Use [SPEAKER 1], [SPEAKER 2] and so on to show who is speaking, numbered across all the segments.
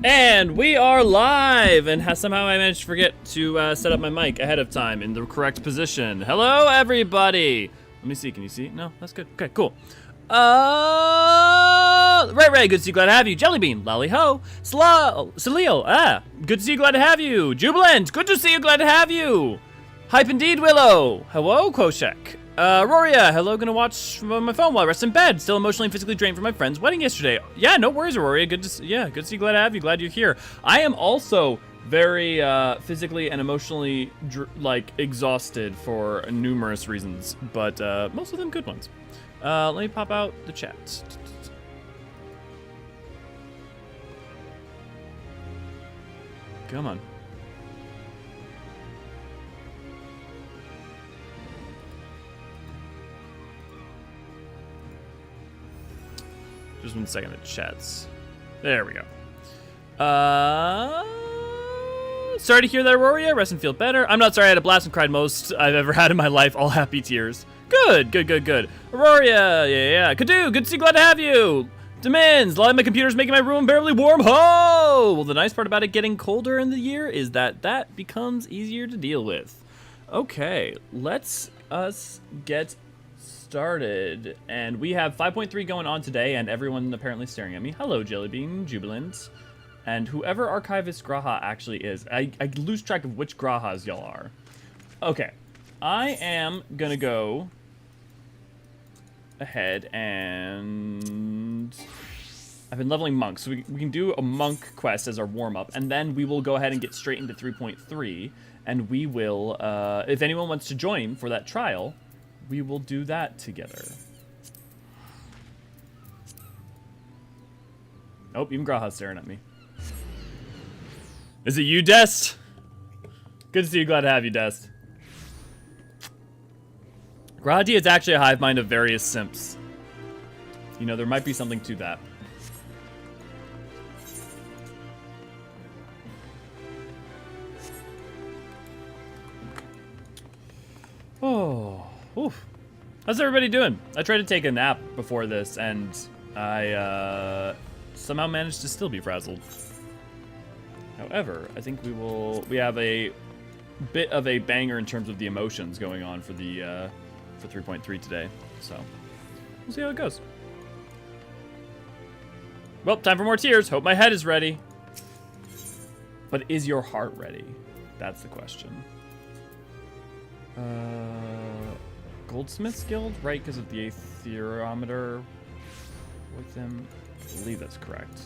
[SPEAKER 1] And we are live, and somehow I managed to forget to set up my mic ahead of time in the correct position. Hello, everybody. Let me see. Can you see? No, that's good. Okay, cool. Ray, good to see you. Glad to have you. Jellybean, Lally Ho, Salil, good to see you. Glad to have you. Jubilant, good to see you. Glad to have you. Hype indeed, Willow. Hello, Koshek. Auroria, hello, gonna watch my phone while I rest in bed. Still emotionally and physically drained from my friend's wedding yesterday. Yeah, no worries, Auroria. Good to see you. Glad to have you. Glad you're here. I am also very physically and emotionally exhausted for numerous reasons, but most of them good ones. Let me pop out the chat. Come on. Just 1 second, it chats. There we go. Sorry to hear that, Auroria. Rest and feel better. I'm not sorry. I had a blast and cried most I've ever had in my life. All happy tears. Good. Auroria, yeah. Kadu, good to see you. Glad to have you. Demands, a lot of my computer's making my room barely warm. Ho! Well, the nice part about it getting colder in the year is that becomes easier to deal with. Okay, let's us get started, and we have 5.3 going on today, and everyone apparently staring at me. Hello, Jellybean, Jubilant, and whoever Archivist Graha actually is. I lose track of which Grahas y'all are. Okay, I am gonna go ahead and I've been leveling monks, so we can do a monk quest as our warm-up, and then we will go ahead and get straight into 3.3, and we will, if anyone wants to join for that trial, we will do that together. Nope, even Graha's staring at me. Is it you, Dest? Good to see you. Glad to have you, Dest. Grahati is actually a hive mind of various simps. You know, there might be something to that. Oh. Oof. How's everybody doing? I tried to take a nap before this, and I somehow managed to still be frazzled. However, I think we have a bit of a banger in terms of the emotions going on for the for 3.3 today, so we'll see how it goes. Well, time for more tears. Hope my head is ready. But is your heart ready? That's the question. Goldsmith's Guild, right? Because of the Aetherometer with him. I believe that's correct.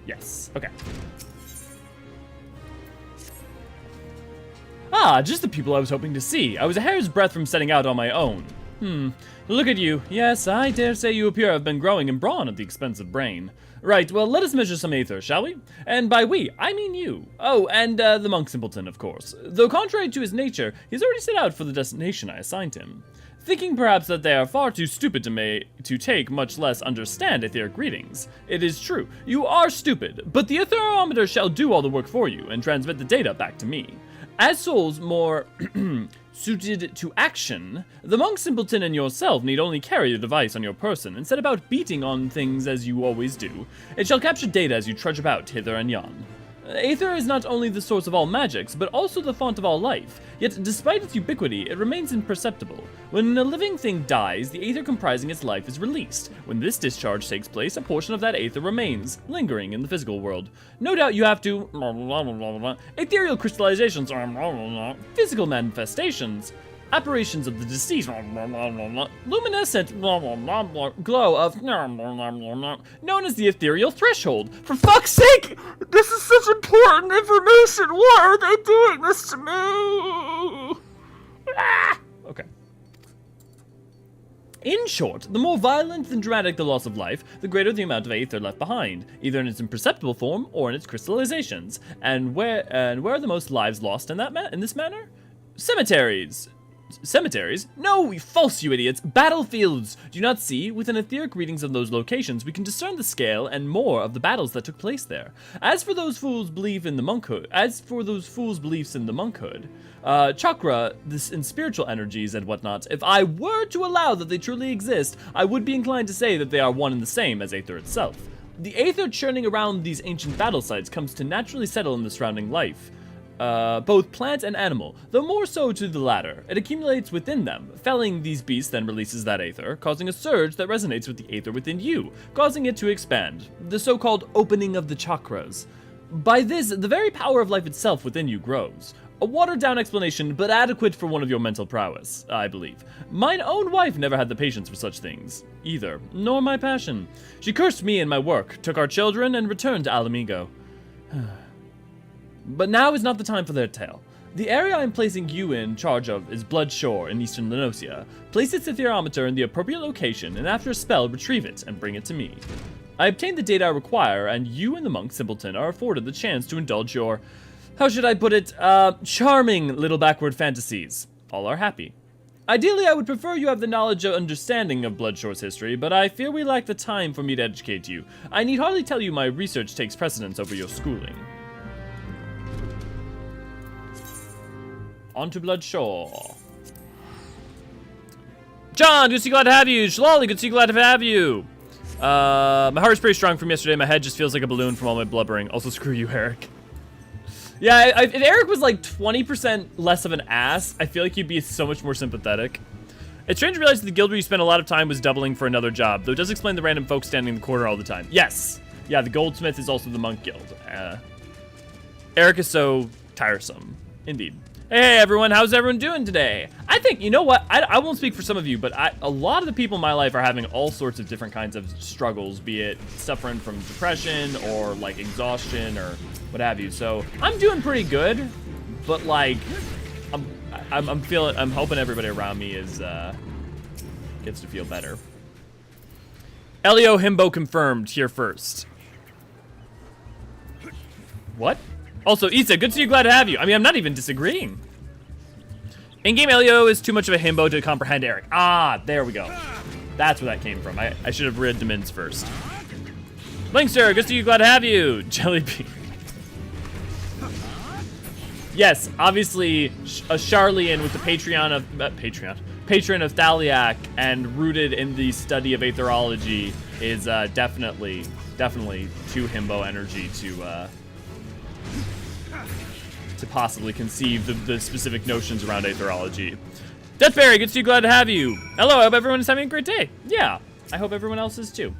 [SPEAKER 1] Yes. Okay. Ah, just the people I was hoping to see. I was a hair's breadth from setting out on my own. Look at you. Yes, I dare say you appear to have been growing in brawn at the expense of brain. Right, well, let us measure some aether, shall we? And by we, I mean you. Oh, and the monk simpleton, of course. Though contrary to his nature, he's already set out for the destination I assigned him. Thinking perhaps that they are far too stupid to take, much less understand etheric readings. It is true, you are stupid, but the Aetherometer shall do all the work for you and transmit the data back to me. As souls more suited to action, the monk simpleton and yourself need only carry the device on your person and set about beating on things as you always do. It shall capture data as you trudge about hither and yon. Aether is not only the source of all magics, but also the font of all life. Yet, despite its ubiquity, it remains imperceptible. When a living thing dies, the aether comprising its life is released. When this discharge takes place, a portion of that aether remains, lingering in the physical world. No doubt you have to ethereal crystallizations are physical manifestations. Apparitions of the deceased, luminescent glow of known as the ethereal threshold. For fuck's sake! This is such important information! Why are they doing this to me? Okay. In short, the more violent and dramatic the loss of life, the greater the amount of aether left behind, either in its imperceptible form or in its crystallizations. And where are the most lives lost in this manner? Cemeteries. Cemeteries? No, false, you idiots. Battlefields. Do you not see? With an etheric readings of those locations, we can discern the scale and more of the battles that took place there. As for those fools' beliefs in the monkhood, chakra, and spiritual energies and whatnot, if I were to allow that they truly exist, I would be inclined to say that they are one and the same as Aether itself. The Aether churning around these ancient battle sites comes to naturally settle in the surrounding life. Both plant and animal, though more so to the latter. It accumulates within them. Felling these beasts then releases that Aether, causing a surge that resonates with the Aether within you, causing it to expand. The so-called opening of the chakras. By this, the very power of life itself within you grows. A watered-down explanation, but adequate for one of your mental prowess, I believe. Mine own wife never had the patience for such things, either, nor my passion. She cursed me and my work, took our children, and returned to Alamigo. But now is not the time for their tale. The area I'm placing you in charge of is Bloodshore in eastern Lenosia. Place its etherometer in the appropriate location, and after a spell, retrieve it and bring it to me. I obtained the data I require, and you and the monk Simpleton are afforded the chance to indulge your, how should I put it, charming little backward fantasies. All are happy. Ideally, I would prefer you have the knowledge or understanding of Bloodshore's history, but I fear we lack the time for me to educate you. I need hardly tell you my research takes precedence over your schooling. On to Bloodshore. John, good to see you, glad to have you. Shalali, good to see you, glad to have you. My heart is pretty strong from yesterday. My head just feels like a balloon from all my blubbering. Also, screw you, Eric. Yeah, if Eric was like 20% less of an ass, I feel like he'd be so much more sympathetic. It's strange to realize that the guild where you spent a lot of time was doubling for another job, though it does explain the random folks standing in the corner all the time. Yes. Yeah, the goldsmith is also the monk guild. Eric is so tiresome. Indeed. Hey everyone, how's everyone doing today? I think, you know what, I won't speak for some of you, but a lot of the people in my life are having all sorts of different kinds of struggles, be it suffering from depression or like exhaustion or what have you. So I'm doing pretty good, but like, I'm hoping everybody around me is, gets to feel better. Elio Himbo confirmed here first. What? Also, Issa, good to see you, glad to have you. I mean, I'm not even disagreeing. In-game Elio is too much of a himbo to comprehend Eric. Ah, there we go. That's where that came from. I should have read the mins first. Linkster, good to see you, glad to have you. Jellybean. Yes, obviously, a Charlian with the patron of Thaliak and rooted in the study of Aetherology is definitely too himbo energy to possibly conceive the specific notions around Aetherology. Deathberry, good to see you, glad to have you. Hello, I hope everyone is having a great day. Yeah, I hope everyone else is too.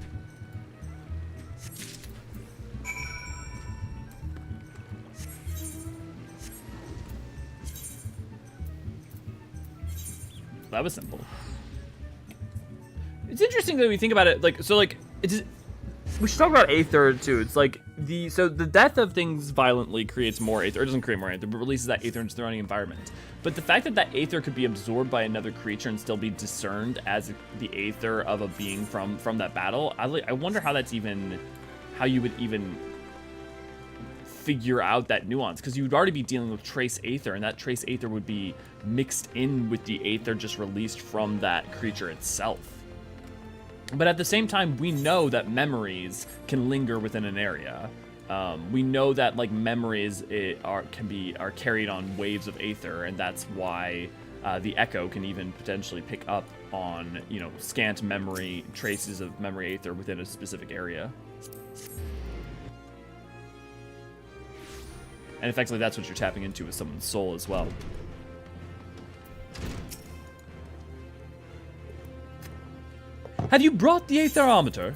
[SPEAKER 1] That was simple. It's interesting that we think about it, like, so like, it's, we should talk about Aether too. It's like the death of things violently creates more Aether. It doesn't create more Aether, but releases that Aether into the surrounding environment. But the fact that that Aether could be absorbed by another creature and still be discerned as the Aether of a being from that battle, I wonder how that's even, how you would even figure out that nuance, because you would already be dealing with trace Aether, and that trace Aether would be mixed in with the Aether just released from that creature itself. But at the same time, we know that memories can linger within an area. We know that like memories are carried on waves of Aether, and that's why the Echo can even potentially pick up on, you know, scant memory traces of memory Aether within a specific area. And effectively, that's what you're tapping into with someone's soul as well. Have you brought the Aetherometer?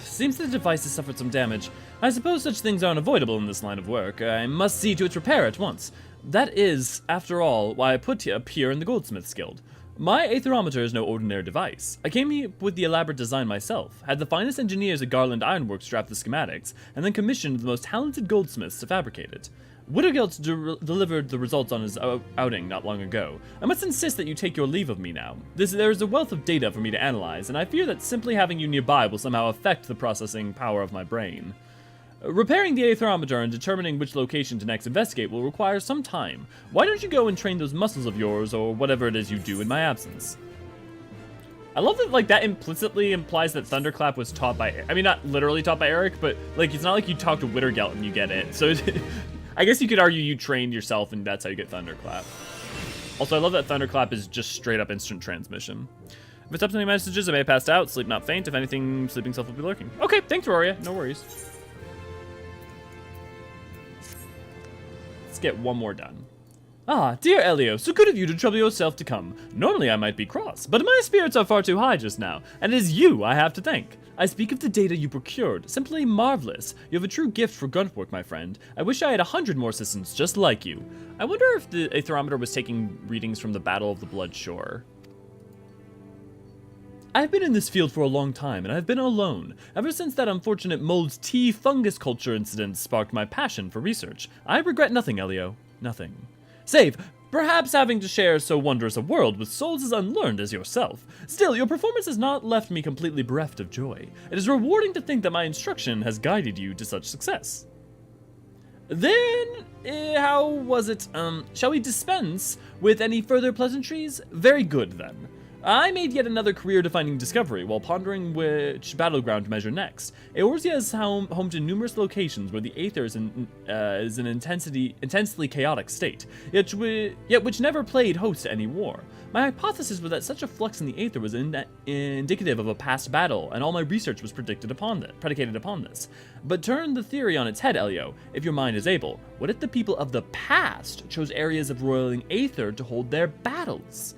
[SPEAKER 1] Seems the device has suffered some damage. I suppose such things are unavoidable in this line of work. I must see to its repair at once. That is, after all, why I put you up here in the Goldsmith's Guild. My Aetherometer is no ordinary device. I came here with the elaborate design myself, had the finest engineers at Garland Ironworks draft the schematics, and then commissioned the most talented goldsmiths to fabricate it. Widowgelt delivered the results on his outing not long ago. I must insist that you take your leave of me now. There is a wealth of data for me to analyze, and I fear that simply having you nearby will somehow affect the processing power of my brain. Repairing the Aetherology and determining which location to next investigate will require some time. Why don't you go and train those muscles of yours, or whatever it is you do in my absence? I love that, like, that implicitly implies that Thunderclap was taught by, I mean, not literally taught by Eric, but, like, it's not like you talk to Wittergelt and you get it. So, I guess you could argue you trained yourself and that's how you get Thunderclap. Also, I love that Thunderclap is just straight up instant transmission. If it's up to any messages, I may have passed out. Sleep not faint. If anything, sleeping self will be lurking. Okay, thanks, Roria. No worries. Let's get one more done. Ah, dear Elio, so good of you to trouble yourself to come. Normally I might be cross, but my spirits are far too high just now, and it is you I have to thank. I speak of the data you procured, simply marvelous. You have a true gift for grunt work, my friend. I wish I had 100 more assistants just like you. I wonder if the Aetherometer was taking readings from the Battle of the Blood Shore. I've been in this field for a long time, and I've been alone. Ever since that unfortunate mold tea fungus culture incident sparked my passion for research. I regret nothing, Elio. Nothing. Save, perhaps having to share so wondrous a world with souls as unlearned as yourself. Still, your performance has not left me completely bereft of joy. It is rewarding to think that my instruction has guided you to such success. Then, how was it? Shall we dispense with any further pleasantries? Very good, then. I made yet another career-defining discovery while pondering which battleground to measure next. Eorzean is home to numerous locations where the Aether is an intensely chaotic state, yet which never played host to any war. My hypothesis was that such a flux in the Aether was indicative of a past battle, and all my research was predicated upon this. But turn the theory on its head, Elio, if your mind is able. What if the people of the past chose areas of roiling Aether to hold their battles?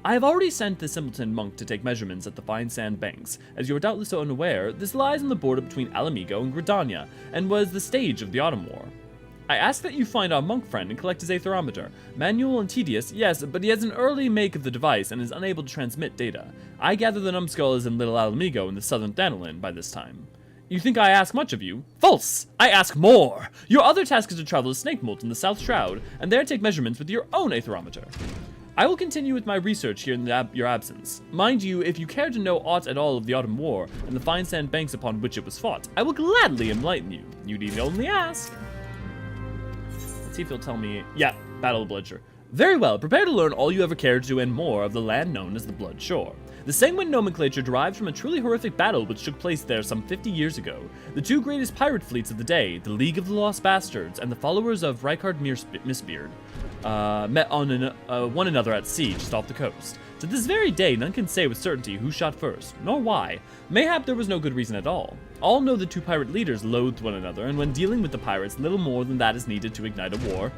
[SPEAKER 1] I have already sent the simpleton monk to take measurements at the fine sand banks. As you are doubtless unaware, this lies on the border between Alamigo and Gridania, and was the stage of the Autumn War. I ask that you find our monk friend and collect his Aetherometer. Manual and tedious, yes, but he has an early make of the device and is unable to transmit data. I gather the numbskull is in Little Alamigo in the southern Heavensward by this time. You think I ask much of you? False! I ask more! Your other task is to travel to Snake Moult in the South Shroud, and there take measurements with your own Aetherometer. I will continue with my research here in your absence. Mind you, if you care to know aught at all of the Autumn War and the fine sand banks upon which it was fought, I will gladly enlighten you. You need only ask. Let's see if he'll tell me. Yeah, Battle of Bloodshore. Very well, prepare to learn all you ever cared to and more of the land known as the Blood Shore. The Sanguine nomenclature derives from a truly horrific battle which took place there some 50 years ago. The two greatest pirate fleets of the day, the League of the Lost Bastards and the followers of Rykard Mistbeard, met on one another at sea just off the coast. To this very day, none can say with certainty who shot first, nor why. Mayhap there was no good reason at all. All know the two pirate leaders loathed one another, and when dealing with the pirates, little more than that is needed to ignite a war.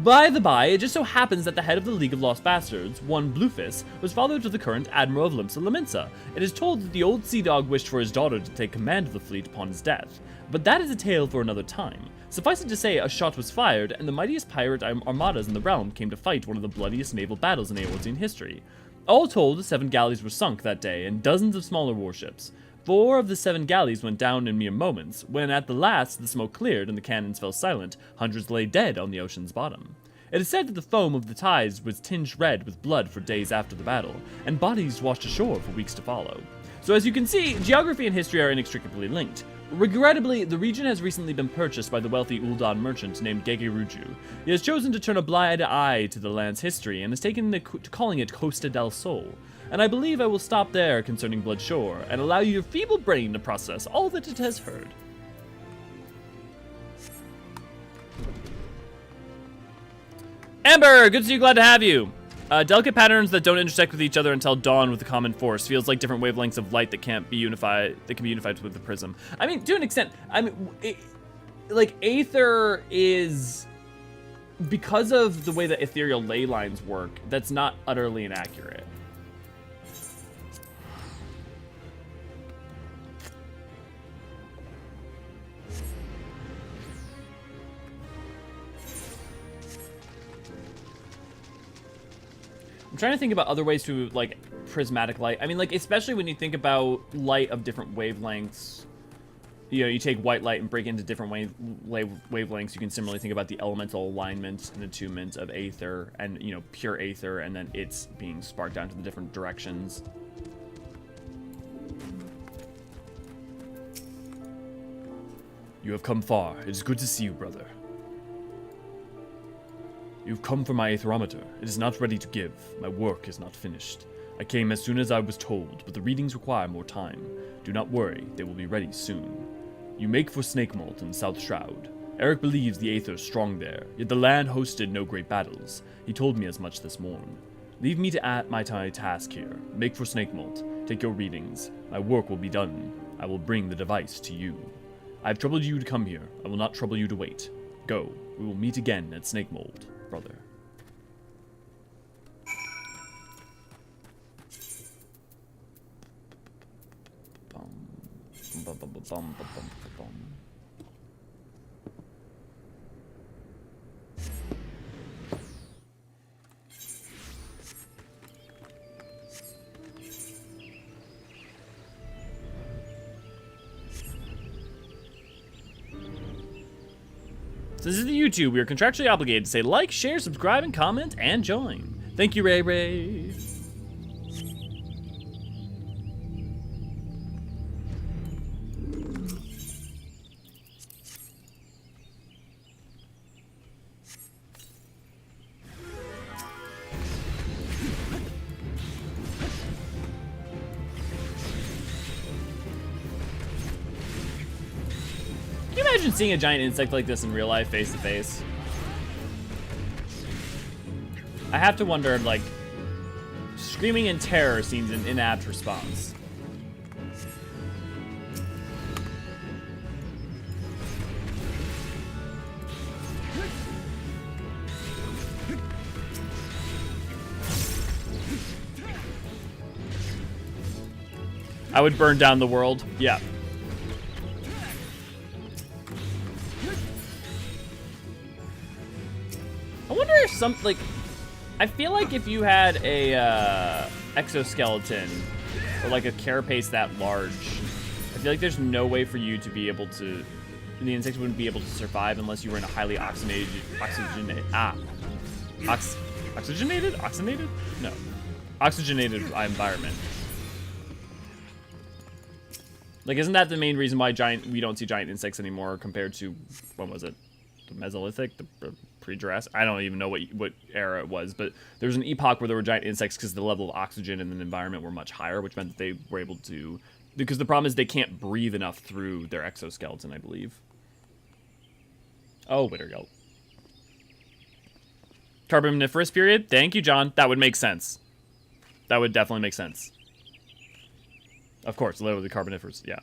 [SPEAKER 1] By the by, it just so happens that the head of the League of Lost Bastards, one Bluefist, was father to the current Admiral of Limsa Laminsa. It is told that the old sea dog wished for his daughter to take command of the fleet upon his death. But that is a tale for another time. Suffice it to say, a shot was fired, and the mightiest pirate armadas in the realm came to fight one of the bloodiest naval battles in Eorzean history. All told, 7 galleys were sunk that day, and dozens of smaller warships. 4 of the 7 galleys went down in mere moments, when at the last the smoke cleared and the cannons fell silent, hundreds lay dead on the ocean's bottom. It is said that the foam of the tides was tinged red with blood for days after the battle, and bodies washed ashore for weeks to follow. So as you can see, geography and history are inextricably linked. Regrettably, the region has recently been purchased by the wealthy Ul'dan merchant named Gegeruju. He has chosen to turn a blind eye to the land's history and has taken to calling it Costa del Sol. And I believe I will stop there concerning Blood Shore and allow your feeble brain to process all that it has heard. Amber, good to see you, glad to have you. Delicate patterns that don't intersect with each other until dawn with a common force feels like different wavelengths of light that can't be unified. That can be unified with the prism. I mean, to an extent. I mean, like Aether is because of the way that ethereal ley lines work. That's not utterly inaccurate. I'm trying to think about other ways to, like, prismatic light. I mean, like, especially when you think about light of different wavelengths. You know, you take white light and break into different wavelengths. You can similarly think about the elemental alignment and attunement of Aether and, you know, pure Aether, and then it's being sparked down to the different directions. You have come far. It is good to see you, brother. You've come for my aetherometer. It is not ready to give. My work is not finished. I came as soon as I was told, but the readings require more time. Do not worry, they will be ready soon. You make for Snakemolt in South Shroud. Eric believes the Aether is strong there, yet the land hosted no great battles. He told me as much this morn. Leave me to add my task here. Make for Snakemolt. Take your readings. My work will be done. I will bring the device to you. I have troubled you to come here. I will not trouble you to wait. Go. We will meet again at Snakemolt, brother. So this is the YouTube. We are contractually obligated to say like, share, subscribe, and comment, and join. Thank you, Ray Ray. Can you imagine seeing a giant insect like this in real life, face to face? I have to wonder, like, screaming in terror seems an inapt response. I would burn down the world. Yeah. I wonder if I feel like if you had a exoskeleton or like a carapace that large, I feel like there's no way for you to be able to, the insects wouldn't be able to survive unless you were in a highly oxygenated? No. Oxygenated environment. Like, isn't that the main reason why we don't see giant insects anymore compared to, when was it? The Mesolithic? The pre-Jurassic? I don't even know what era it was, but there was an epoch where there were giant insects because the level of oxygen in the environment were much higher, which meant that they were able to, because the problem is they can't breathe enough through their exoskeleton, I believe. Oh, Wittergelt. Carboniferous period? Thank you, John. That would make sense. That would definitely make sense. Of course, literally Carboniferous, yeah.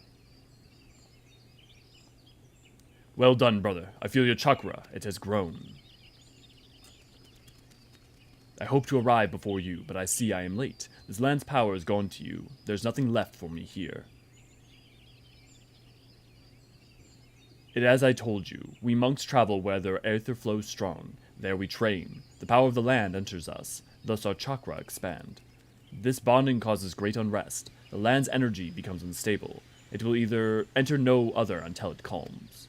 [SPEAKER 1] Well done, brother. I feel your chakra. It has grown. I hope to arrive before you, but I see I am late. This land's power is gone to you. There's nothing left for me here. It as I told you, we monks travel where their aether flows strong. There we train. The power of the land enters us, thus our chakra expand. This bonding causes great unrest. The land's energy becomes unstable. It will either enter no other until it calms.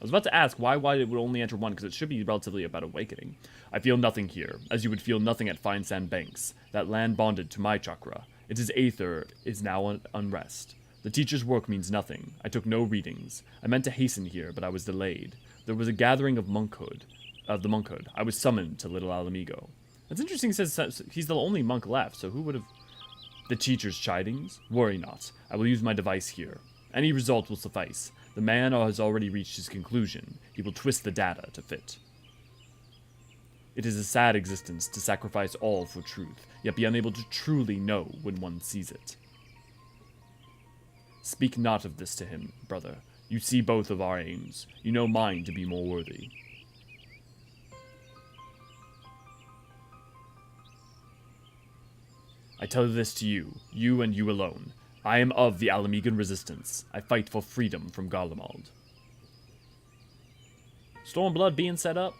[SPEAKER 1] I was about to ask why it would only enter one, because it should be relatively about awakening. I feel nothing here, as you would feel nothing at Fine Sand Banks. That land bonded to my chakra. It is aether, is now unrest. The teacher's work means nothing. I took no readings. I meant to hasten here, but I was delayed. There was a gathering of the monkhood. I was summoned to Little Alamigo. It's interesting, he says he's the only monk left, so who would have... The teacher's chidings? Worry not. I will use my device here. Any result will suffice. The man has already reached his conclusion. He will twist the data to fit. It is a sad existence to sacrifice all for truth, yet be unable to truly know when one sees it. Speak not of this to him, brother. You see both of our aims. You know mine to be more worthy. I tell this to you and you alone. I am of the Alamigan Resistance. I fight for freedom from Garlemald. Stormblood being set up?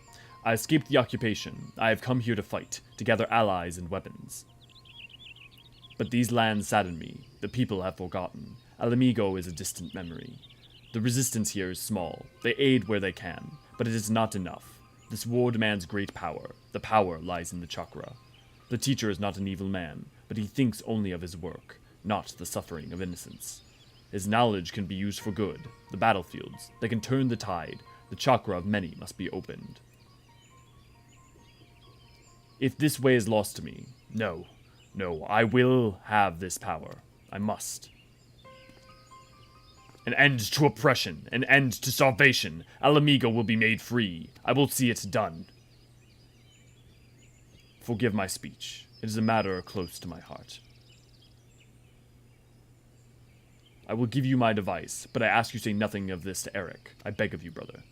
[SPEAKER 1] I escaped the occupation. I have come here to fight, to gather allies and weapons. But these lands sadden me. The people have forgotten. Alamigo is a distant memory. The resistance here is small. They aid where they can, but it is not enough. This war demands great power. The power lies in the chakra. The teacher is not an evil man, but he thinks only of his work, not the suffering of innocence. His knowledge can be used for good. The battlefields, they can turn the tide. The chakra of many must be opened. If this way is lost to me, no, I will have this power. I must. An end to oppression, an end to starvation. Alamigo will be made free. I will see it done. Forgive my speech. It is a matter close to my heart. I will give you my device, but I ask you say nothing of this to Eric. I beg of you, brother.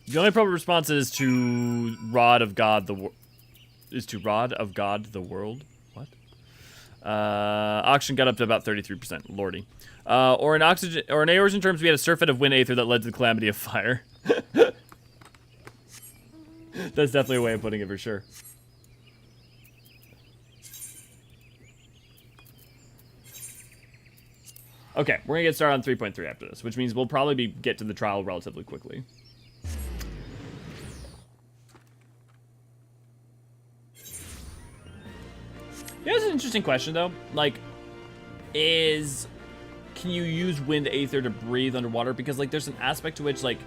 [SPEAKER 1] The only proper response is to Rod of God the world. What? Oxygen got up to about 33%. Lordy. Or in Eorzean terms, we had a surfeit of wind aether that led to the calamity of fire. That's definitely a way of putting it for sure. Okay, we're gonna get started on 3.3 after this, which means we'll probably get to the trial relatively quickly. Here's an interesting question, though. Like, can you use wind aether to breathe underwater? Because, like, there's an aspect to which, like,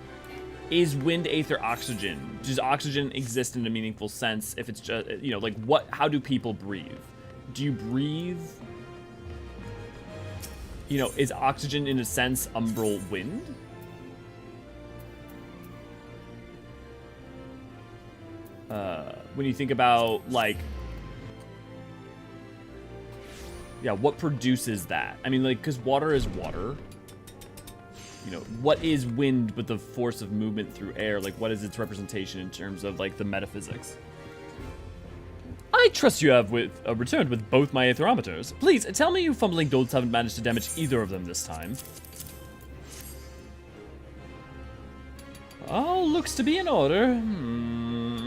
[SPEAKER 1] is wind aether oxygen? Does oxygen exist in a meaningful sense if it's just, you know, like, how do people breathe? Do you breathe? You know, is oxygen, in a sense, umbral wind? When you think about, like, yeah, what produces that? I mean, like, because water is water. You know, what is wind but the force of movement through air? Like, what is its representation in terms of, like, the metaphysics? I trust you have returned with both my aetherometers. Please, tell me you fumbling dolts haven't managed to damage either of them this time. Oh, looks to be in order.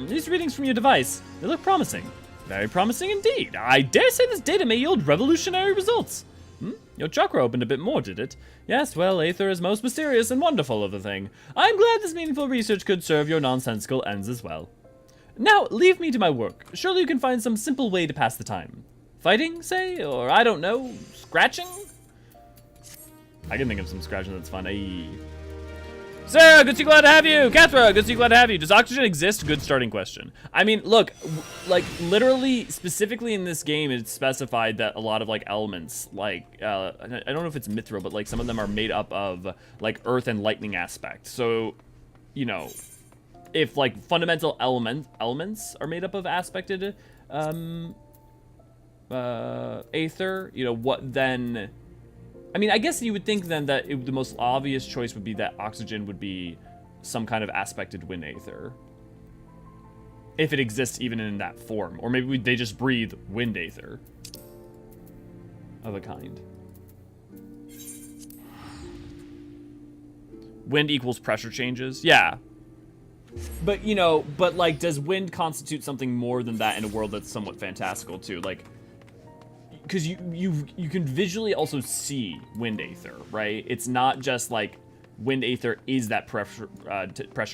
[SPEAKER 1] These readings from your device, they look promising. Very promising indeed. I dare say this data may yield revolutionary results. Your chakra opened a bit more, did it? Yes, well, Aether is most mysterious and wonderful of the thing. I'm glad this meaningful research could serve your nonsensical ends as well. Now, leave me to my work. Surely you can find some simple way to pass the time. Fighting, say? Or, I don't know, scratching? I can think of some scratching that's fun. Ayy. Sarah, good to see, glad to have you. Kathra, good to see, glad to have you. Does oxygen exist? Good starting question. I mean, look, like, literally, specifically in this game, it's specified that a lot of, like, elements, like, I don't know if it's mithril, but, like, some of them are made up of, like, earth and lightning aspect. So, you know, if, like, fundamental elements are made up of aspected, aether, you know, what then... I mean, I guess you would think then that the most obvious choice would be that oxygen would be some kind of aspected wind aether. If it exists even in that form. Or maybe they just breathe wind aether of a kind. Wind equals pressure changes. Yeah. But, you know, but, like, does wind constitute something more than that in a world that's somewhat fantastical, too? Like... Because you can visually also see wind aether, right? It's not just like wind aether is that pressure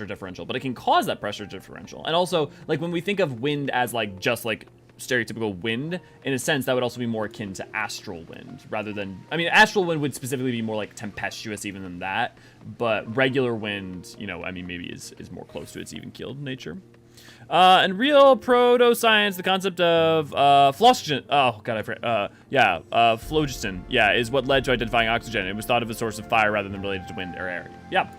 [SPEAKER 1] differential, but it can cause that pressure differential. And also, like, when we think of wind as like just like stereotypical wind, in a sense that would also be more akin to astral wind rather than, I mean, astral wind would specifically be more like tempestuous even than that, but regular wind, you know, I mean, maybe is more close to its even-keeled nature. In real proto-science, the concept of phlogiston, oh god, I forgot, phlogiston, yeah, is what led to identifying oxygen. It was thought of as a source of fire rather than related to wind or air. Yeah.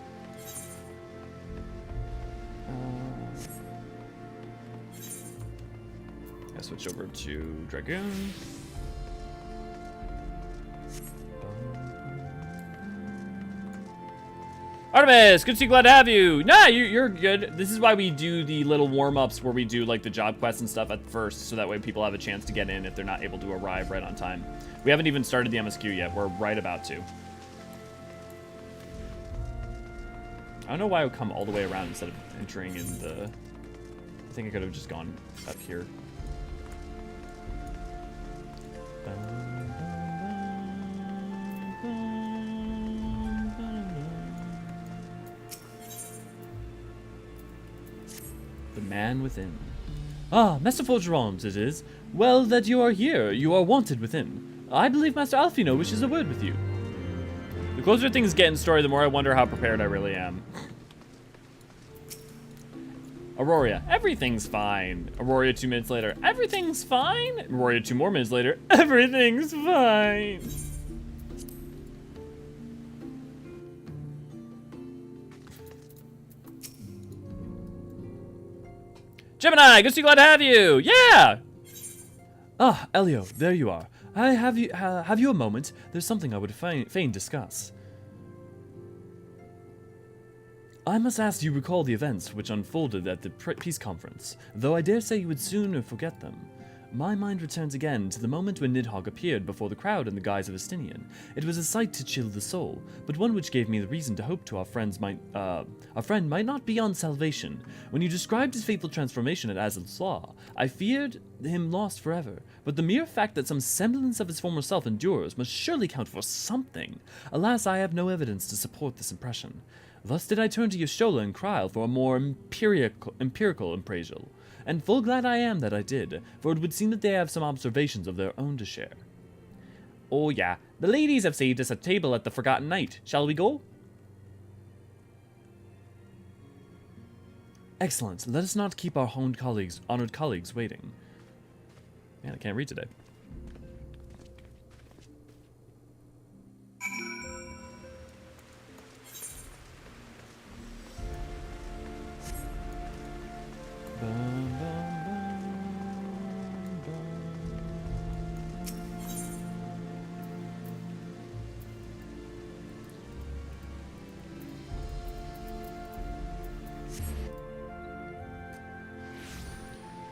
[SPEAKER 1] I switch over to Dragoon. Artemis, good to see, glad to have you. Nah, you're good. This is why we do the little warm-ups where we do like the job quests and stuff at first, so that way people have a chance to get in if they're not able to arrive right on time. We haven't even started the MSQ yet. We're right about to. I don't know why I would come all the way around instead of entering in the... I think I could have just gone up here. The man within. Ah, Master Forgerons, it is. Well that you are here. You are wanted within. I believe Master Alfino wishes a word with you. The closer things get in story, the more I wonder how prepared I really am. Aurora, everything's fine. Aurora 2 minutes later, everything's fine. Aurora 2 more minutes later, everything's fine. Gemini, good to see, glad to have you. Yeah. Ah, Elio, there you are. Have you a moment? There's something I would fain discuss. I must ask, do you recall the events which unfolded at the peace conference? Though I dare say you would sooner forget them. My mind returns again to the moment when Nidhogg appeared before the crowd in the guise of Estinian. It was a sight to chill the soul, but one which gave me the reason to hope our friend might not be on salvation. When you described his fateful transformation at Azel's Law, I feared him lost forever, but the mere fact that some semblance of his former self endures must surely count for something. Alas, I have no evidence to support this impression. Thus did I turn to Y'shtola and Kryle for a more empirical appraisal. And full glad I am that I did, for it would seem that they have some observations of their own to share. Oh yeah, the ladies have saved us a table at the Forgotten Night. Shall we go? Excellent. Let us not keep our honored colleagues waiting. Man, I can't read today.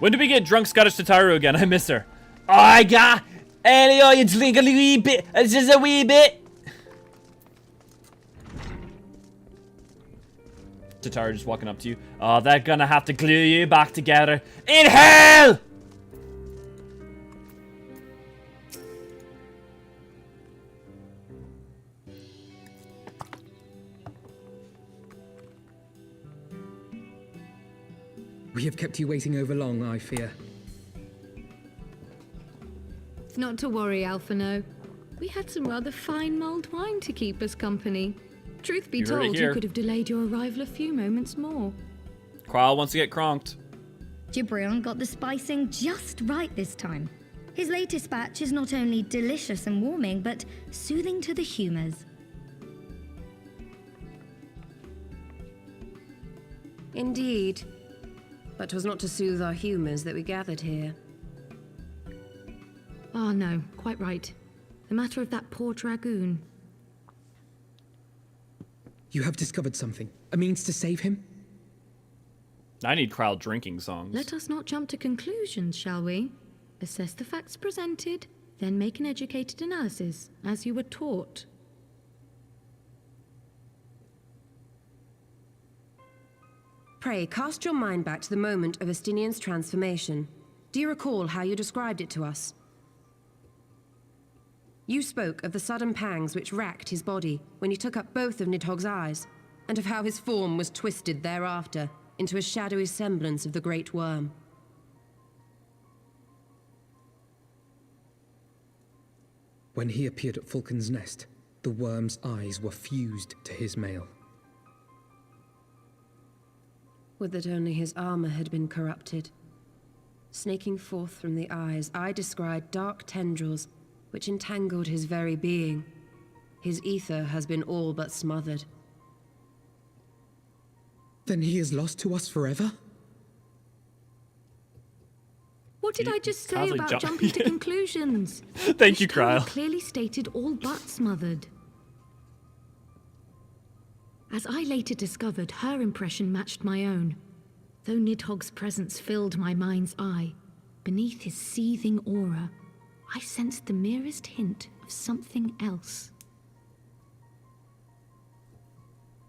[SPEAKER 1] When do we get drunk Scottish Tataru again? I miss her. Oh, I got Elio, you drink a wee bit. It's just a wee bit. Tataru just walking up to you. Oh, they're gonna have to glue you back together in hell.
[SPEAKER 2] We have kept you waiting over long, I fear.
[SPEAKER 3] Not to worry, Alphino. We had some rather fine mulled wine to keep us company. Truth be told, you could have delayed your arrival a few moments more.
[SPEAKER 1] Kryle wants to get cronked.
[SPEAKER 4] Gibrion got the spicing just right this time. His latest batch is not only delicious and warming, but soothing to the humors.
[SPEAKER 5] Indeed. But 'twas not to soothe our humours that we gathered here.
[SPEAKER 3] Ah, no, quite right. The matter of that poor dragoon.
[SPEAKER 2] You have discovered something. A means to save him?
[SPEAKER 1] I need Kryle drinking songs.
[SPEAKER 3] Let us not jump to conclusions, shall we? Assess the facts presented, then make an educated analysis, as you were taught.
[SPEAKER 5] Pray, cast your mind back to the moment of Estinian's transformation. Do you recall how you described it to us? You spoke of the sudden pangs which racked his body when he took up both of Nidhogg's eyes, and of how his form was twisted thereafter into a shadowy semblance of the Great Worm.
[SPEAKER 2] When he appeared at Falcon's Nest, the worm's eyes were fused to his mail.
[SPEAKER 5] Would that only his armor had been corrupted. Snaking forth from the eyes, I descried dark tendrils which entangled his very being. His ether has been all but smothered.
[SPEAKER 2] Then he is lost to us forever?
[SPEAKER 3] What did I just say about jumping to conclusions?
[SPEAKER 1] Thank you, Kryle.
[SPEAKER 3] Clearly stated all but smothered. As I later discovered, her impression matched my own. Though Nidhogg's presence filled my mind's eye, beneath his seething aura, I sensed the merest hint of something else.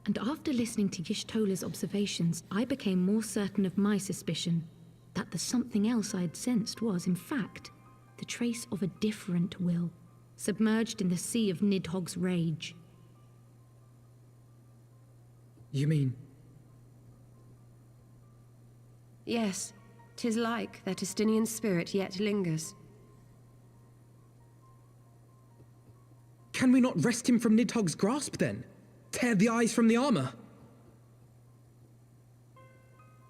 [SPEAKER 3] And after listening to Y'shtola's observations, I became more certain of my suspicion that the something else I had sensed was, in fact, the trace of a different will, submerged in the sea of Nidhogg's rage.
[SPEAKER 2] You mean?
[SPEAKER 5] Yes, 'Tis like that Estinian spirit yet lingers.
[SPEAKER 2] Can we not wrest him from Nidhogg's grasp, then? Tear the eyes from the armor?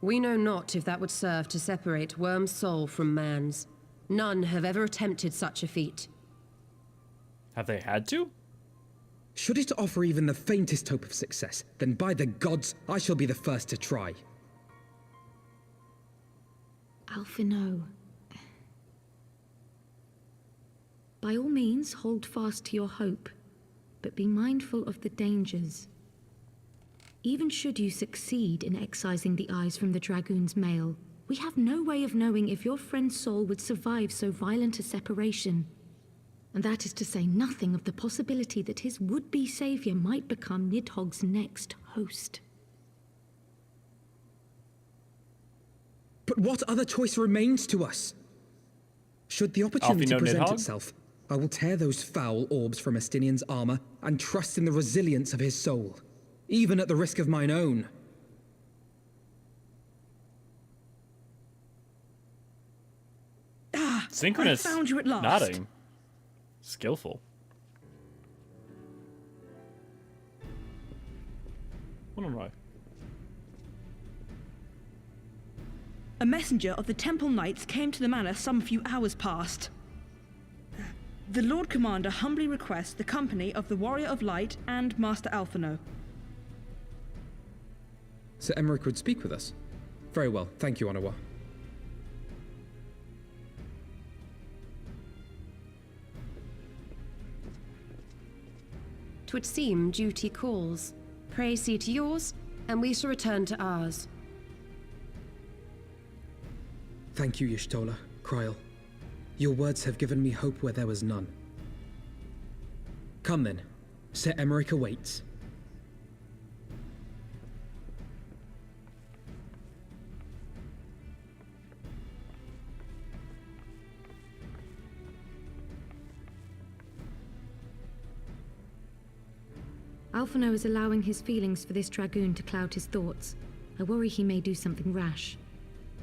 [SPEAKER 5] We know not if that would serve to separate Wyrm's soul from man's. None have ever attempted such a feat.
[SPEAKER 1] Have they had to?
[SPEAKER 2] Should it offer even the faintest hope of success, then by the gods, I shall be the first to try.
[SPEAKER 3] Alphino. By all means, hold fast to your hope, but be mindful of the dangers. Even should you succeed in excising the eyes from the Dragoon's mail, we have no way of knowing if your friend's soul would survive so violent a separation. And that is to say nothing of the possibility that his would-be savior might become Nidhogg's next host.
[SPEAKER 2] But what other choice remains to us? Should the opportunity present
[SPEAKER 1] Nidhogg?
[SPEAKER 2] itself, I will tear those foul orbs from Estinian's armor and trust in the resilience of his soul, even at the risk of mine own.
[SPEAKER 1] Synchronous.
[SPEAKER 6] I found you at last.
[SPEAKER 1] Nodding. Skillful. Wonder why.
[SPEAKER 6] A messenger of the Temple Knights came to the manor some few hours past. The Lord Commander humbly requests the company of the Warrior of Light and Master Alphino.
[SPEAKER 2] Sir Emmerich would speak with us. Very well, thank you, Onawa.
[SPEAKER 5] 'Twould seem duty calls. Pray see to yours, and we shall return to ours.
[SPEAKER 2] Thank you, Y'shtola, Kryl. Your words have given me hope where there was none. Come then. Sir Emmerich awaits.
[SPEAKER 3] Alphino is allowing his feelings for this Dragoon to cloud his thoughts. I worry he may do something rash.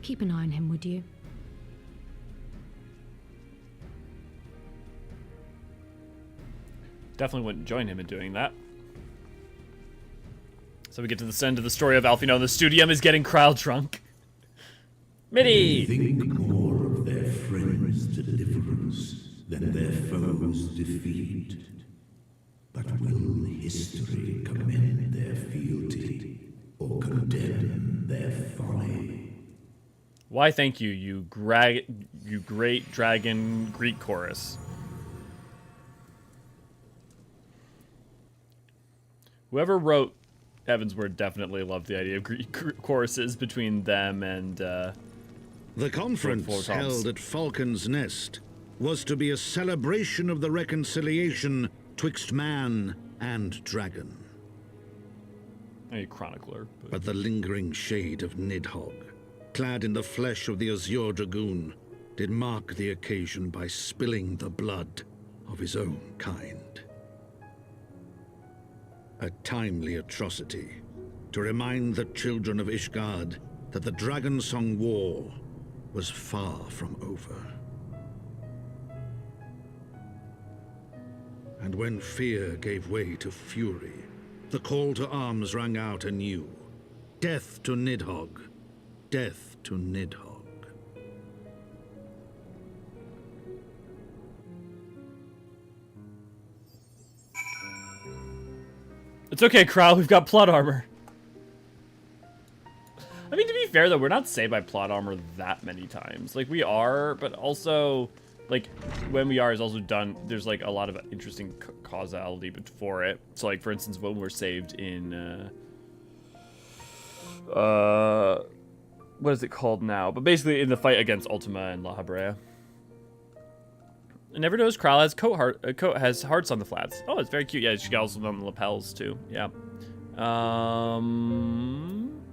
[SPEAKER 3] Keep an eye on him, would you?
[SPEAKER 1] Definitely wouldn't join him in doing that. So we get to the end of the story of Alphino. The Studium is getting Kryl drunk. Midi!
[SPEAKER 7] Think more of their friends' deliverance than their foes' defeat. But will history commend their fealty or condemn their folly?
[SPEAKER 1] Why thank you, you great dragon Greek chorus. Whoever wrote Heavensward definitely loved the idea of Greek choruses between them and
[SPEAKER 8] The conference held at Falcon's Nest was to be a celebration of the reconciliation twixt man and dragon.
[SPEAKER 1] a chronicler.
[SPEAKER 8] But the lingering shade of Nidhogg, clad in the flesh of the Azure Dragoon, did mark the occasion by spilling the blood of his own kind. A timely atrocity to remind the children of Ishgard that the Dragonsong War was far from over. And when fear gave way to fury, the call to arms rang out anew. Death to Nidhogg. Death to Nidhogg.
[SPEAKER 1] It's okay, Kryl, we've got plot armor. I mean, to be fair, though, we're not saved by plot armor that many times. Like, we are, but also, like, when we are is also done, there's, like, a lot of interesting causality for it. So, like, for instance, when we're saved in, what is it called now? But basically, in the fight against Ultima and La Habrea. I never noticed Kryl has coat has hearts on the flats. Oh, it's very cute. Yeah, she got also on the lapels, too. Yeah.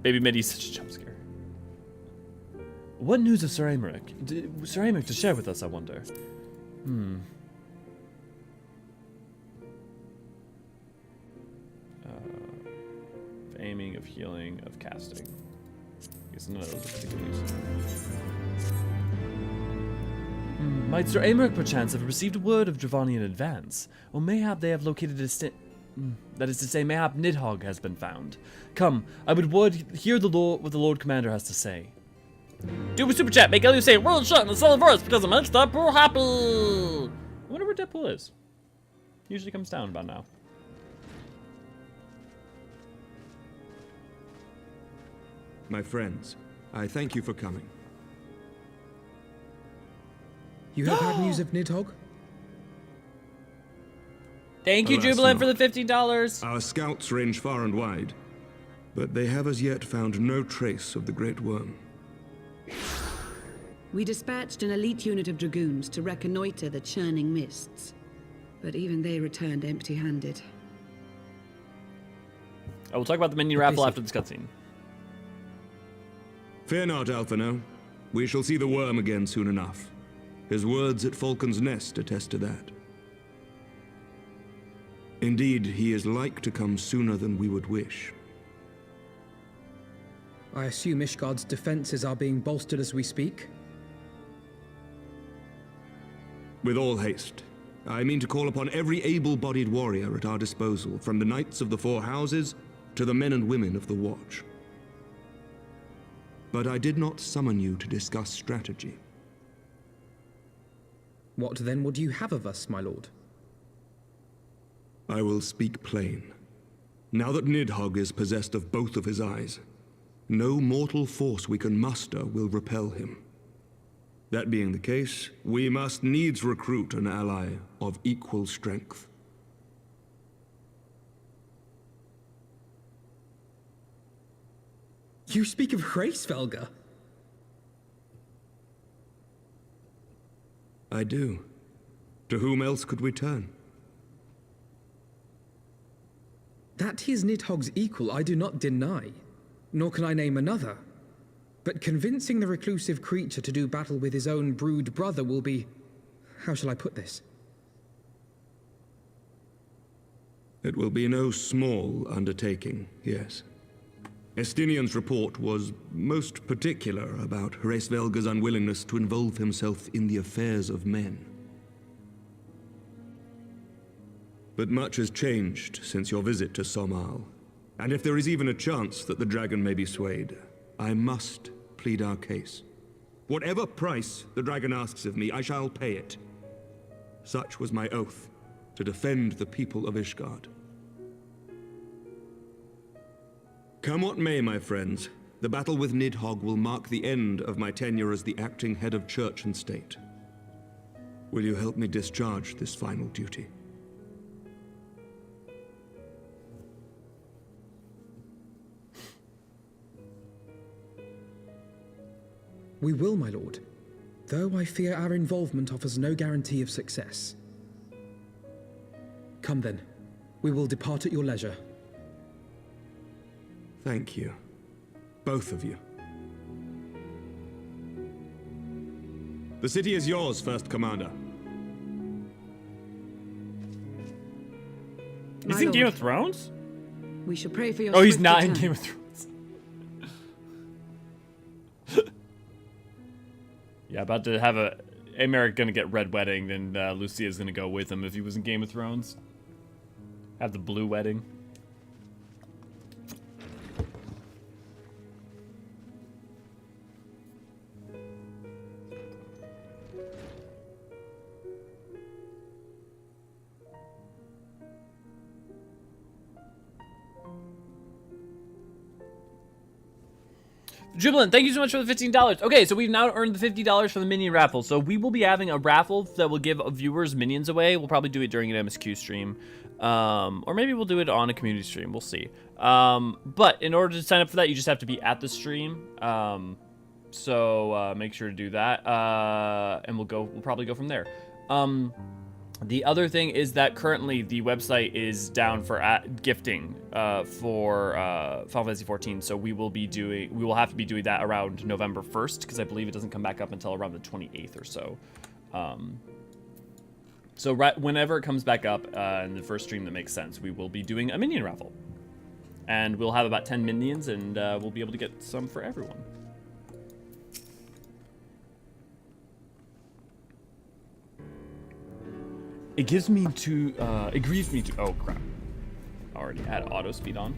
[SPEAKER 1] Baby Midi's such a jump scare. What news of Sir Aymeric? Sir Aymeric to share with us, I wonder. Of aiming, of healing, of casting. guess none of those are particularly useful. Might Sir Aymeric perchance have received word of Dravani in advance, or mayhap they have located a that is to say, mayhap Nidhogg has been found. Come, I would hear what the Lord Commander has to say. Do a super chat, make Ellie say world shot in the solid verse because it makes Deadpool happy. I wonder where Deadpool is. Usually comes down about now.
[SPEAKER 9] My friends, I thank you for coming.
[SPEAKER 2] You have had news of Nidhogg?
[SPEAKER 1] Thank you,
[SPEAKER 9] Alas,
[SPEAKER 1] Jubilant, for
[SPEAKER 9] not.
[SPEAKER 1] the $15.
[SPEAKER 9] Our scouts range far and wide, but they have as yet found no trace of the Great Worm.
[SPEAKER 10] We dispatched an elite unit of dragoons to reconnoiter the churning mists, but even they returned empty-handed.
[SPEAKER 1] I will talk about the mini raffle after this cutscene.
[SPEAKER 9] Fear not, Alphino. We shall see the worm again soon enough. His words at Falcon's Nest attest to that. Indeed, he is like to come sooner than we would wish.
[SPEAKER 2] I assume Ishgard's defenses are being bolstered as we speak?
[SPEAKER 9] With all haste. I mean to call upon every able-bodied warrior at our disposal, from the Knights of the Four Houses to the men and women of the Watch. But I did not summon you to discuss strategy.
[SPEAKER 2] What then would you have of us, my lord?
[SPEAKER 9] I will speak plain. Now that Nidhogg is possessed of both of his eyes, no mortal force we can muster will repel him. That being the case, we must needs recruit an ally of equal strength.
[SPEAKER 2] You speak of Hraesvelgr?
[SPEAKER 9] I do. To whom else could we turn?
[SPEAKER 2] That he is Nidhogg's equal, I do not deny, nor can I name another. But convincing the reclusive creature to do battle with his own brood brother will be... how shall I put this?
[SPEAKER 9] It will be no small undertaking, yes. Estinian's report was most particular about Hraesvelgr's unwillingness to involve himself in the affairs of men. But much has changed since your visit to Somal, and if there is even a chance that the dragon may be swayed, I must plead our case. Whatever price the dragon asks of me, I shall pay it. Such was my oath, to defend the people of Ishgard. Come what may, my friends, the battle with Nidhogg will mark the end of my tenure as the acting head of church and state. Will you help me discharge this final duty?
[SPEAKER 2] We will, my lord, though I fear our involvement offers no guarantee of success. Come then, we will depart at your leisure.
[SPEAKER 9] Thank you. Both of you. The city is yours, First Commander.
[SPEAKER 1] He's
[SPEAKER 10] My
[SPEAKER 1] in Game
[SPEAKER 10] lord,
[SPEAKER 1] of Thrones?
[SPEAKER 10] we shall pray for your
[SPEAKER 1] Oh, he's
[SPEAKER 10] swift
[SPEAKER 1] not in
[SPEAKER 10] return.
[SPEAKER 1] Game of Thrones. Yeah, about to have Aymeric gonna get red wedding, then Lucia's gonna go with him if he was in Game of Thrones. Have the blue wedding. Jubilant, thank you so much for the $15. Okay, so we've now earned the $50 for the minion raffle. So we will be having a raffle that will give viewers minions away. We'll probably do it during an MSQ stream. Or maybe we'll do it on a community stream. We'll see. But in order to sign up for that, you just have to be at the stream. So make sure to do that. And we'll probably go from there. The other thing is that currently the website is down for gifting for Final Fantasy XIV, so we will have to be doing that around November 1st, because I believe it doesn't come back up until around the 28th or so. So whenever it comes back up in the first stream that makes sense, we will be doing a minion raffle. And we'll have about 10 minions, and we'll be able to get some for everyone. It gives me to, it grieves me to, oh crap. Already had auto speed on.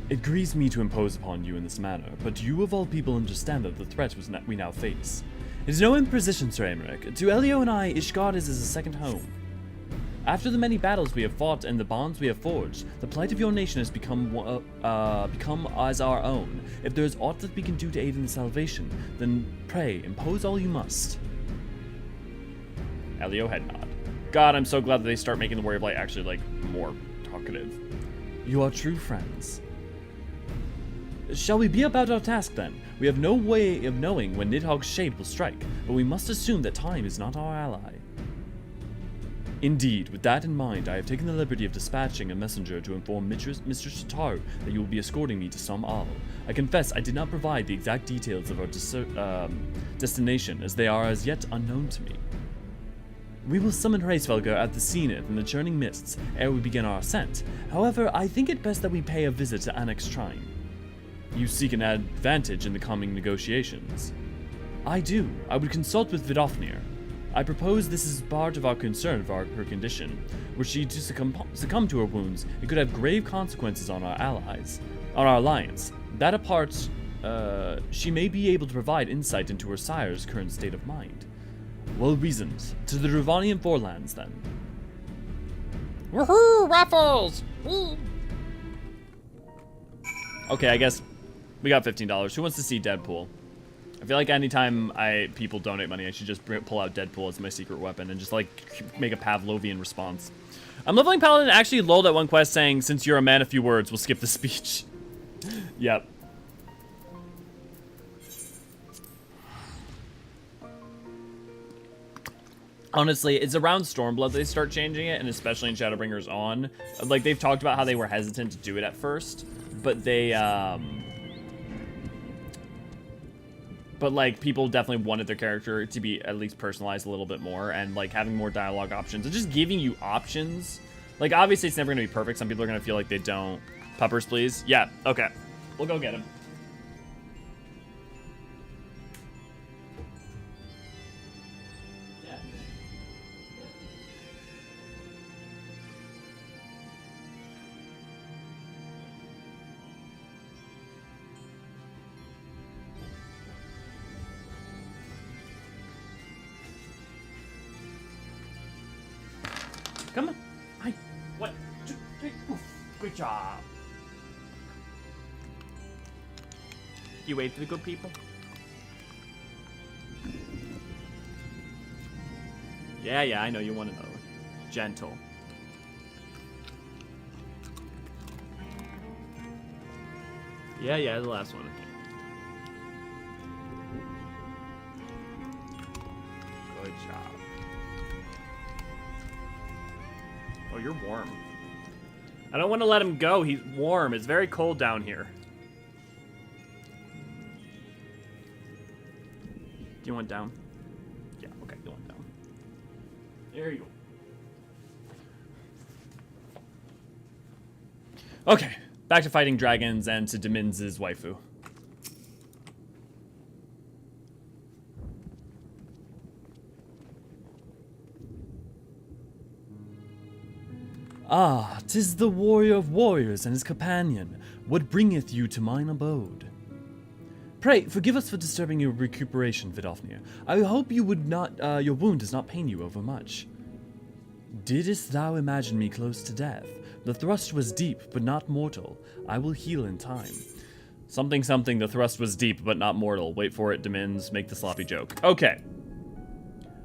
[SPEAKER 1] It grieves me to impose upon you in this manner, but you of all people understand that the threat we now face. It is no imposition, Sir Aymeric. To Elio and I, Ishgard is a second home. After the many battles we have fought and the bonds we have forged, the plight of your nation has become as our own. If there is aught that we can do to aid in the salvation, then pray, impose all you must. Elio head nod. God, I'm so glad that they start making the Warrior of Light actually, like, more talkative. You are true friends. Shall we be about our task, then? We have no way of knowing when Nidhogg's shade will strike, but we must assume that time is not our ally. Indeed, with that in mind, I have taken the liberty of dispatching a messenger to inform Mistress Shataru that you will be escorting me to Som-Al. I confess I did not provide the exact details of our destination, as they are as yet unknown to me. We will summon Hraesvelgr at the Zenith in the Churning Mists ere we begin our ascent. However, I think it best that we pay a visit to Annex Shrine. You seek an advantage in the coming negotiations. I do. I would consult with Vidofnir. I propose this is part of our concern for her condition. Were she to succumb to her wounds, it could have grave consequences on our alliance. That apart, she may be able to provide insight into her sire's current state of mind. Well reasoned. To the Ruvanian Forelands, then. Woohoo! Raffles! Woo! Okay, I guess we got $15. Who wants to see Deadpool? I feel like anytime people donate money, I should just pull out Deadpool as my secret weapon and just, like, make a Pavlovian response. I'm leveling Paladin actually lulled at one quest saying, since you're a man of few words, we'll skip the speech. Yep. Honestly, it's around Stormblood they start changing it, and especially in Shadowbringers On. Like, they've talked about how they were hesitant to do it at first, but they, but, like, people definitely wanted their character to be at least personalized a little bit more, and, like, having more dialogue options, and just giving you options. Like, obviously, it's never going to be perfect. Some people are going to feel like they don't. Puppers, please. Yeah, okay. We'll go get him. Come on. Hi. 1, 2, 3. Oof. Good job. You wait for the good people? Yeah, I know you want to know. Gentle. Yeah, the last one. Good job. Oh, you're warm. I don't want to let him go. He's warm. It's very cold down here. Do you want down? Yeah, okay, you want down. There you go. Okay, back to fighting dragons and to Diminz's waifu. Ah, 'tis the warrior of warriors and his companion. What bringeth you to mine abode? Pray, forgive us for disturbing your recuperation, Vidofnir. I hope you would not, your wound does not pain you overmuch. Didst thou imagine me close to death? The thrust was deep, but not mortal. I will heal in time. Something, the thrust was deep, but not mortal. Wait for it, Diminz. Make the sloppy joke. Okay.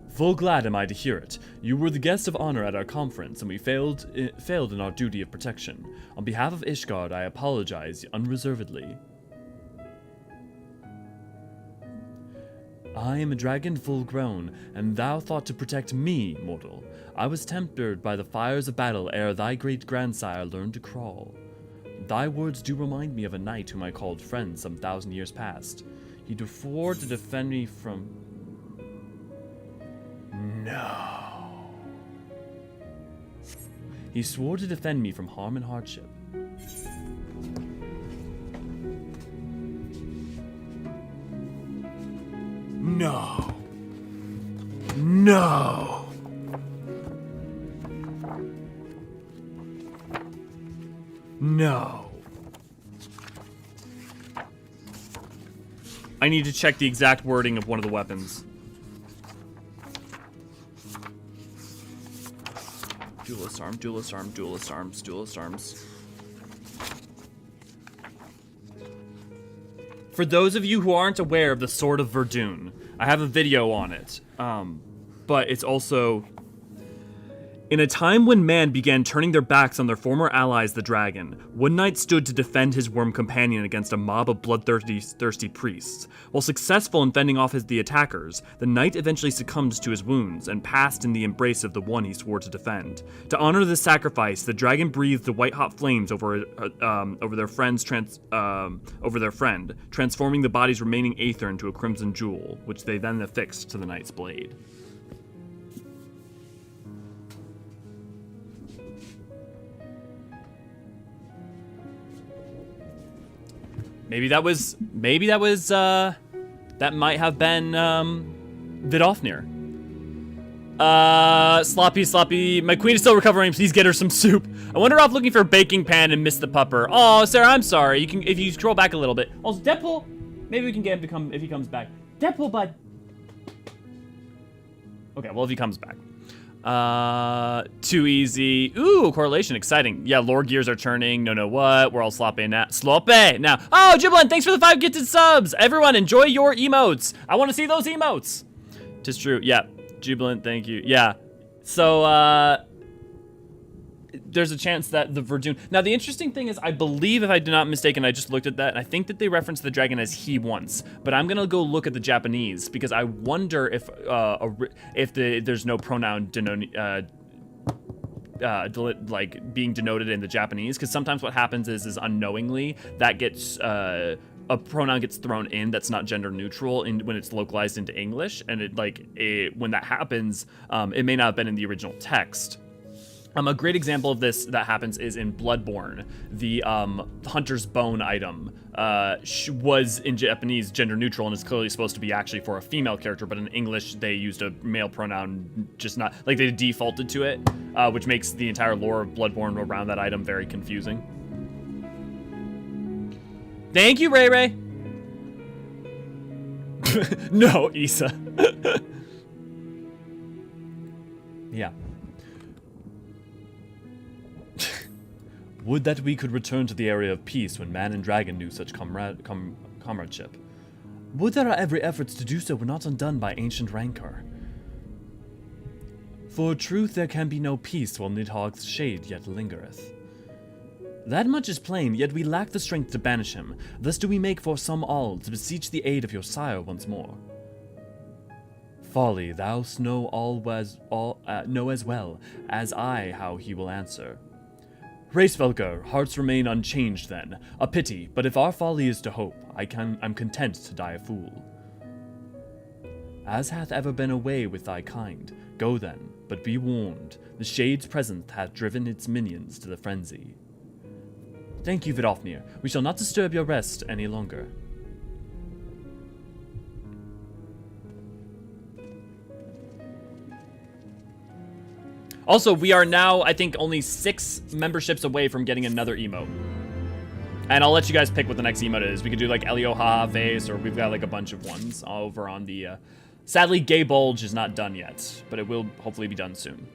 [SPEAKER 1] Full glad am I to hear it. You were the guest of honor at our conference, and we failed in our duty of protection. On behalf of Ishgard, I apologize unreservedly. I am a dragon full grown, and thou thought to protect me, mortal. I was tempered by the fires of battle ere thy great grandsire learned to crawl. Thy words do remind me of a knight whom I called friend some 1,000 years past. He swore to defend me from... No. He swore to defend me from harm and hardship. No. No. No. I need to check the exact wording of one of the weapons. Duelist arm, duelist arm, duelist arms, duelist arms. For those of you who aren't aware of the Sword of Verdun, I have a video on it. But it's also... In a time when man began turning their backs on their former allies, the dragon, one knight stood to defend his worm companion against a mob of bloodthirsty priests. While successful in fending off the attackers, the knight eventually succumbed to his wounds and passed in the embrace of the one he swore to defend. To honor this sacrifice, the dragon breathed the white-hot flames over their friend, transforming the body's remaining aether into a crimson jewel, which they then affixed to the knight's blade. Maybe that might have been, Vidofnir. Sloppy, my queen is still recovering, please get her some soup. I wander off looking for a baking pan and miss the pupper. Oh, Sarah, I'm sorry, if you scroll back a little bit. Also, Deadpool, maybe we can get him to come, if he comes back. Deadpool, bud. Okay, well, if he comes back. Too easy. Ooh, correlation, exciting. Yeah, lore gears are churning. No, what? We're all sloppy now. Sloppy now. Oh, Jiblin, thanks for the 5 gifted subs. Everyone, enjoy your emotes. I want to see those emotes. Tis true. Yeah, Jubilant, thank you. Yeah. So, there's a chance that the Verdun... Now, the interesting thing is, I believe, if I'm not mistaken, I just looked at that, and I think that they referenced the dragon as he once. But I'm gonna go look at the Japanese, because I wonder if there's no pronoun being denoted in the Japanese, because sometimes what happens is unknowingly, that gets... a pronoun gets thrown in that's not gender neutral when it's localized into English, and when that happens, it may not have been in the original text. A great example of this that happens is in Bloodborne. The hunter's bone item was in Japanese gender neutral and is clearly supposed to be actually for a female character, but in English they used a male pronoun, just not like they defaulted to it, which makes the entire lore of Bloodborne around that item very confusing. Thank you, Ray Ray. No, Issa. Yeah. Would that we could return to the area of peace when man and dragon knew such comradeship. Would that our every efforts to do so were not undone by ancient rancor. For truth there can be no peace while Nidhogg's shade yet lingereth. That much is plain, yet we lack the strength to banish him. Thus do we make for some all to beseech the aid of your sire once more. Folly, thou know as well as I how he will answer. Racevelker, hearts remain unchanged then. A pity, but if our folly is to hope, I'm content to die a fool. As hath ever been a way with thy kind, go then, but be warned, the shade's presence hath driven its minions to the frenzy. Thank you, Vidofnir. We shall not disturb your rest any longer. Also, we are now, I think, only 6 memberships away from getting another emote. And I'll let you guys pick what the next emote is. We could do like Elio haha face, or we've got like a bunch of ones over on the... Sadly, Gay Bulge is not done yet, but it will hopefully be done soon.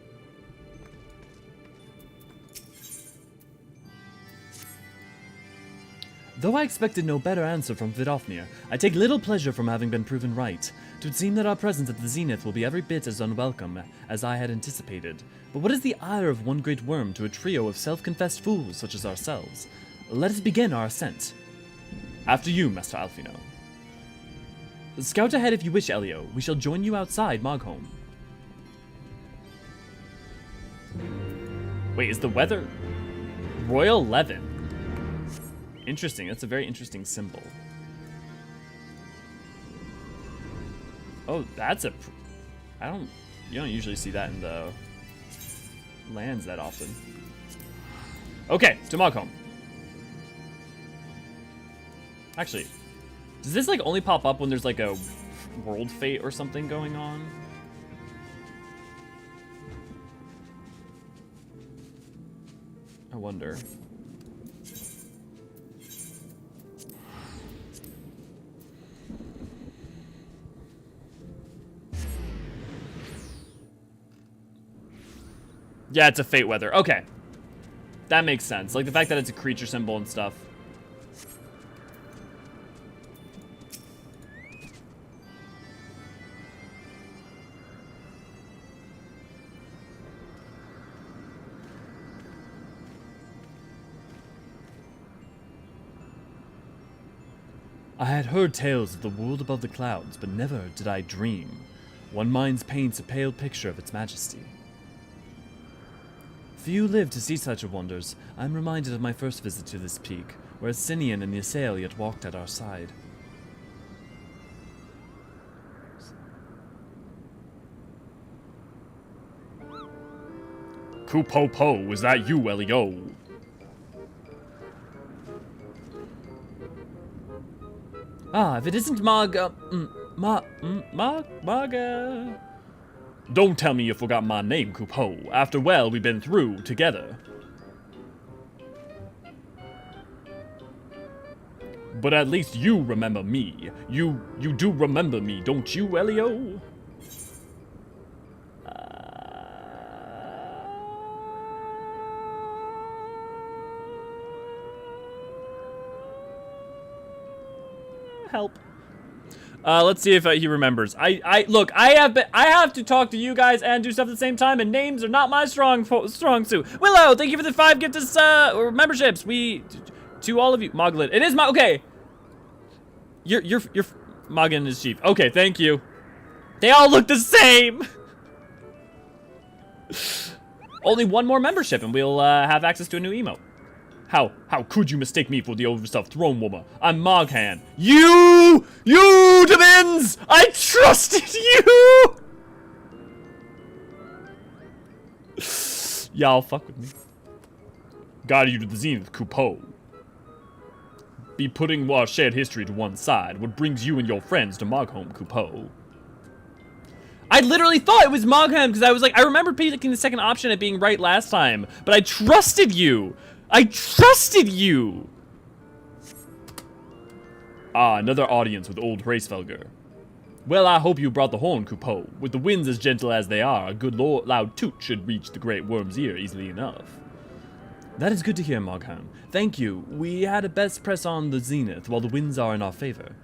[SPEAKER 1] Though I expected no better answer from Vidofnir, I take little pleasure from having been proven right. It would seem that our presence at the Zenith will be every bit as unwelcome as I had anticipated. But what is the ire of one great worm to a trio of self-confessed fools such as ourselves? Let us begin our ascent. After you, Master Alfino. Scout ahead if you wish, Elio. We shall join you outside Mogholm. Wait, is the weather... Royal Levin. Interesting, that's a very interesting symbol. Oh, that's a... You don't usually see that in the lands that often. Okay, to Mogholm. Actually, does this like only pop up when there's like a world fate or something going on? I wonder. Yeah, it's a fate weather. Okay. That makes sense. Like the fact that it's a creature symbol and stuff. I had heard tales of the world above the clouds, but never did I dream. One mind paints a pale picture of its majesty. Few live to see such wonders. I am reminded of my first visit to this peak, where Sinian and Ysael yet walked at our side. Kupo-po, was that you, Elio? Ah, if it isn't Maga... Maga... Don't tell me you forgot my name, Kupo, after well we've been through together. But at least you remember me. You do remember me, don't you, Elio? Help. Let's see if he remembers. Look, I have to talk to you guys and do stuff at the same time, and names are not my strong suit. Willow, thank you for the 5 gifted memberships. To all of you, Moglet. It is okay. You're Mogin is chief. Okay, thank you. They all look the same. Only 1 more membership, and we'll have access to a new emote. How could you mistake me for the overstuffed throne woman? I'm Moghan. You demons! I trusted you! Y'all fuck with me. Guide you to the zenith, Kupo. Be putting our shared history to one side. What brings you and your friends to Mogholm, Kupo? I literally thought it was Moghan because I was like, I remember picking the second option at being right last time, but I trusted you. I trusted you! Ah, another audience with old Hraesvelgr. Well, I hope you brought the horn, Kupo. With the winds as gentle as they are, a good loud toot should reach the great worm's ear easily enough. That is good to hear, Moghan. Thank you. We had a best press on the zenith, while the winds are in our favor.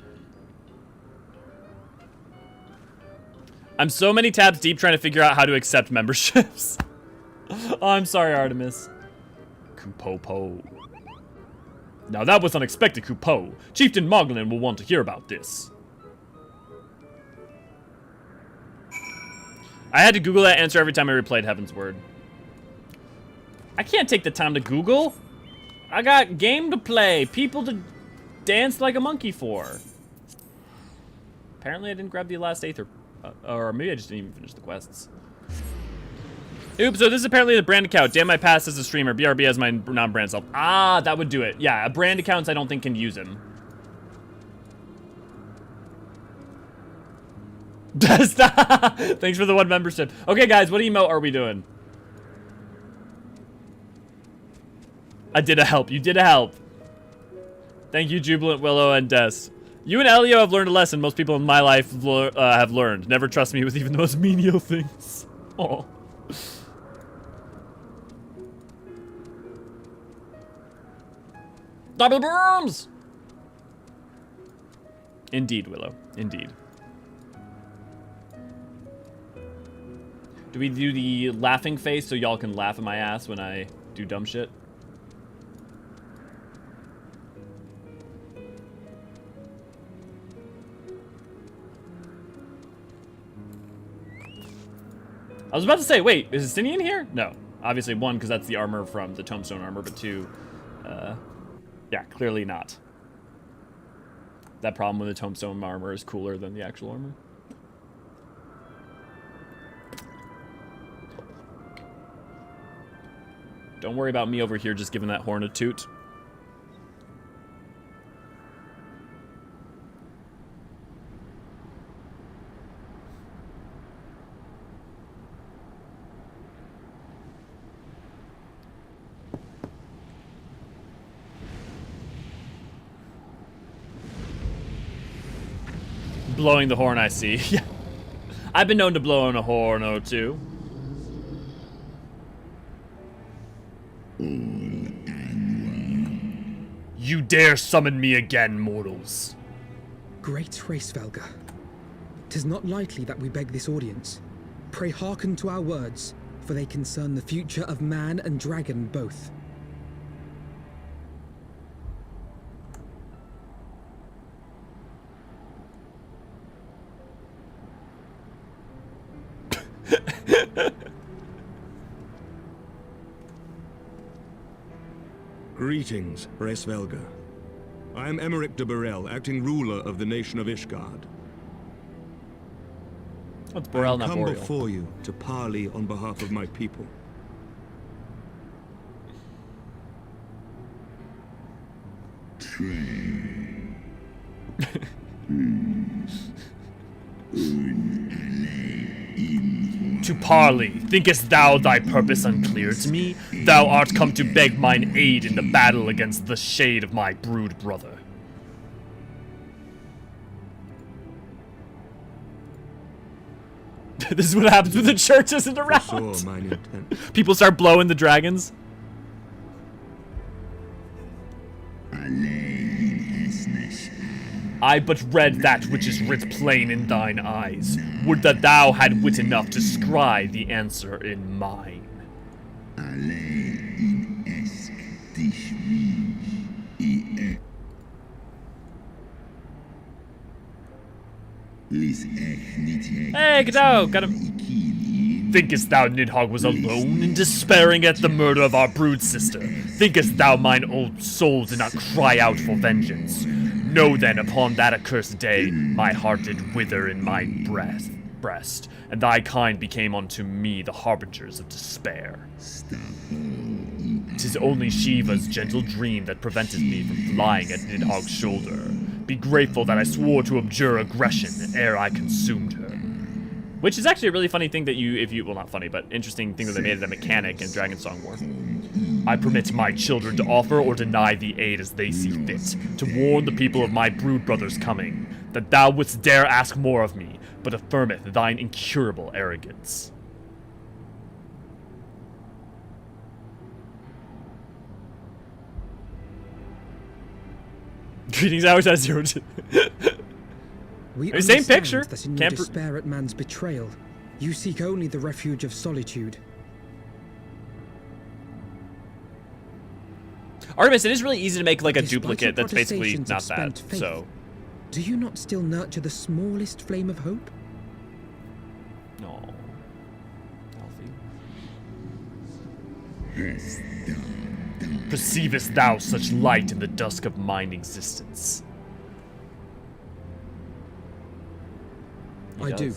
[SPEAKER 1] I'm so many tabs deep trying to figure out how to accept memberships. Oh, I'm sorry, Artemis. Kupo-po. Now that was unexpected, Kupo. Chieftain Moglin will want to hear about this. I had to Google that answer every time I replayed Heavensward. I can't take the time to Google. I got game to play, people to dance like a monkey for. Apparently I didn't grab the last Aether, or maybe I just didn't even finish the quests. Oops, so this is apparently the brand account. Damn my past as a streamer. BRB as my non-brand self. Ah, that would do it. Yeah, brand accounts I don't think can use him. Thanks for the 1 membership. Okay, guys, what emote are we doing? I did a help. You did a help. Thank you, Jubilant, Willow, and Des. You and Elio have learned a lesson most people in my life have learned. Never trust me with even the most menial things. Aw. Double brooms! Indeed, Willow. Indeed. Do we do the laughing face so y'all can laugh at my ass when I do dumb shit? I was about to say, wait, is Sinian here? No. Obviously, 1, because that's the armor from the Tombstone armor, but 2, yeah, clearly not. That problem with the Tombstone armor is cooler than the actual armor. Don't worry about me over here just giving that horn a toot. Blowing the horn, I see. Yeah, I've been known to blow on a horn or two. You dare summon me again, mortals.
[SPEAKER 2] Great Hraesvelga, 'tis not lightly that we beg this audience. Pray hearken to our words, for they concern the future of man and dragon both.
[SPEAKER 9] Greetings, Hraesvelga. I am Emeric de Burrell, acting ruler of the nation of Ishgard.
[SPEAKER 1] It's Burrell,
[SPEAKER 9] I
[SPEAKER 1] not
[SPEAKER 9] come
[SPEAKER 1] Boreal.
[SPEAKER 9] before you to parley on behalf of my people.
[SPEAKER 1] To parley, thinkest thou thy purpose unclear to me? Thou art come to beg mine aid in the battle against the shade of my brood brother. This is what happens when the church isn't around.
[SPEAKER 9] Foresaw mine intent.
[SPEAKER 1] People start blowing the dragons. I but read that which is writ plain in thine eyes. Would that thou had wit enough to scry the answer in mine. Hey, get out! Got him. Thinkest thou Nidhogg was alone in despairing at the murder of our brood sister? Thinkest thou mine old soul did not cry out for vengeance? Know then, upon that accursed day, my heart did wither in my breast, and thy kind became unto me the harbingers of despair. 'Tis only Shiva's gentle dream that prevented me from flying at Nidhogg's shoulder. Be grateful that I swore to abjure aggression ere I consumed her. Which is actually a really funny thing that well, not funny, but interesting thing that they made it a mechanic in Dragonsong War. I permit my children to offer or deny thee aid as they see fit, to warn the people of my brood brother's coming, that thou wouldst dare ask more of me, but affirmeth thine incurable arrogance. Greetings, hours as zero.
[SPEAKER 2] We
[SPEAKER 1] Same
[SPEAKER 2] understand
[SPEAKER 1] picture.
[SPEAKER 2] that in your
[SPEAKER 1] Can't
[SPEAKER 2] despair at man's betrayal, you seek only the refuge of solitude.
[SPEAKER 1] Artemis, it is really easy to make like a
[SPEAKER 2] Despite
[SPEAKER 1] duplicate
[SPEAKER 2] your
[SPEAKER 1] that's basically
[SPEAKER 2] protestations of
[SPEAKER 1] not that,
[SPEAKER 2] spent faith,
[SPEAKER 1] so.
[SPEAKER 2] Do you not still nurture the smallest flame of hope?
[SPEAKER 1] No. Perceivest thou such light in the dusk of mine existence?
[SPEAKER 2] I do.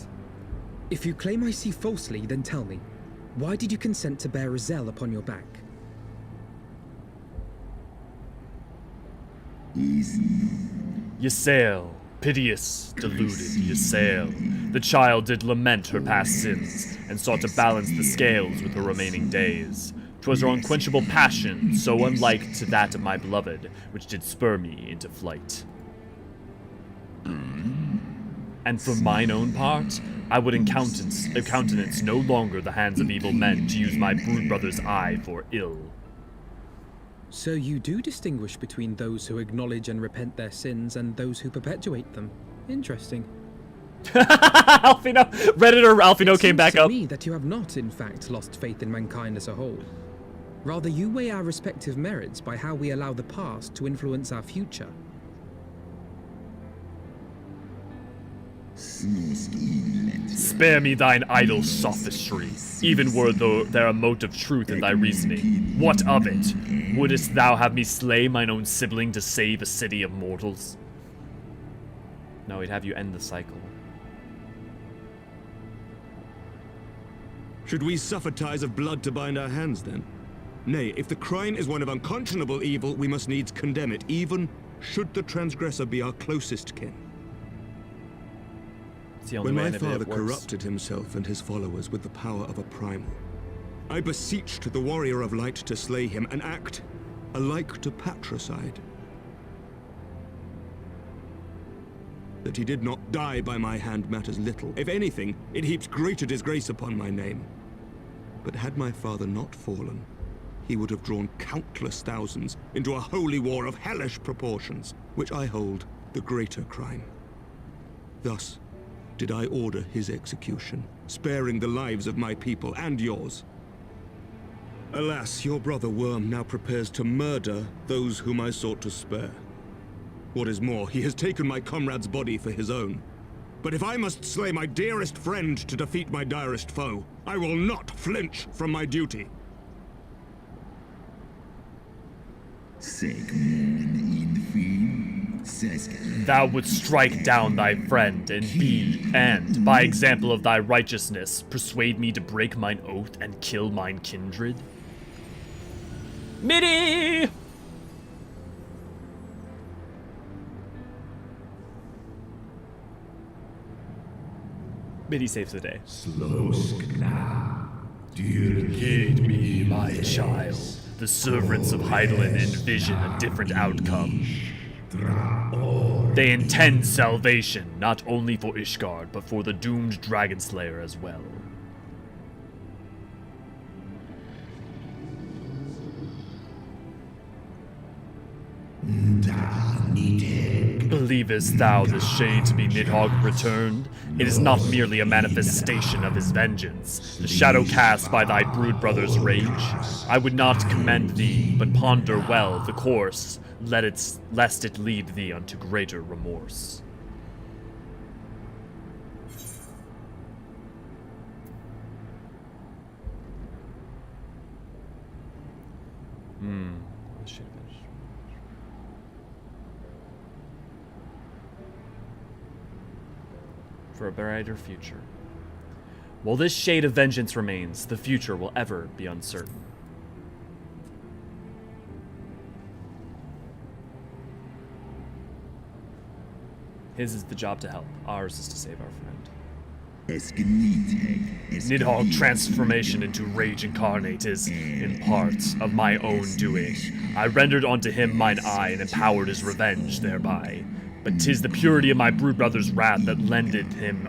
[SPEAKER 2] If you claim I see falsely, then tell me, why did you consent to bear Azel upon your back?
[SPEAKER 1] Ysael, piteous, deluded Ysael. The child did lament her past sins, and sought to balance the scales with her remaining days. 'Twas her unquenchable passion, so unlike to that of my beloved, which did spur me into flight. And for mine own part, I would countenance no longer the hands of evil men to use my brood brother's eye for ill.
[SPEAKER 2] So you do distinguish between those who acknowledge and repent their sins and those who perpetuate them. Interesting.
[SPEAKER 1] Alfino, Redditor Alfino came back up.
[SPEAKER 2] It seems to me that you have not, in fact, lost faith in mankind as a whole. Rather, you weigh our respective merits by how we allow the past to influence our future.
[SPEAKER 1] Spare me thine idle sophistry, even were there a mote of truth in thy reasoning. What of it? Wouldst thou have me slay mine own sibling to save a city of mortals? No, he'd have you end the cycle.
[SPEAKER 9] Should we suffer ties of blood to bind our hands, then? Nay, if the crime is one of unconscionable evil, we must needs condemn it, even should the transgressor be our closest kin. When my father corrupted himself and his followers with the power of a primal, I beseeched the warrior of light to slay him, an act alike to patricide. That he did not die by my hand matters little. If anything, it heaps greater disgrace upon my name. But had my father not fallen, he would have drawn countless thousands into a holy war of hellish proportions, which I hold the greater crime. Thus did I order his execution, sparing the lives of my people and yours. Alas, your brother Wyrm now prepares to murder those whom I sought to spare. What is more, he has taken my comrade's body for his own. But if I must slay my dearest friend to defeat my direst foe, I will not flinch from my duty.
[SPEAKER 1] Thou wouldst strike down thy friend, and by example of thy righteousness, persuade me to break mine oath and kill mine kindred? Midi! Midi saves the day. Heed me, my child. The servants of Hydaelyn envision a different outcome. They intend salvation, not only for Ishgard, but for the doomed Dragon Slayer as well. Believest thou this shade to be Nidhogg returned? It is not merely a manifestation of his vengeance, the shadow cast by thy brood brother's rage. I would not commend thee, but ponder well the course, lest it lead thee unto greater remorse. For a brighter future. While this shade of vengeance remains, the future will ever be uncertain. His is the job to help, ours is to save our friend. Nidhogg transformation into rage incarnate is, in part, of my own doing. I rendered unto him mine eye and empowered his revenge thereby. But 'tis the purity of my brood brother's wrath that lended him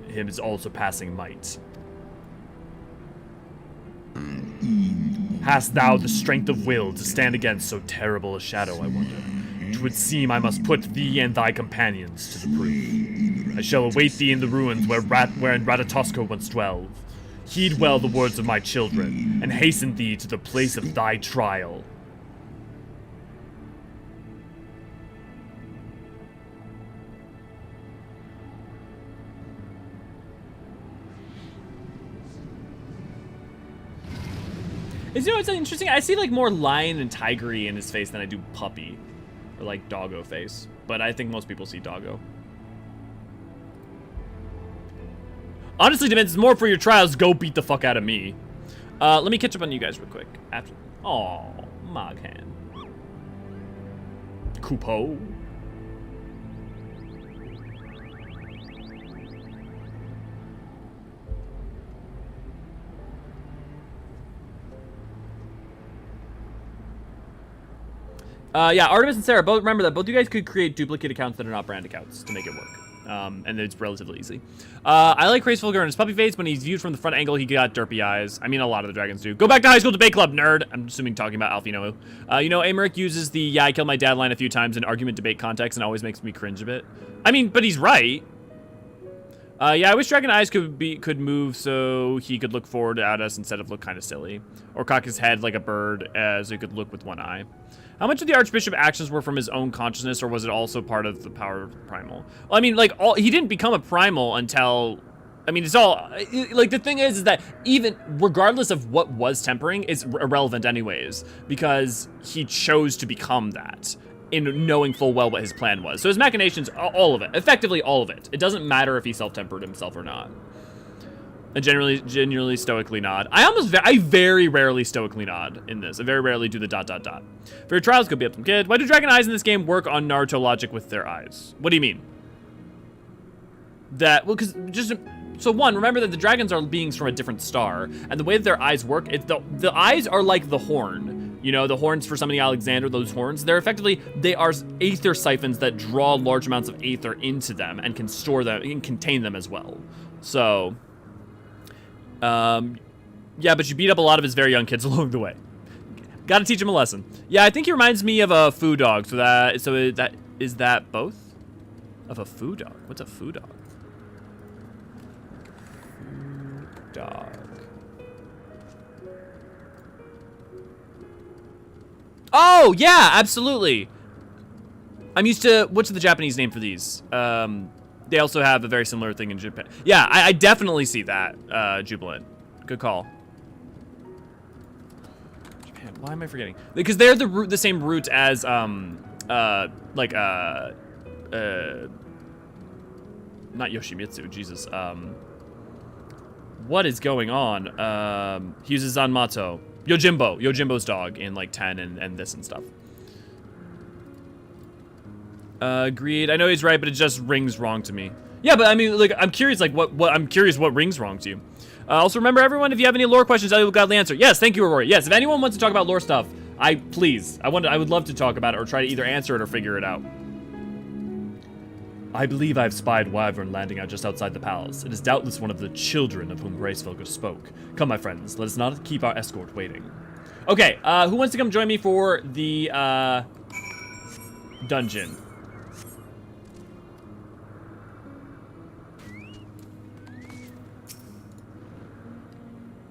[SPEAKER 1] his all-surpassing might. Hast thou the strength of will to stand against so terrible a shadow, I wonder? 'Twould seem I must put thee and thy companions to the proof. I shall await thee in the ruins wherein Ratatosko once dwelled. Heed well the words of my children, and hasten thee to the place of thy trial. You know what's interesting? I see like more lion and tigery in his face than I do puppy. Or like doggo face. But I think most people see doggo. Honestly, Demons, more for your trials, go beat the fuck out of me. Let me catch up on you guys real quick. After. Oh, Moghan. Kupo. Yeah, Artemis and Sarah, both remember that both you guys could create duplicate accounts that are not brand accounts to make it work. And it's relatively easy. I like Graceful Girl in his puppy face. When he's viewed from the front angle, he got derpy eyes. I mean, a lot of the dragons do. Go back to high school debate club, nerd. I'm assuming talking about Alfino. You know, Amaric uses the "yeah, I killed my dad" line a few times in argument debate context and always makes me cringe a bit. I mean, but he's right. Yeah, I wish Dragon Eyes could move so he could look forward at us instead of look kind of silly. Or cock his head like a bird so he could look with one eye. How much of the Archbishop's actions were from his own consciousness, or was it also part of the power of Primal? Well, I mean, like, he didn't become a Primal until... I mean, it's all... Like, the thing is that even regardless of what was tempering, it's irrelevant anyways, because he chose to become that, in knowing full well what his plan was. So his machinations, all of it, effectively all of it. It doesn't matter if he self-tempered himself or not. And genuinely stoically nod. I very rarely stoically nod in this. I very rarely do the ... For your trials, go be up some kid. Why do dragon eyes in this game work on Naruto logic with their eyes? What do you mean? Well, because just... So one, remember that the dragons are beings from a different star, and the way that their eyes work, the eyes are like the horn. You know, the horns for summoning Alexander, those horns, they are aether siphons that draw large amounts of aether into them and can store them, and contain them as well. So... yeah, but you beat up a lot of his very young kids along the way. Gotta teach him a lesson. Yeah, I think he reminds me of a foo dog. So that is that both? Of a foo dog? What's a foo dog? Foo dog. Oh, yeah, absolutely. I'm used to, what's the Japanese name for these? They also have a very similar thing in Japan. Yeah, I definitely see that, Jubilant. Good call. Japan, why am I forgetting? Because they're the same root as, not Yoshimitsu, Jesus. What is going on? He uses Zanmato. Yojimbo's dog in like 10 and this and stuff. Agreed. I know he's right, but it just rings wrong to me. Yeah, but I mean, like, I'm curious, like, I'm curious what rings wrong to you. Also, remember, everyone, if you have any lore questions, I will gladly answer. Yes, thank you, Aurora. Yes, if anyone wants to talk about lore stuff, I would love to talk about it or try to either answer it or figure it out. I believe I've spied Wyvern landing out just outside the palace. It is doubtless one of the children of whom Gracefolker spoke. Come, my friends, let us not keep our escort waiting. Okay, who wants to come join me for the, dungeon?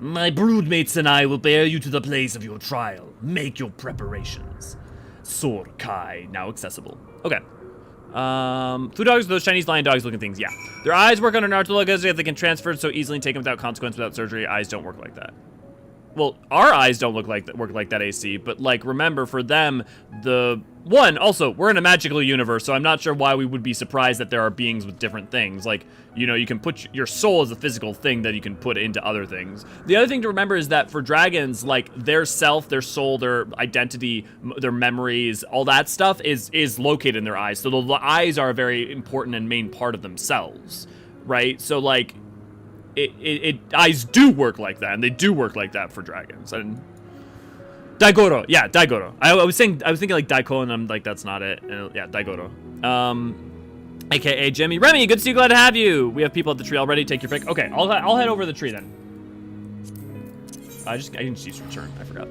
[SPEAKER 1] My broodmates and I will bear you to the place of your trial. Make your preparations. Sorkai, now accessible. Okay. Foo dogs are those Chinese lion dogs looking things, yeah. Their eyes work on an archons if they can transfer so easily and take them without consequence, without surgery. Eyes don't work like that. Well, our eyes don't work like that, AC, but like, remember, for them, also, we're in a magical universe, so I'm not sure why we would be surprised that there are beings with different things. Like, you know, you can put your soul as a physical thing that you can put into other things. The other thing to remember is that for dragons, like, their self, their soul, their identity, their memories, all that stuff is located in their eyes. So the eyes are a very important and main part of themselves, right? So, like, eyes do work like that, and they do work like that for dragons. And Daigoro, yeah, Daigoro. I was thinking like Daiko, and I'm like, that's not it. Yeah, Daigoro. AKA Jimmy. Remy, good to see you, glad to have you. We have people at the tree already, take your pick. Okay, I'll head over to the tree then. I can just use return, I forgot.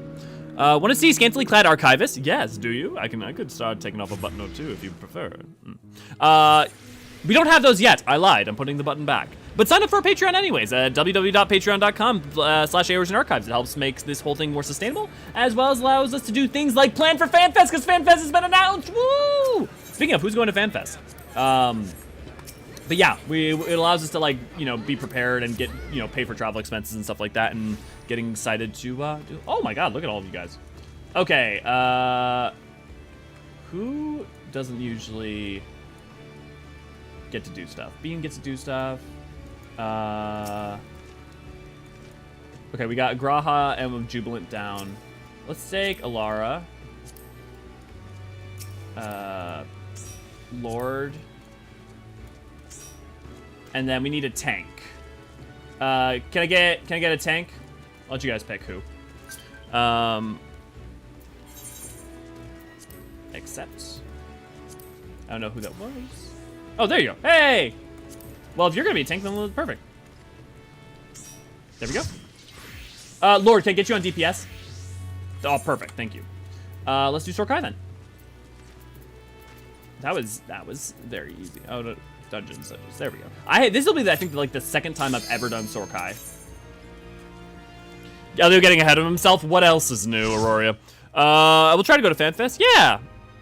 [SPEAKER 1] Want to see scantily clad archivist? Yes, do you? I could start taking off a button or two if you prefer. We don't have those yet. I lied, I'm putting the button back. But sign up for our Patreon anyways at www.patreon.com/Eorzean Archives. It helps make this whole thing more sustainable, as well as allows us to do things like plan for FanFest, because FanFest has been announced. Woo! Speaking of, who's going to FanFest? But yeah, it allows us to, like, you know, be prepared and get, you know, pay for travel expenses and stuff like that, and getting excited to do. Oh my God, look at all of you guys. Okay, who doesn't usually get to do stuff? Bean gets to do stuff. Okay, we got Graha and Jubilant down. Let's take Alara. Lord. And then we need a tank. Can I get a tank? I'll let you guys pick who. Except I don't know who that was. Oh, there you go. Hey! Well, if you're gonna be a tank, then it's perfect. There we go. Lord, can I get you on DPS? Oh, perfect. Thank you. Let's do Sorkai then. That was very easy. Oh, no, dungeons. There we go. This will be, I think, like the second time I've ever done Sorkai. Yeah, they're getting ahead of himself. What else is new, Aurora? I will try to go to FanFest. Yeah.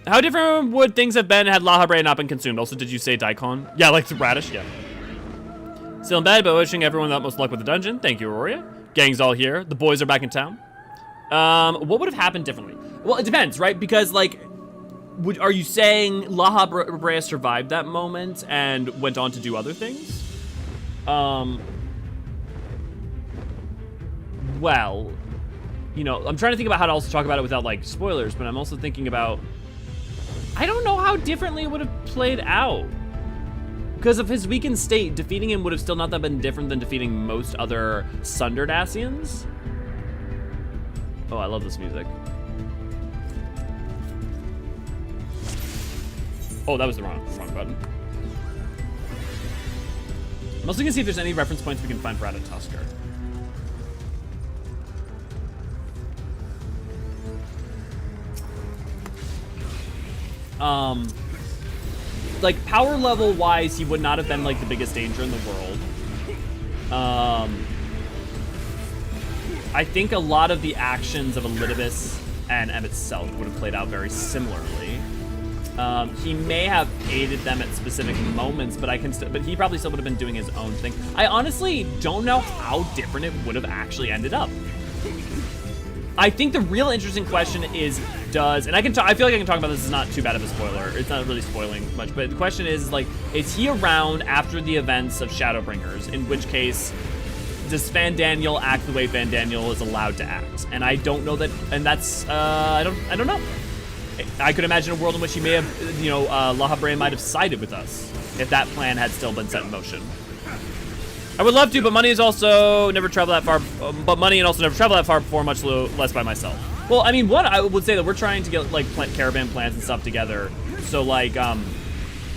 [SPEAKER 1] How different would things have been had La Habre not been consumed? Also, did you say Daikon? Yeah, like the radish. Yeah. Still in bed, but wishing everyone the utmost luck with the dungeon. Thank you, Aurora. Gang's all here. The boys are back in town. What would have happened differently? Well, it depends, right? Because, like, are you saying La Habre survived that moment and went on to do other things? Well, you know, I'm trying to think about how to also talk about it without, like, spoilers, but I'm also thinking about, I don't know how differently it would have played out. Because of his weakened state, defeating him would have still not that been different than defeating most other Sundered Asians. Oh, I love this music. Oh, that was the wrong button. I'm also gonna see if there's any reference points we can find for Tusker. like power level wise, he would not have been like the biggest danger in the world. I think a lot of the actions of Elidibus and M itself would have played out very similarly. He may have aided them at specific moments, but but he probably still would have been doing his own thing. I honestly don't know how different it would have actually ended up. I think the real interesting question is, and I feel like I can talk about this, it's not too bad of a spoiler. It's not really spoiling much, but the question is like, is he around after the events of Shadowbringers? In which case, does Fandaniel act the way Fandaniel is allowed to act? And I don't know that, and that's, I don't know. I could imagine a world in which he may have, you know, La Habrea might have sided with us if that plan had still been set in motion. I would love to, but money is also never travel that far. But money and also never travel that far before, much less by myself. Well, I mean, one, I would say that we're trying to get like caravan plans and stuff together. So like,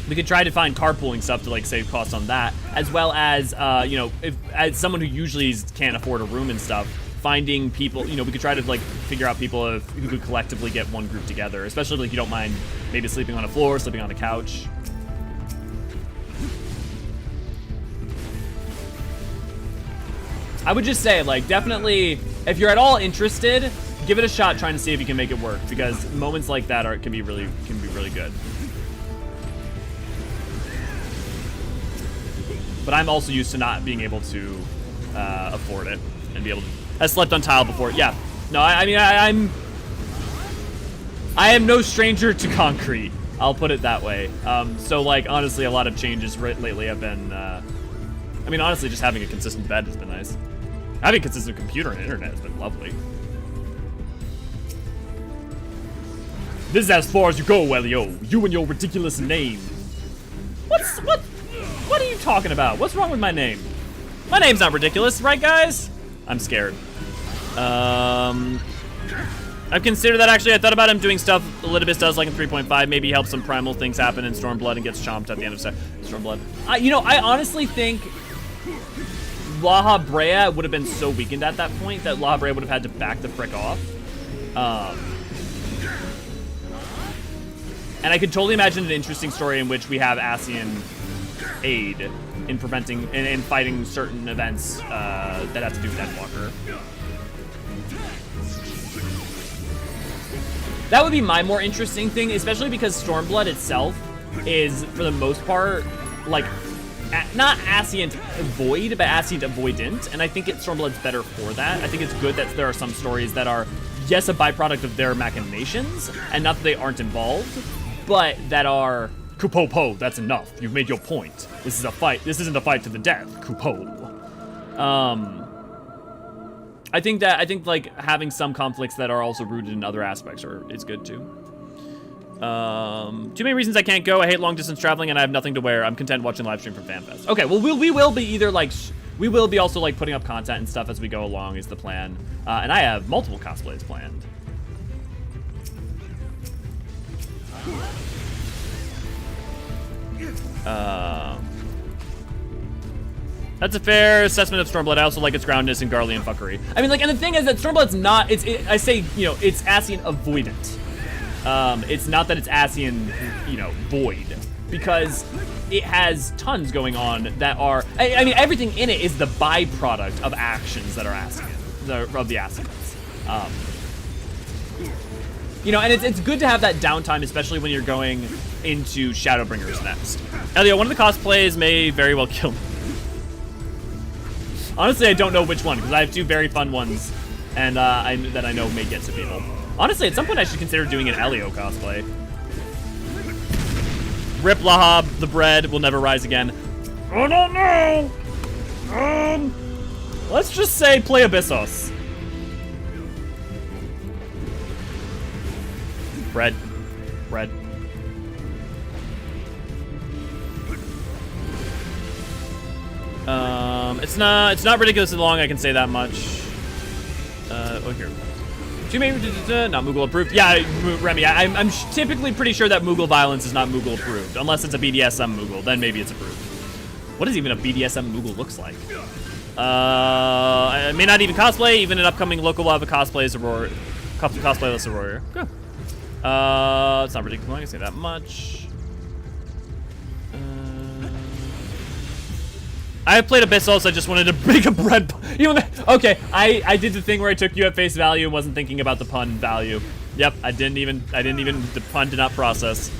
[SPEAKER 1] we could try to find carpooling stuff to like save costs on that, as well as, you know, if as someone who usually can't afford a room and stuff, finding people, you know, we could try to like figure out people who could collectively get one group together, especially like you don't mind maybe sleeping on a floor, sleeping on a couch. I would just say, like, definitely, if you're at all interested, give it a shot trying to see if you can make it work, because moments like that can be really good. But I'm also used to not being able to afford it and be able to. I slept on tile before. Yeah. No, I mean, I am no stranger to concrete. I'll put it that way. So, like, honestly, a lot of changes lately have been. I mean, honestly, just having a consistent bed has been nice. Having a consistent computer and internet has been lovely. This is as far as you go, Elio. You and your ridiculous name. What are you talking about? What's wrong with my name? My name's not ridiculous, right, guys? I'm scared. I've considered that, actually. I thought about him doing stuff Elidibus does, like in 3.5. Maybe he helps some primal things happen in Stormblood and gets chomped at the end of Stormblood. You know, I honestly think La Habrea would have been so weakened at that point that La Habrea would have had to back the frick off. And I could totally imagine an interesting story in which we have Ascian aid in preventing and fighting certain events that have to do with Deathwalker. That would be my more interesting thing, especially because Stormblood itself is, for the most part, like, not Ascient Void, but Ascient Avoidant, and I think Stormblood's better for that. I think it's good that there are some stories that are, yes, a byproduct of their machinations, and not that they aren't involved, but that are, Kupo-po, that's enough. You've made your point. This is a fight. This isn't a fight to the death, Kupo. I think like having some conflicts that are also rooted in other aspects is good too. Too many reasons I can't go. I hate long distance traveling and I have nothing to wear. I'm content watching live stream from FanFest. Okay, well we will be either like we will be also like putting up content and stuff as we go along is the plan. And I have multiple cosplays planned. That's a fair assessment of Stormblood. I also like its groundedness and Garlean fuckery. I mean, like, and the thing is that Stormblood's not, I say, you know, it's Ascian Avoidant. It's not that it's Ascian, you know, Void. Because it has tons going on that are, I mean, everything in it is the byproduct of actions that are Ascian, of the Ascians. You know, and it's good to have that downtime, especially when you're going into Shadowbringers next. Elio, one of the cosplays may very well kill me. Honestly, I don't know which one, because I have two very fun ones, and that I know may get to people. Honestly, at some point I should consider doing an Elio cosplay. Rip Lahab, the bread will never rise again. I don't know! Let's just say play Abyssos. Bread. Bread. It's not ridiculously long, I can say that much. Oh, here. Not Moogle approved. Yeah, Remy, I'm typically pretty sure that Moogle violence is not Moogle approved. Unless it's a BDSM Moogle, then maybe it's approved. What does even a BDSM Moogle looks like? I may not even cosplay, even an upcoming local will have a cosplay as Aurora. Cosplayless Aurora. Good. It's not ridiculous. I can say that much. I played Abyssal, so I just wanted to make a bread. Okay, I did the thing where I took you at face value and wasn't thinking about the pun value. Yep, the pun did not process.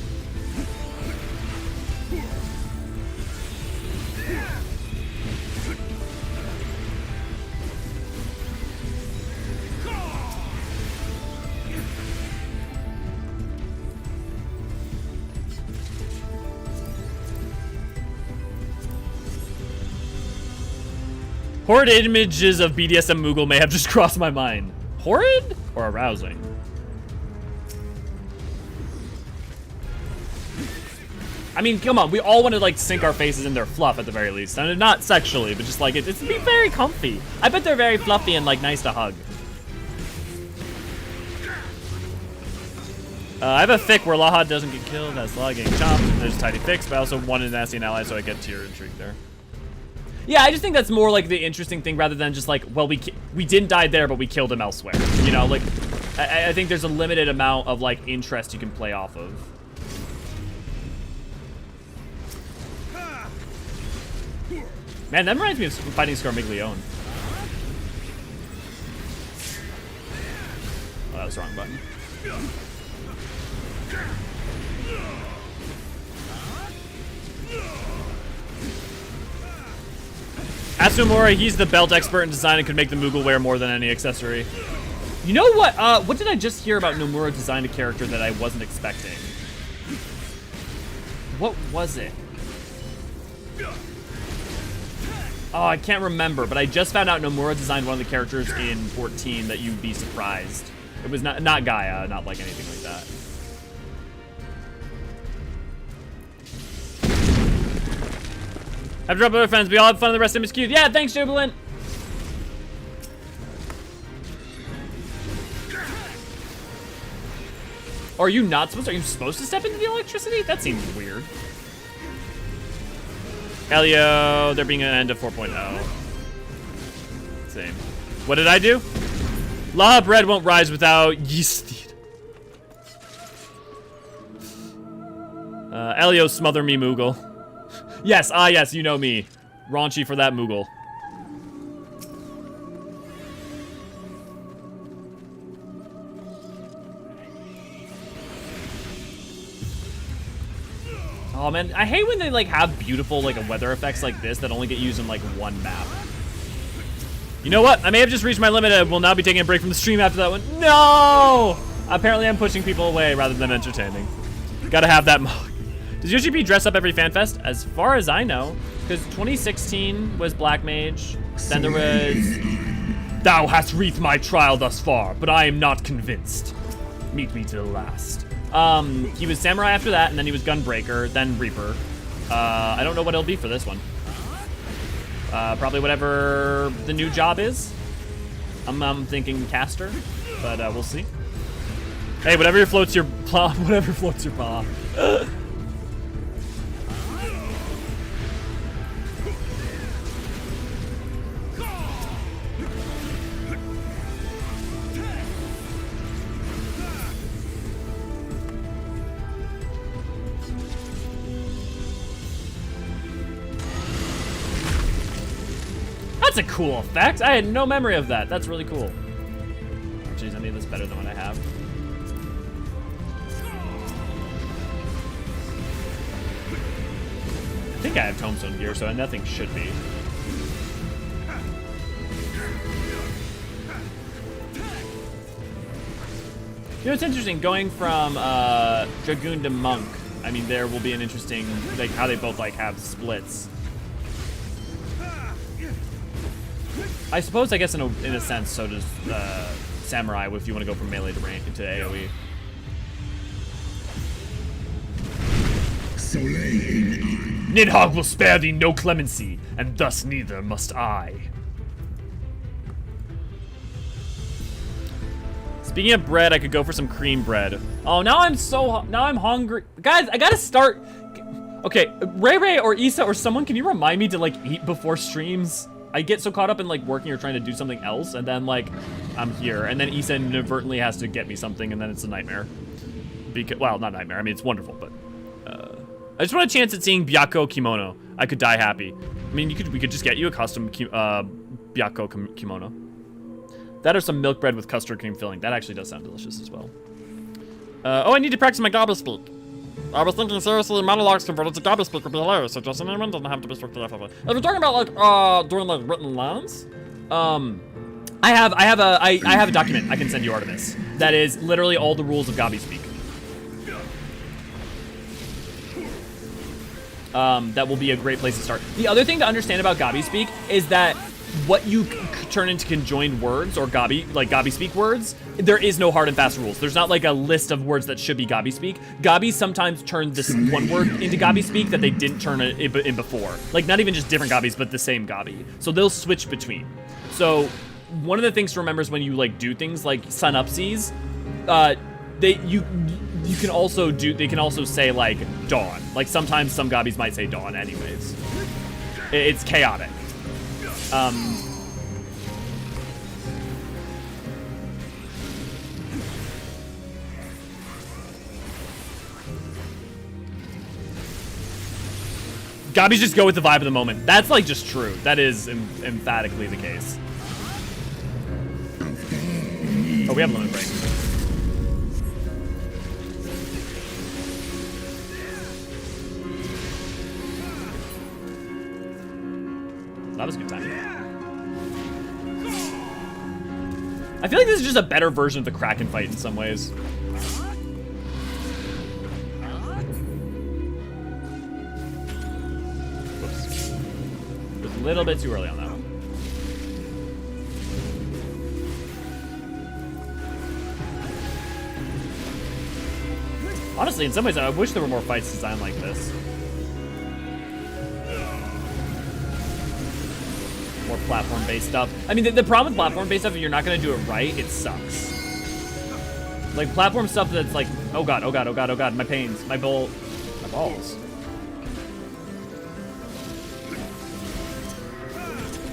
[SPEAKER 1] Horrid images of BDSM Moogle may have just crossed my mind. Horrid or arousing? I mean, come on, we all want to like sink our faces in their fluff at the very least. I mean, not sexually, but just like it's be very comfy. I bet they're very fluffy and like nice to hug. I have a fic where Laha doesn't get killed, has Laha getting chopped. There's a tiny fix, but I also wanted an nasty ally, so I get to your intrigue there. Yeah, I just think that's more like the interesting thing rather than just like, well, we didn't die there, but we killed him elsewhere. You know, like, I think there's a limited amount of like interest you can play off of. Man, that reminds me of fighting Scarmiglione. Oh, that was the wrong button. Ask Nomura, he's the belt expert in design and could make the Moogle wear more than any accessory. You know what? What did I just hear about Nomura designed a character that I wasn't expecting? What was it? Oh, I can't remember, but I just found out Nomura designed one of the characters in 14 that you'd be surprised. It was not Gaia, not like anything like that. Have to drop other friends. We all have fun in the rest of MSQ. Yeah, thanks, Jubilant. Are you not supposed to? Are you supposed to step into the electricity? That seems weird. Elio, there being an end of 4.0. Same. What did I do? Laha bread won't rise without yeast. Elio, smother me, Moogle. Yes, yes, you know me. Raunchy for that Moogle. Oh man, I hate when they like have beautiful like weather effects like this that only get used in like one map. You know what? I may have just reached my limit and will now be taking a break from the stream after that one. No! Apparently I'm pushing people away rather than entertaining. Gotta have that mug. Does UGP dress up every FanFest? As far as I know, because 2016 was Black Mage, then there was... Thou hast wreathed my trial thus far, but I am not convinced. Meet me to the last. He was Samurai after that, and then he was Gunbreaker, then Reaper. I don't know what it'll be for this one. Probably whatever the new job is. I'm thinking Caster, but we'll see. Hey, whatever floats your paw, whatever floats your paw. That's a cool effect. I had no memory of that. That's really cool. Jeez, I need this better than what I have. I think I have Tombstone gear, so nothing should be. You know, it's interesting going from Dragoon to Monk. I mean, there will be an interesting, like, how they both like have splits. I suppose, I guess, in a sense, so does Samurai, if you want to go from melee to rank into AoE. Nidhogg will spare thee no clemency, and thus neither must I. Speaking of bread, I could go for some cream bread. Oh, now I'm hungry. Guys, I gotta start. Okay, Ray or Issa or someone, can you remind me to like eat before streams? I get so caught up in like working or trying to do something else, and then like I'm here, and then Issa inadvertently has to get me something, and then it's a nightmare. Because, well, not nightmare. I mean, it's wonderful, but I just want a chance at seeing Byakko kimono. I could die happy. I mean, we could just get you a custom Byakko kimono. That or some milk bread with custard cream filling. That actually does sound delicious as well. Oh, I need to practice my Gobble speak. I was thinking seriously, monologues converted to Gobble speak would be hilarious. So just anyone doesn't have to be strictly FFA. If you're talking about like doing like written lines, I have a document I can send you, Artemis. That is literally all the rules of Gobby speak. That will be a great place to start. The other thing to understand about Gobby speak is that what you turn into conjoined words or Gobby speak words, there is no hard and fast rules. There's not like a list of words that should be Gobby speak. Gobby sometimes turn this one word into Gobby speak that they didn't turn it in before. Like not even just different Gobbies, but the same Gobby. So they'll switch between. So one of the things to remember is when you like do things like sunupsies, they can also say like dawn. Like sometimes some Gobbies might say dawn anyways. It's chaotic. Gobbies just go with the vibe of the moment. That's like just true. That is emphatically the case. Oh, we have a limit break. That was a good time. I feel like this is just a better version of the Kraken fight in some ways. Whoops. Just a little bit too early on that one. Honestly, in some ways, I wish there were more fights designed like this. More platform-based stuff. I mean, the problem with platform-based stuff, if you're not gonna do it right, it sucks. Like platform stuff that's like, oh god, oh god, oh god, oh god, my pains, my balls.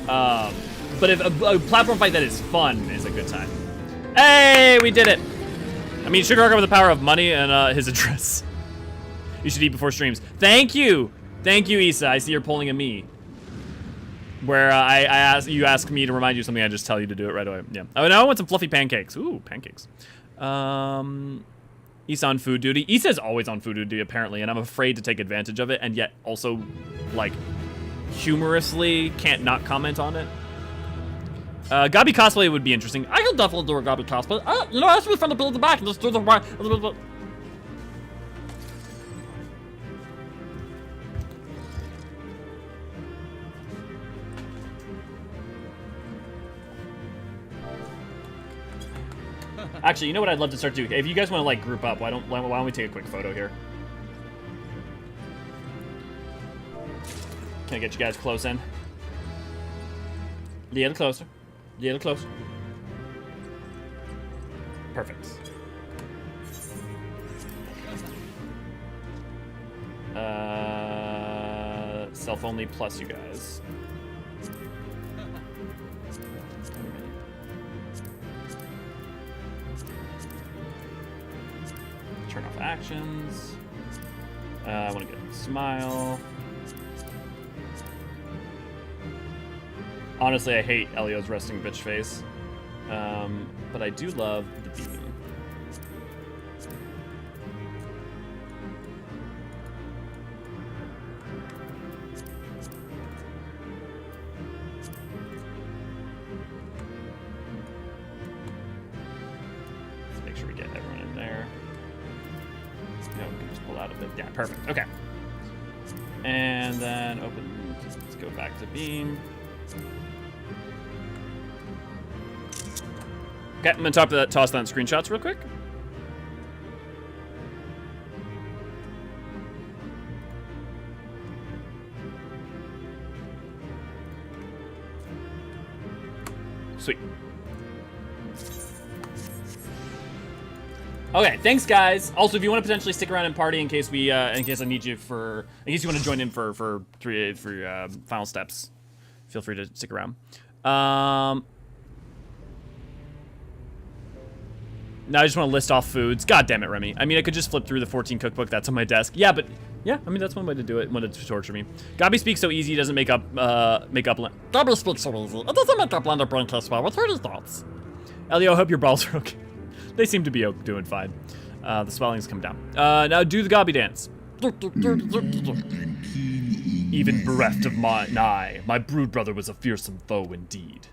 [SPEAKER 1] But if a platform fight that is fun is a good time. Hey, we did it. I mean, Sugar with the power of money and his address. You should eat before streams. Thank you, Issa. I see you're pulling a me. Where you ask me to remind you something, I just tell you to do it right away. Yeah. Oh, now I want some fluffy pancakes. Ooh, pancakes. Issa on food duty. Issa is always on food duty apparently, and I'm afraid to take advantage of it, and yet also, like, humorously can't not comment on it. Gobby cosplay would be interesting. I could definitely do a Gobby cosplay. You know, ask me from the build the back and just do the right. Actually, you know what I'd love to start doing? If you guys want to like group up, why don't we take a quick photo here? Can I get you guys close in? A little closer. A little closer. Perfect. Self only plus you guys. Turn off actions. I want to get a smile. Honestly, I hate Elio's resting bitch face. But I do love the beam. Let's make sure we get everyone in there. No, we can just pull out a bit. Yeah, perfect. Okay. And then open. Let's go back to beam. Okay, I'm gonna toss that in screenshots real quick. Sweet. Okay, thanks guys. Also, if you want to potentially stick around and party in case we, in case I need you for, in case you want to join in for final steps, feel free to stick around. Now I just want to list off foods. God damn it, Remy. I mean, I could just flip through the 14 cookbook that's on my desk. Yeah, but yeah, I mean, that's one way to do it. One to torture me. Gabi speaks so easy, he doesn't make up Gabi speaks so easy. It doesn't make up Lander brain test well. What's your thoughts? Elio, I hope your balls are okay. They seem to be doing fine. The swelling's come down. Now do the Gabi dance. Even bereft of my brood brother was a fearsome foe indeed.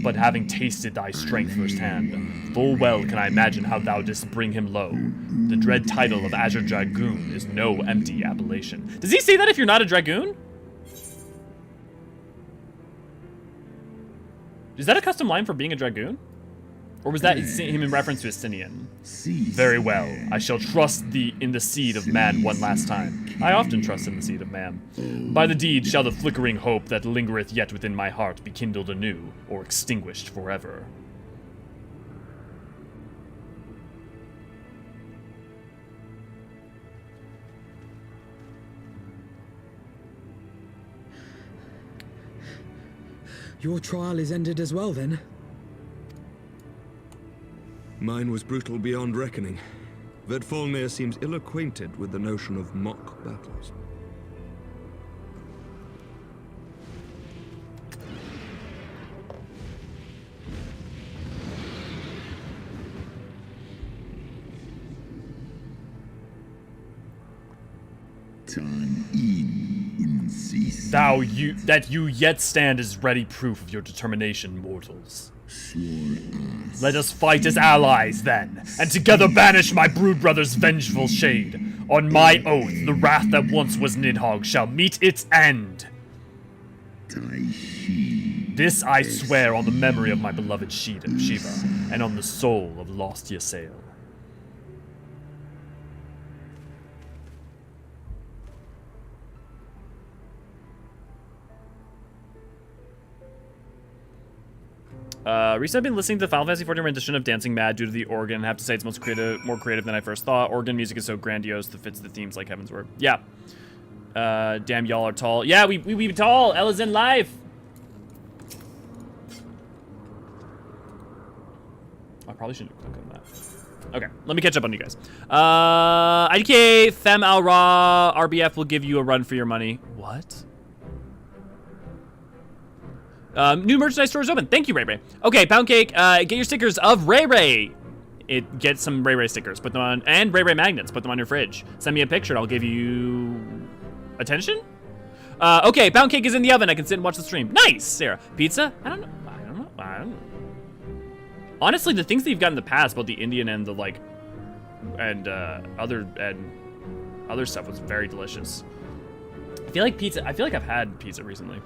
[SPEAKER 1] But having tasted thy strength firsthand, full well can I imagine how thou didst bring him low. The dread title of Azure Dragoon is no empty appellation. Does he say that if you're not a Dragoon? Is that a custom line for being a Dragoon? Or was that him in reference to Estinian? Very well. I shall trust thee in the seed of man one last time. I often trust in the seed of man. By the deed shall the flickering hope that lingereth yet within my heart be kindled anew, or extinguished forever.
[SPEAKER 2] Your trial is ended as well, then?
[SPEAKER 9] Mine was brutal beyond reckoning. Vedfalnir seems ill-acquainted with the notion of mock battles.
[SPEAKER 1] That you yet stand as ready proof of your determination, mortals. Let us fight as allies, then, and together banish my brood brother's vengeful shade. On my oath, the wrath that once was Nidhogg shall meet its end. This I swear on the memory of my beloved Shiva, and on the soul of lost Ysael. Recently I've been listening to the Final Fantasy XIV rendition of Dancing Mad due to the organ. I have to say it's more creative than I first thought. Organ music is so grandiose that fits the themes like Heavensward. Yeah. Damn, y'all are tall. Yeah, we tall. Ella's in live. I probably shouldn't click on that. Okay, let me catch up on you guys. IDK, Fem Al Ra, RBF will give you a run for your money. What? New merchandise store is open. Thank you, Ray Ray. Okay, Pound Cake, get your stickers of Ray Ray. Get some Ray Ray stickers, put them on, and Ray Ray magnets, put them on your fridge. Send me a picture and I'll give you attention. Okay, Pound Cake is in the oven. I can sit and watch the stream. Nice, Sarah. Pizza? I don't know. Honestly, the things that you've got in the past, both the Indian and the other stuff was very delicious. I feel like I've had pizza recently.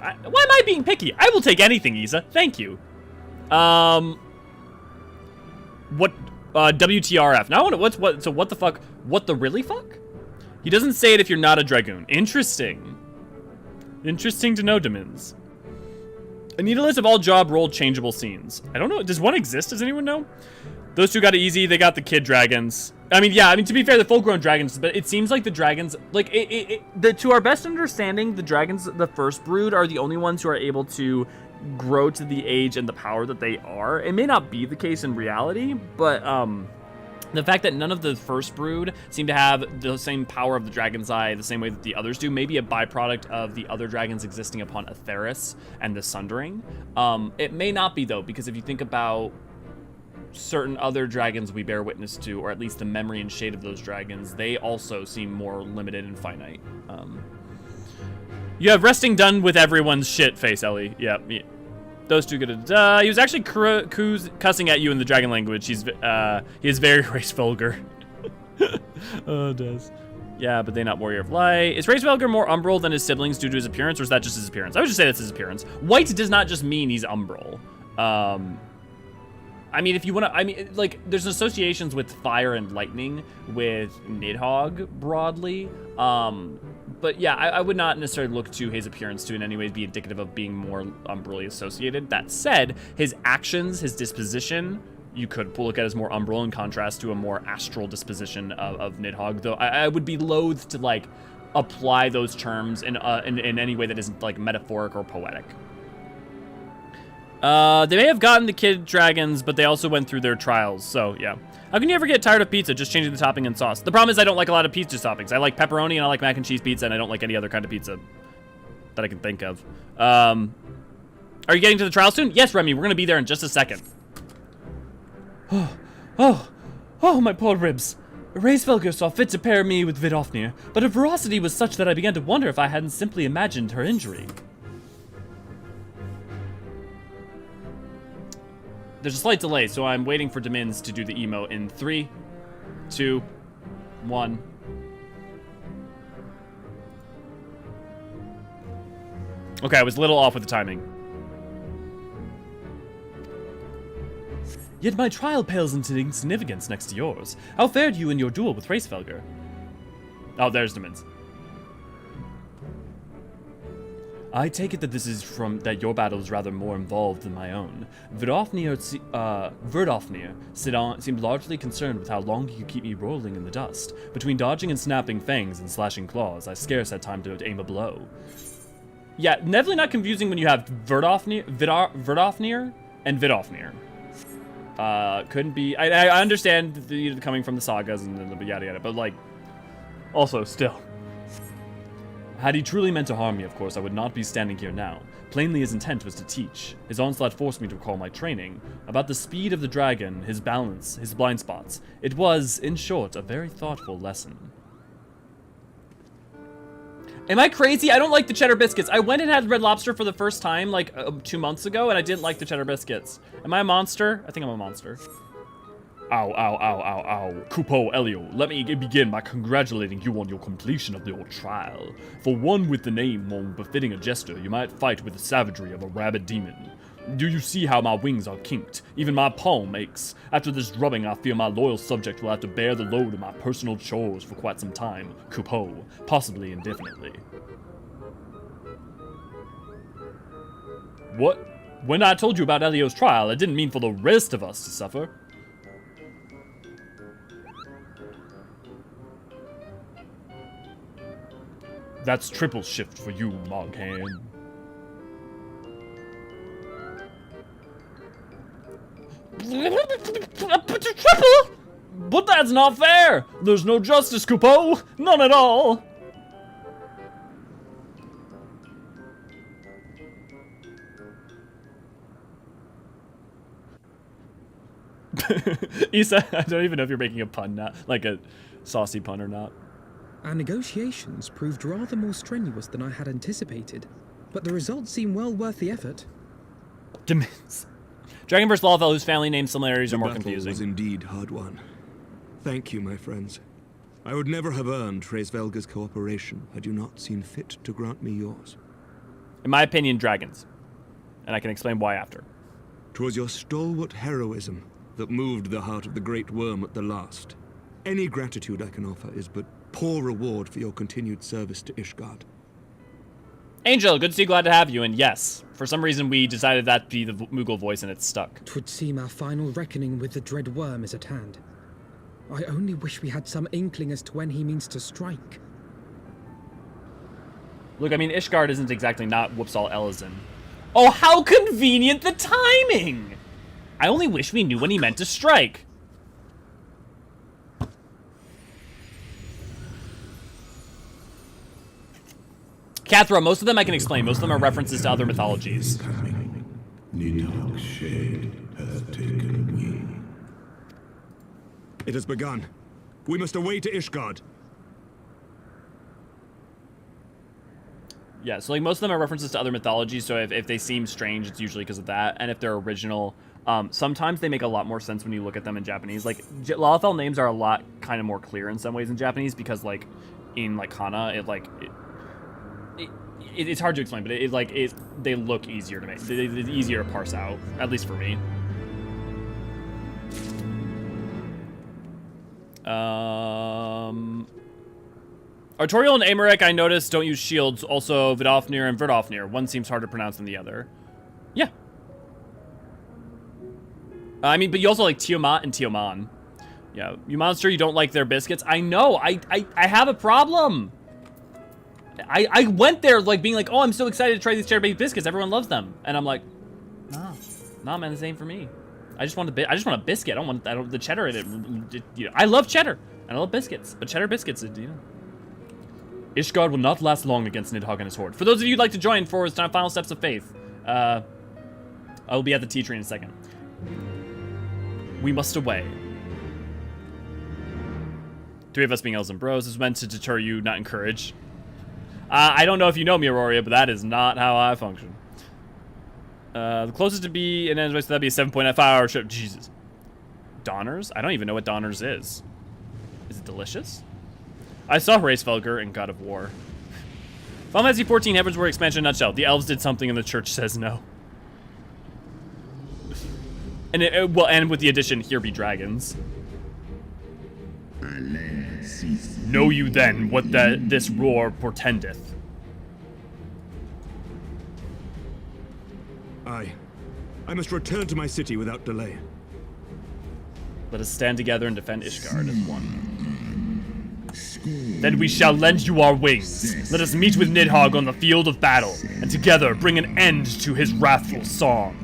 [SPEAKER 1] Why am I being picky? I will take anything, Isa. Thank you. What? WTRF. Now, what? So what the fuck? What the really fuck? He doesn't say it if you're not a Dragoon. Interesting. Interesting to know, Demins. I need a list of all job role changeable scenes. I don't know. Does one exist? Does anyone know? Those two got it easy. They got the kid dragons. I mean, yeah. I mean, to be fair, the full-grown dragons. But it seems like the dragons, like to our best understanding, the dragons, the first brood, are the only ones who are able to grow to the age and the power that they are. It may not be the case in reality, but the fact that none of the first brood seem to have the same power of the dragon's eye the same way that the others do, may be a byproduct of the other dragons existing upon Aetheris and the Sundering. It may not be, though, because if you think about certain other dragons we bear witness to, or at least the memory and shade of those dragons, they also seem more limited and finite. You have resting done with everyone's shit face, Ellie. Yeah. Those two good. He was actually cussing at you in the dragon language. He is very race vulgar. Oh, it does. Yeah, but they not warrior of light. Is Race Velgar more umbral than his siblings due to his appearance, or is that just his appearance? I would just say that's his appearance. White does not just mean he's umbral. I mean, if you want to, I mean, like, there's associations with fire and lightning with Nidhogg broadly. But yeah, I would not necessarily look to his appearance to in any way be indicative of being more umbrally associated. That said, his actions, his disposition, you could look at as more umbral in contrast to a more astral disposition of Nidhogg. Though I would be loath to like apply those terms in any way that isn't like metaphoric or poetic. They may have gotten the kid dragons, but they also went through their trials, so yeah. How can you ever get tired of pizza, just changing the topping and sauce? The problem is I don't like a lot of pizza toppings. I like pepperoni and I like mac and cheese pizza, and I don't like any other kind of pizza that I can think of. Are you getting to the trial soon? Yes, Remy, we're gonna be there in just a second. Oh, my poor ribs. Hraesvelgr saw fit to pair me with Vidofnir, but her ferocity was such that I began to wonder if I hadn't simply imagined her injury. There's a slight delay, so I'm waiting for Demins to do the emo in 3, 2, 1. Okay, I was a little off with the timing. Yet my trial pales into insignificance next to yours. How fared you in your duel with Hraesvelgr? Oh, there's Demins. I take it that this is that your battle is rather more involved than my own. Vidofnir seemed largely concerned with how long he could keep me rolling in the dust. Between dodging and snapping fangs and slashing claws, I scarce had time to aim a blow. Yeah, definitely not confusing when you have Verdofnir and Vidofnir. Couldn't be. I understand coming from the sagas and the yada yada, but like, also still. Had he truly meant to harm me, of course, I would not be standing here now. Plainly, his intent was to teach. His onslaught forced me to recall my training. About the speed of the dragon, his balance, his blind spots. It was, in short, a very thoughtful lesson. Am I crazy? I don't like the cheddar biscuits. I went and had Red Lobster for the first time, like, 2 months ago, and I didn't like the cheddar biscuits. Am I a monster? I think I'm a monster. Ow, ow, ow, ow, ow. Kupo, Elio, let me begin by congratulating you on your completion of your trial. For one with the name more befitting a jester, you might fight with the savagery of a rabid demon. Do you see how my wings are kinked? Even my palm aches. After this drubbing, I fear my loyal subject will have to bear the load of my personal chores for quite some time. Kupo, possibly indefinitely. What? When I told you about Elio's trial, I didn't mean for the rest of us to suffer. That's triple shift for you, Moghand. Triple? But that's not fair! There's no justice, Kupo! None at all! Issa, I don't even know if you're making a pun now, like a saucy pun or not.
[SPEAKER 2] Our negotiations proved rather more strenuous than I had anticipated, but the results seem well worth the effort.
[SPEAKER 1] Demins. Dragon vs. Lawfell, whose family name similarities are more confusing.
[SPEAKER 9] The battle was indeed hard won. Thank you, my friends. I would never have earned Hraesvelgr's cooperation had you not seen fit to grant me yours.
[SPEAKER 1] In my opinion, dragons. And I can explain why after.
[SPEAKER 9] 'Twas your stalwart heroism that moved the heart of the Great Worm at the last. Any gratitude I can offer is but poor reward for your continued service to Ishgard.
[SPEAKER 1] Angel, good to see you, glad to have you, and yes, for some reason we decided that to be the Moogle voice and it's stuck.
[SPEAKER 2] 'Twould seem our final reckoning with the dread worm is at hand. I only wish we had some inkling as to when he means to strike.
[SPEAKER 1] Look, I mean, Ishgard isn't exactly not Whoopsall Eorzean. Oh, how convenient the timing! I only wish we knew when he meant to strike. Cathra, most of them I can explain. Most of them are references to other mythologies.
[SPEAKER 7] Nidhogg's shade has taken wing.
[SPEAKER 9] It has begun. We must away to Ishgard.
[SPEAKER 1] Yeah, so like most of them are references to other mythologies, so if they seem strange, it's usually because of that. And if they're original, sometimes they make a lot more sense when you look at them in Japanese. Like, Lawfell names are a lot kind of more clear in some ways in Japanese, because like in like Kana, it's hard to explain, but they look easier to make. It's easier to parse out, at least for me. Artorial and Amarek, I noticed, don't use shields. Also, Vidofnir and Verdofnir. One seems harder to pronounce than the other. Yeah. I mean, but you also like Tiamat and Tiaman. Yeah, you monster, you don't like their biscuits. I know, I have a problem. I went there like being like, oh, I'm so excited to try these cheddar baked biscuits. Everyone loves them. And I'm like, no. Nah, man, the same for me. I just want a biscuit. I don't want the cheddar in it. You know, I love cheddar and I love biscuits, but cheddar biscuits, you know. Ishgard will not last long against Nidhogg and his horde. For those of you who'd like to join for his final steps of faith, I will be at the tea tree in a second. We must away. 3 of us being elves and bros is meant to deter you, not encourage. I don't know if you know me, Aurora, but that is not how I function. The closest to be in Endway, so that'd be a 7.5-hour trip. Jesus. Donners? I don't even know what Donners is. Is it delicious? I saw Hraesvelgr in God of War. Final Fantasy 14 Heavensward expansion in a nutshell. The elves did something and the church says no. And it will end with the addition, here be dragons. Know you then what this roar portendeth?
[SPEAKER 9] I must return to my city without delay.
[SPEAKER 1] Let us stand together and defend Ishgard as one. Then we shall lend you our wings. Let us meet with Nidhogg on the field of battle, and together bring an end to his wrathful song.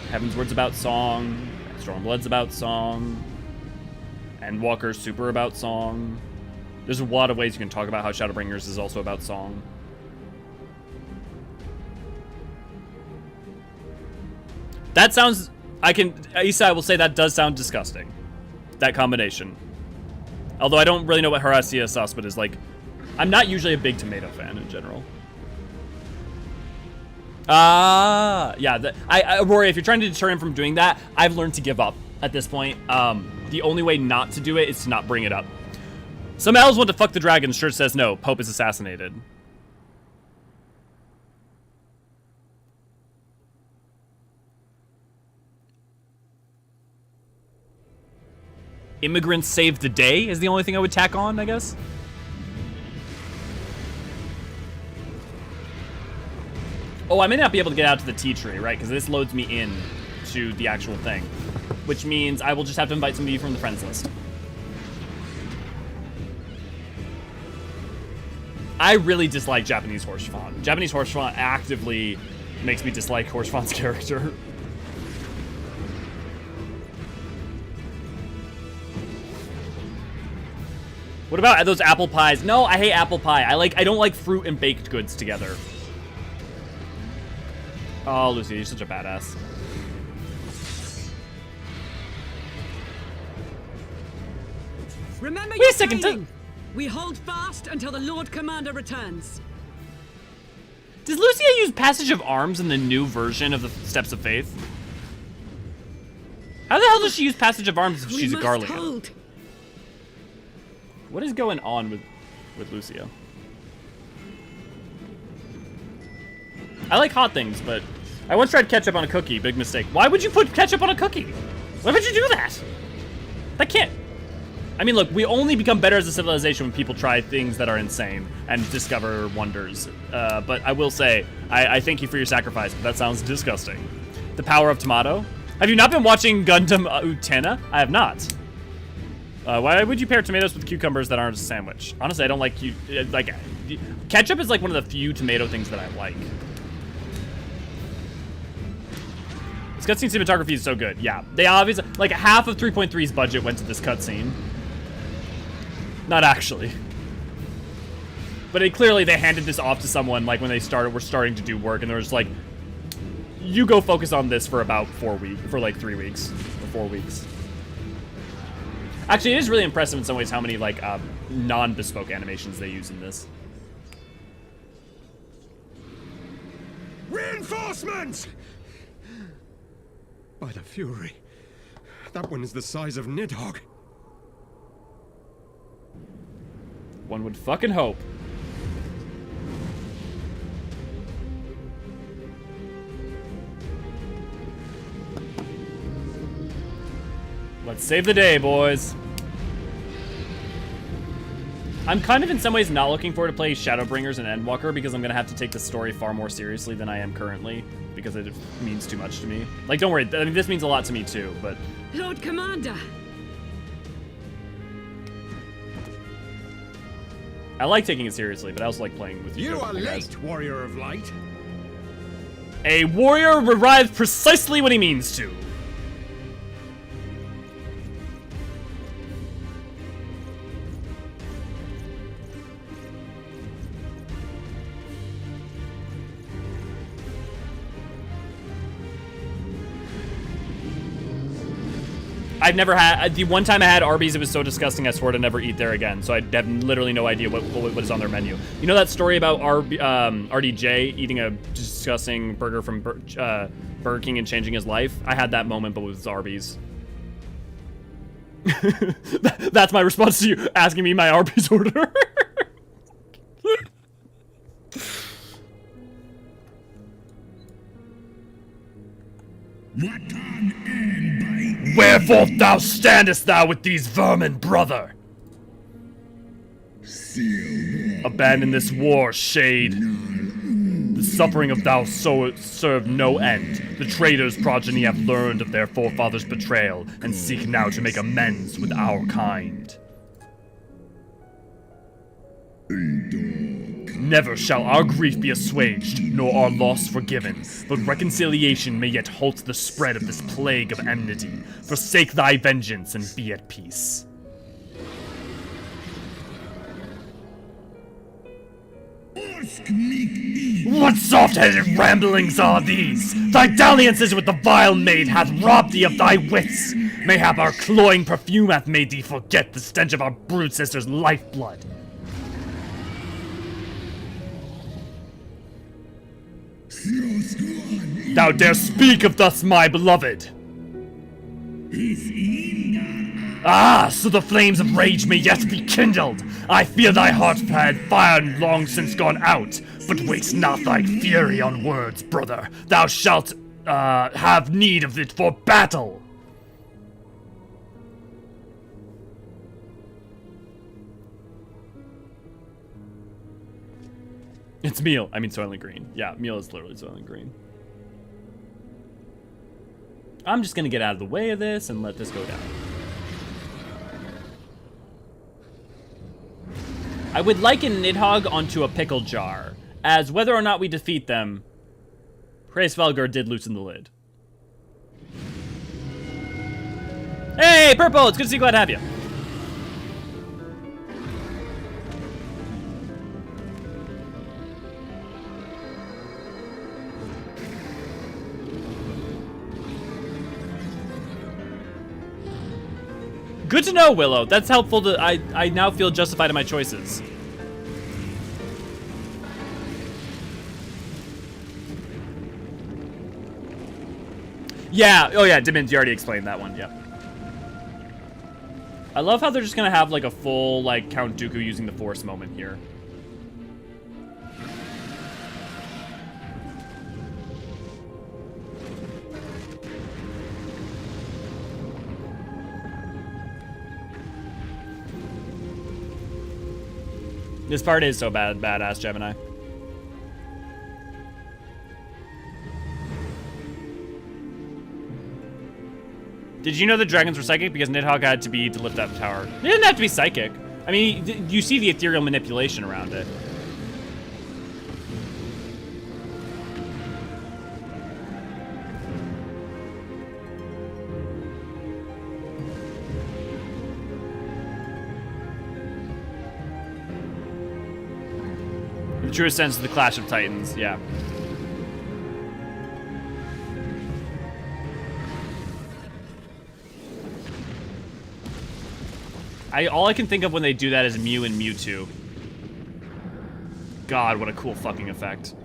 [SPEAKER 1] Heavensward's about song, Stormblood's about song, Endwalker's super about song. There's a lot of ways you can talk about how Shadowbringers is also about song. That sounds... Issa, I will say that does sound disgusting. That combination. Although I don't really know what Harasia sauce, but is like... I'm not usually a big tomato fan in general. Yeah, Rory, if you're trying to deter him from doing that, I've learned to give up at this point. The only way not to do it is to not bring it up. Some elves want to fuck the dragons, church says no, Pope is assassinated. Immigrants save the day is the only thing I would tack on, I guess. Oh, I may not be able to get out to the tea tree, right? Because this loads me in to the actual thing. Which means I will just have to invite somebody from the friends list. I really dislike Japanese horse font. Japanese horse font actively makes me dislike horse font's character. What about those apple pies? No, I hate apple pie. I don't like fruit and baked goods together. Oh, Lucy, you're such a badass.
[SPEAKER 10] Remember
[SPEAKER 1] Wait a second.
[SPEAKER 10] training. We hold fast until the Lord Commander returns.
[SPEAKER 1] Does Lucia use Passage of Arms in the new version of the Steps of Faith? How the hell does she use Passage of Arms if she's a Garlean?
[SPEAKER 10] Hold.
[SPEAKER 1] What is going on with Lucia? I like hot things, but I once tried ketchup on a cookie. Big mistake. Why would you put ketchup on a cookie? Why would you do that? That can't... I mean, look, we only become better as a civilization when people try things that are insane and discover wonders. But I will say, I thank you for your sacrifice, but that sounds disgusting. The power of tomato? Have you not been watching Gundam Utena? I have not. Why would you pair tomatoes with cucumbers that aren't a sandwich? Honestly, I don't like ketchup is like one of the few tomato things that I like. This cutscene cinematography is so good. Yeah, they obviously, like, half of 3.3's budget went to this cutscene. Not actually. But clearly they handed this off to someone, like, when they were starting to do work, and they were just like, you go focus on this for about 3 weeks, or 4 weeks. Actually, it is really impressive in some ways how many, like, non-bespoke animations they use in this.
[SPEAKER 11] Reinforcements! By the Fury, that one is the size of Nidhogg.
[SPEAKER 1] One would fucking hope. Let's save the day, boys. I'm kind of in some ways not looking forward to play Shadowbringers and Endwalker because I'm going to have to take the story far more seriously than I am currently because it means too much to me. Like, don't worry, I mean, this means a lot to me too, but...
[SPEAKER 10] Lord Commander!
[SPEAKER 1] I like taking it seriously, but I also like playing with you.
[SPEAKER 11] You are late, Warrior of Light.
[SPEAKER 1] A warrior arrives precisely when he means to. I've never had, the one time I had Arby's, it was so disgusting I swore to never eat there again. So I have literally no idea what is on their menu. You know that story about RDJ eating a disgusting burger from Burger King and changing his life? I had that moment, but with Arby's. That's my response to you asking me my Arby's order. Wherefore thou standest thou with these vermin, brother? Abandon this war, shade. The suffering of thou serve no end. The traitors' progeny have learned of their forefathers' betrayal, and seek now to make amends with our kind. Never shall our grief be assuaged, nor our loss forgiven, but reconciliation may yet halt the spread of this plague of enmity. Forsake thy vengeance and be at peace. What soft-headed ramblings are these? Thy dalliances with the vile maid hath robbed thee of thy wits. Mayhap our cloying perfume hath made thee forget the stench of our brood sister's lifeblood. Thou dare speak of thus my beloved! Ah, so the flames of rage may yet be kindled! I fear thy heart had fire long since gone out, but waste not thy fury on words, brother. Thou shalt, have need of it for battle! It's meal. I mean Soylent Green. Yeah, meal is literally Soylent Green. I'm just gonna get out of the way of this and let this go down. I would liken Nidhogg onto a pickle jar, as whether or not we defeat them, Hraesvelgr did loosen the lid. Hey, Purple! It's good to see you. Glad to have you. Good to know, Willow. That's helpful to... I now feel justified in my choices. Yeah. Oh, yeah. Demons, you already explained that one. Yep. I love how they're just gonna have, like, a full, like, Count Dooku using the Force moment here. This part is so badass, Gemini. Did you know the dragons were psychic? Because Nidhogg had to be to lift that tower. It didn't have to be psychic. I mean, you see the ethereal manipulation around it. The truest sense of the Clash of Titans, yeah. All I can think of when they do that is Mew and Mewtwo. God, what a cool fucking effect.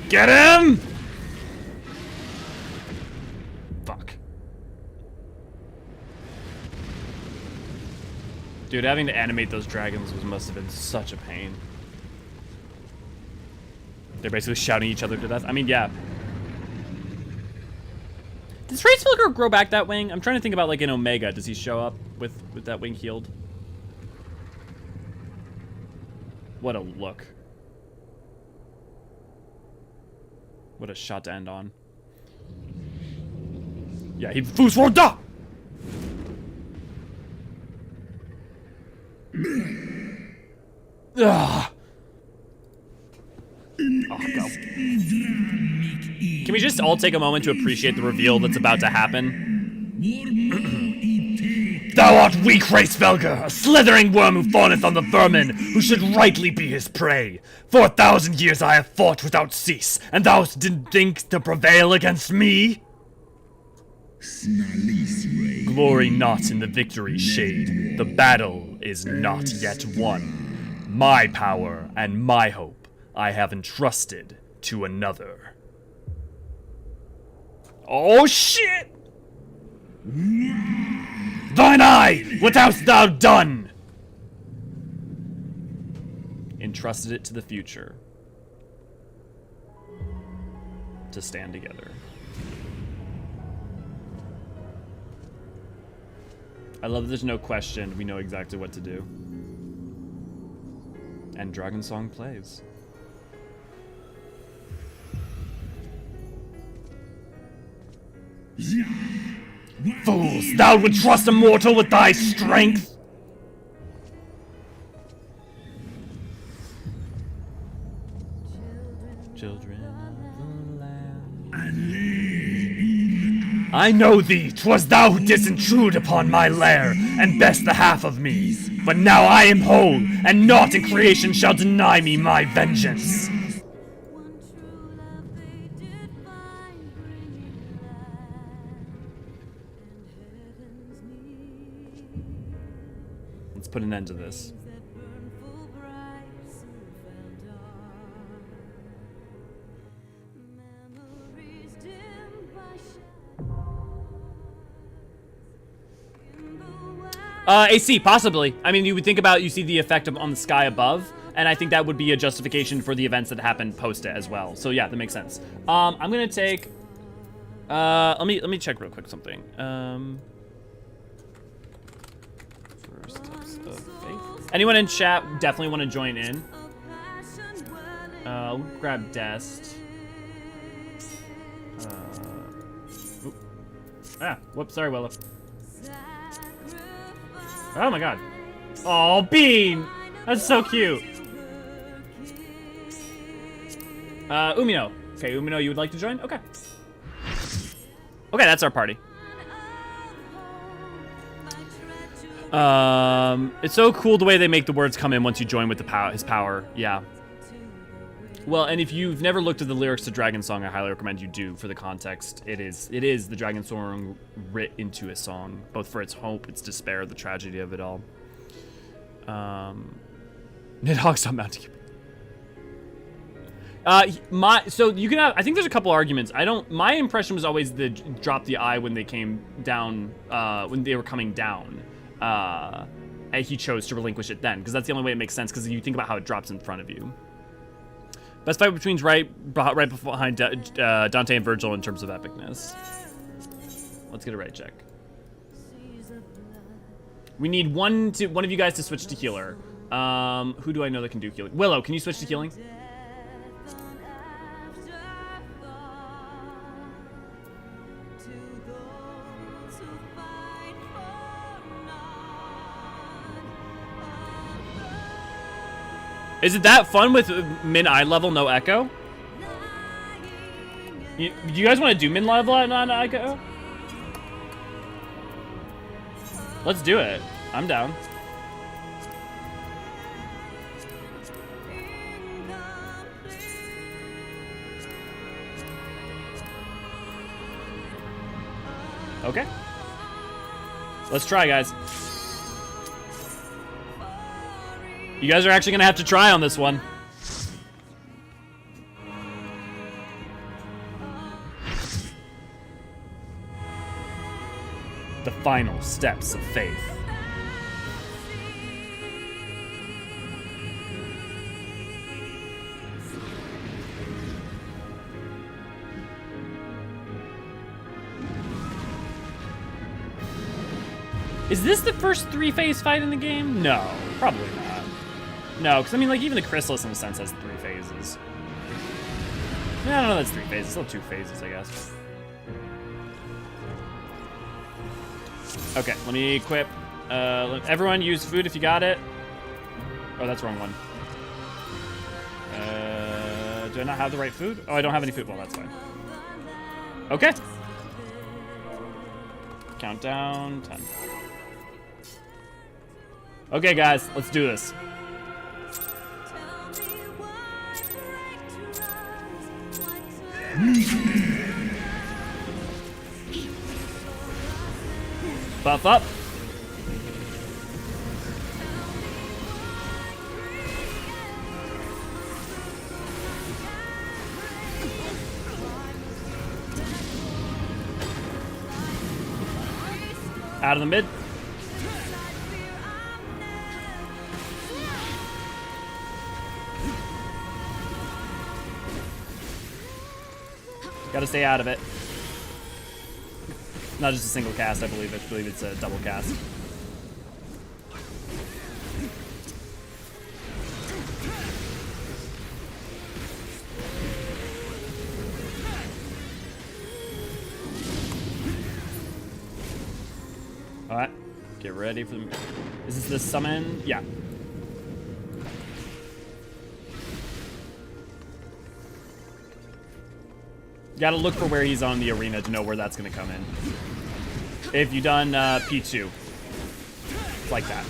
[SPEAKER 1] Get him! Fuck. Dude, having to animate those dragons must have been such a pain. They're basically shouting each other to death. I mean, yeah. Does Tracefelger grow back that wing? I'm trying to think about, like, in Omega. Does he show up with that wing healed? What a look. What a shot to end on. Yeah, he Fußwort da! Ugh. Oh, go. Can we just all take a moment to appreciate the reveal that's about to happen? Thou art weak, Hraesvelgr, a slithering worm who fawneth on the vermin, who should rightly be his prey. 4,000 years I have fought without cease, and thou didst think to prevail against me? Glory not in the victory, Shade. The battle is not yet won. My power and my hope I have entrusted to another. Oh shit! Thine eye, what hast thou done? Entrusted it to the future. To stand together. I love that there's no question. We know exactly what to do. And Dragon Song plays. Fools, thou would trust a mortal with thy strength? Children of the land. I know thee, 'twas thou who didst intrude upon my lair, and best the half of me. But now I am whole, and naught in creation shall deny me my vengeance. Let's put an end to this. AC, possibly. I mean, you would think about, you see the effect on the sky above, and I think that would be a justification for the events that happened post it as well. So yeah, that makes sense. I'm gonna take, let me check real quick something. First steps of faith. Anyone in chat definitely want to join in? We'll grab Dest. Whoops, sorry, Willow. Oh my god. Oh, Bean! That's so cute. Umino. Okay, Umino, you would like to join? Okay. Okay, that's our party. It's so cool the way they make the words come in once you join with the his power. Yeah. Well, and if you've never looked at the lyrics to Dragon Song, I highly recommend you do for the context. It is the Dragon Song writ into a song, both for its hope, its despair, the tragedy of it all. Nidhogg's not mounting. So you can have, I think there's a couple arguments. My impression was always the drop the eye when they came down, when they were coming down. And he chose to relinquish it then, because that's the only way it makes sense, because you think about how it drops in front of you. Best fight between's right behind Dante and Virgil in terms of epicness. Let's get a right check. We need one of you guys to switch to healer. Who do I know that can do healing? Willow, can you switch to healing? Is it that fun with min eye level, no echo? Do you guys want to do min level at non-echo? Let's do it. I'm down. Okay. Let's try, guys. You guys are actually gonna have to try on this one. The final steps of faith. Is this the first 3-phase fight in the game? No, probably not. No, because I mean, like, even the Chrysalis in a sense has 3 phases. I don't know, that's 3 phases. Still 2 phases, I guess. Okay, let me equip. Everyone use food if you got it. Oh, that's the wrong one. Do I not have the right food? Oh, I don't have any food. Well, that's fine. Okay. Countdown, 10. Okay, guys, let's do this. Buff up. Out of the mid. Gotta stay out of it. Not just a single cast, I believe. I believe it's a double cast. Alright. Get ready for the... Is this the summon? Yeah. Gotta look for where he's on the arena to know where that's gonna come in. If you done P2. It's like that.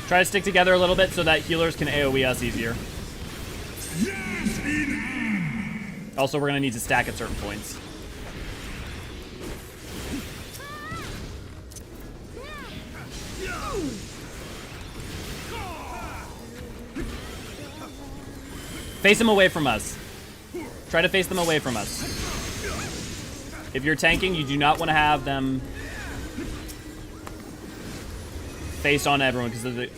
[SPEAKER 1] Try to stick together a little bit so that healers can AoE us easier. Also, we're gonna need to stack at certain points. Face them away from us. Try to face them away from us. If you're tanking, you do not want to have them face on everyone because of the...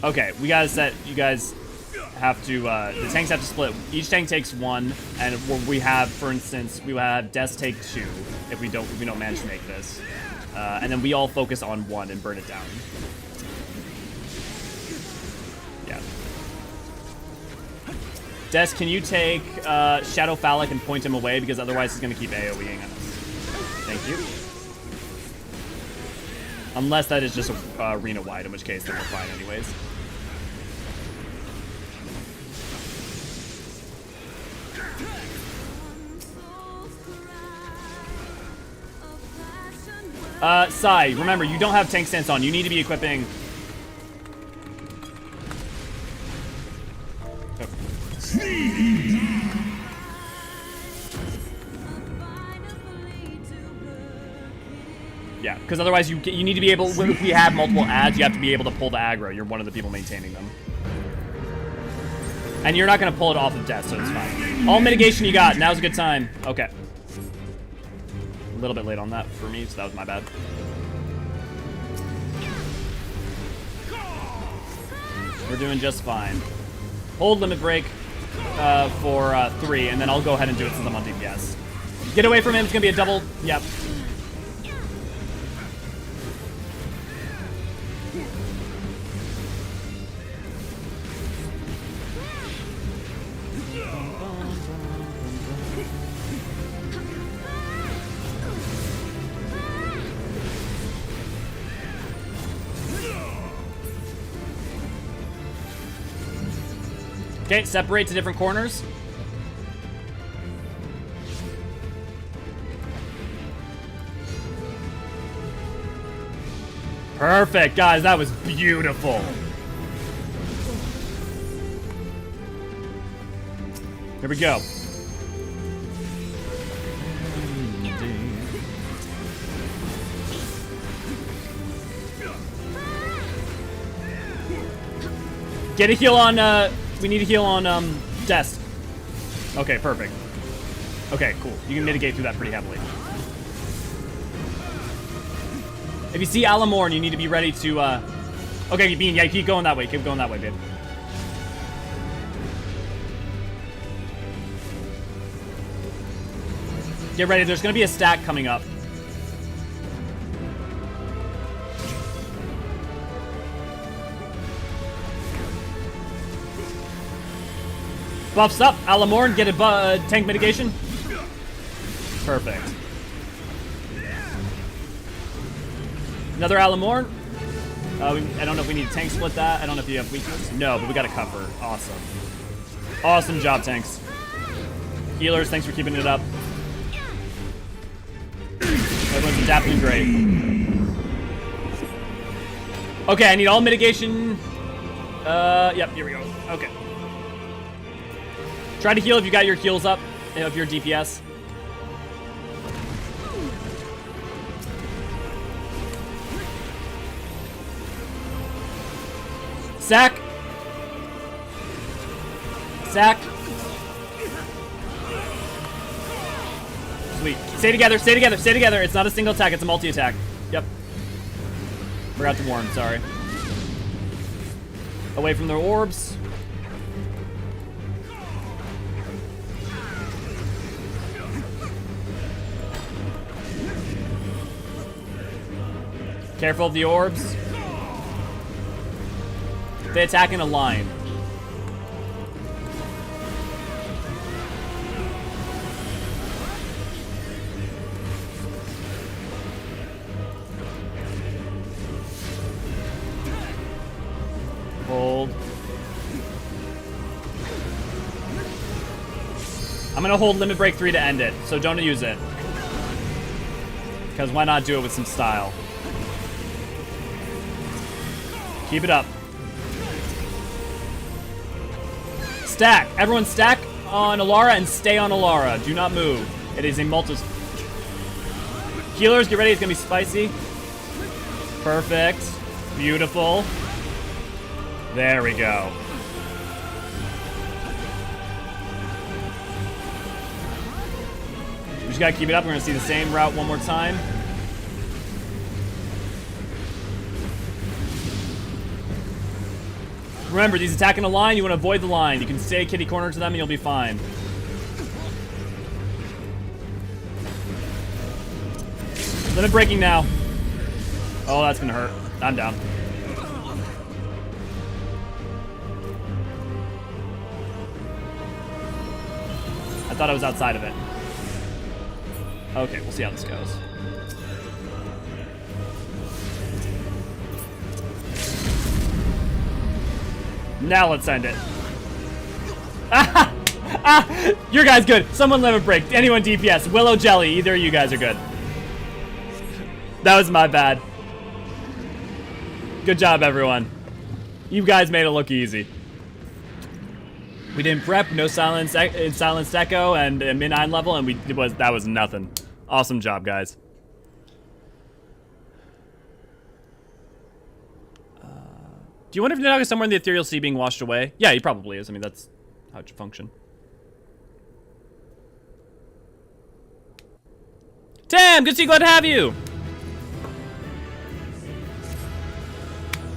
[SPEAKER 1] Okay, we gotta set... You guys have to... the tanks have to split. Each tank takes 1, and we have, for instance, we will have Death take 2 if we don't manage to make this. And then we all focus on 1 and burn it down. Des, can you take Shadow Phallic and point him away, because otherwise he's going to keep AoEing us. Thank you. Unless that is just arena-wide, in which case then we're fine anyways. Sai, remember, you don't have tank stance on. You need to be equipping... Yeah, because otherwise you need to be able, if we have multiple ads, you have to be able to pull the aggro. You're one of the people maintaining them. And you're not going to pull it off of death, so it's fine. All mitigation you got. Now's a good time. Okay. A little bit late on that for me, so that was my bad. We're doing just fine. Hold limit break for 3, and then I'll go ahead and do it since I'm on DPS. Get away from him. It's going to be a double... Yep. Okay, separate to different corners. Perfect, guys, that was beautiful. Here we go. Get a heal on, we need a heal on, Dest. Okay, perfect. Okay, cool. You can mitigate through that pretty heavily. If you see Alamorn, you need to be ready to, okay, Bean, yeah, keep going that way. Keep going that way, babe. Get ready, there's gonna be a stack coming up. Buffs up, Alamorn, get a tank mitigation. Perfect. Another Alamorn. I don't know if we need to tank split that. I don't know if you have weakness. No, but we got a cover. Awesome. Awesome job, tanks. Healers, thanks for keeping it up. Everyone's adapting great. Okay, I need all mitigation. Yep, here we go. Okay. Try to heal if you got your heals up, if you're DPS. Sack. Sack. Sweet. Stay together, stay together, stay together. It's not a single attack, it's a multi-attack. Yep. Forgot to warn, sorry. Away from their orbs. Careful of the orbs. They attack in a line. Hold. I'm gonna hold Limit Break 3 to end it, so don't use it. Because why not do it with some style? Keep it up. Stack. Everyone stack on Alara and stay on Alara. Do not move. It is a multi... Healers, get ready. It's going to be spicy. Perfect. Beautiful. There we go. We just got to keep it up. We're going to see the same route one more time. Remember, these attack in a line, you want to avoid the line. You can stay kitty corner to them and you'll be fine. Limit breaking now. Oh, that's gonna hurt. I'm down. I thought I was outside of it. Okay, we'll see how this goes. Now let's end it. Your guy's good. Someone limit break. Anyone DPS. Willow Jelly. Either of you guys are good. That was my bad. Good job, everyone. You guys made it look easy. We didn't prep. No silenced echo and a mid-9 level, and that was nothing. Awesome job, guys. Do you wonder if Nidhogg is somewhere in the ethereal sea being washed away? Yeah, he probably is. I mean, that's how it should function. Tam, good to see you. Glad to have you.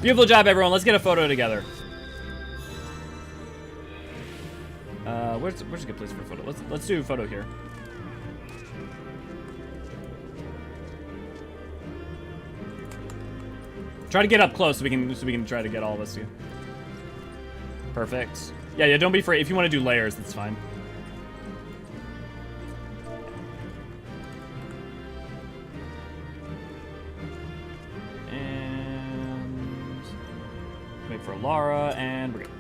[SPEAKER 1] Beautiful job, everyone. Let's get a photo together. Where's a good place for a photo? Let's do a photo here. Try to get up close so we can try to get all of us here. Perfect. Yeah, don't be afraid. If you want to do layers, that's fine. And wait for Alara, and we're good.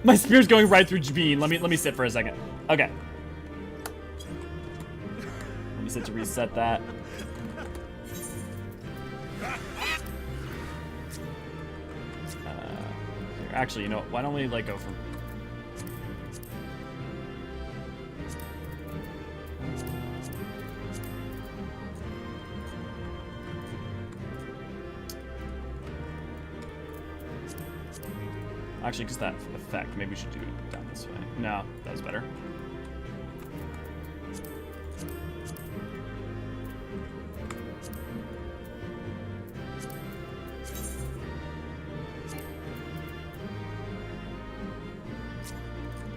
[SPEAKER 1] My spear's going right through Jabeen. Let me sit for a second. Okay. Sit to reset that. Actually, you know what? Why don't we go from... Actually, because that effect, maybe we should do it down this way. No, that was better.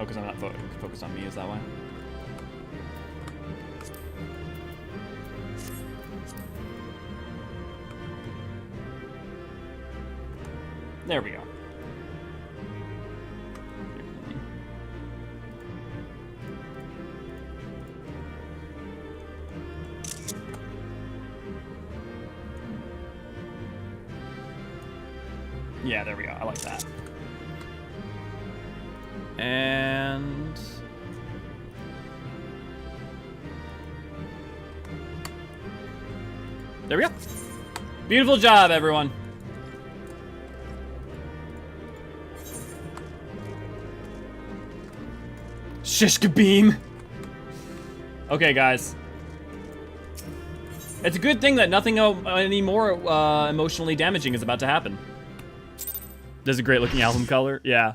[SPEAKER 1] Oh, because I'm not focused on me, is that why? There we go. Yeah, there we go. I like that. And there we go. Beautiful job, everyone. Shish kabeam. Okay, guys. It's a good thing that nothing any more emotionally damaging is about to happen. There's a great looking album color. Yeah.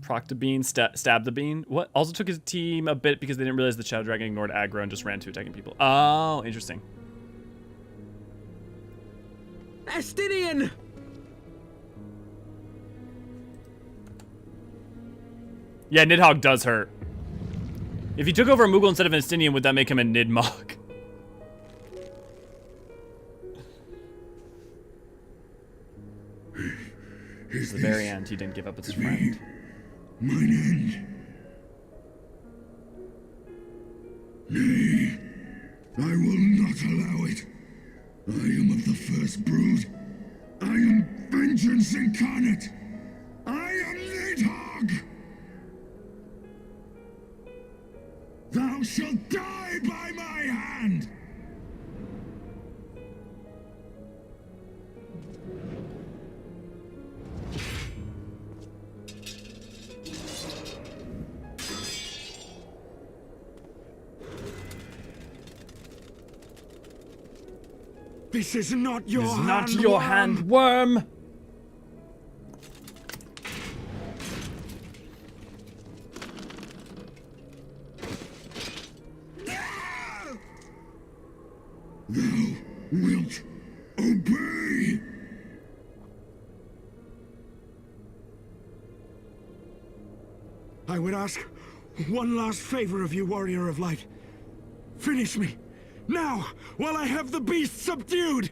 [SPEAKER 1] Proc the bean, stab the bean. What? Also took his team a bit because they didn't realize the Shadow Dragon ignored aggro and just ran to attacking people. Oh, interesting.
[SPEAKER 2] Estinian!
[SPEAKER 1] Yeah, Nidhogg does hurt. If he took over a Moogle instead of an Estinian, would that make him a Nidmog? At the very end, he didn't give up his friend.
[SPEAKER 7] Mine end. Nay, I will not allow it. I am of the first brood. I am vengeance incarnate. I am Nidhogg. Thou shalt die by my hand.
[SPEAKER 11] This is not your hand,
[SPEAKER 1] Not your hand, worm!
[SPEAKER 7] Thou wilt obey.
[SPEAKER 11] I would ask one last favor of you, Warrior of Light. Finish me, now, while I have the beast subdued!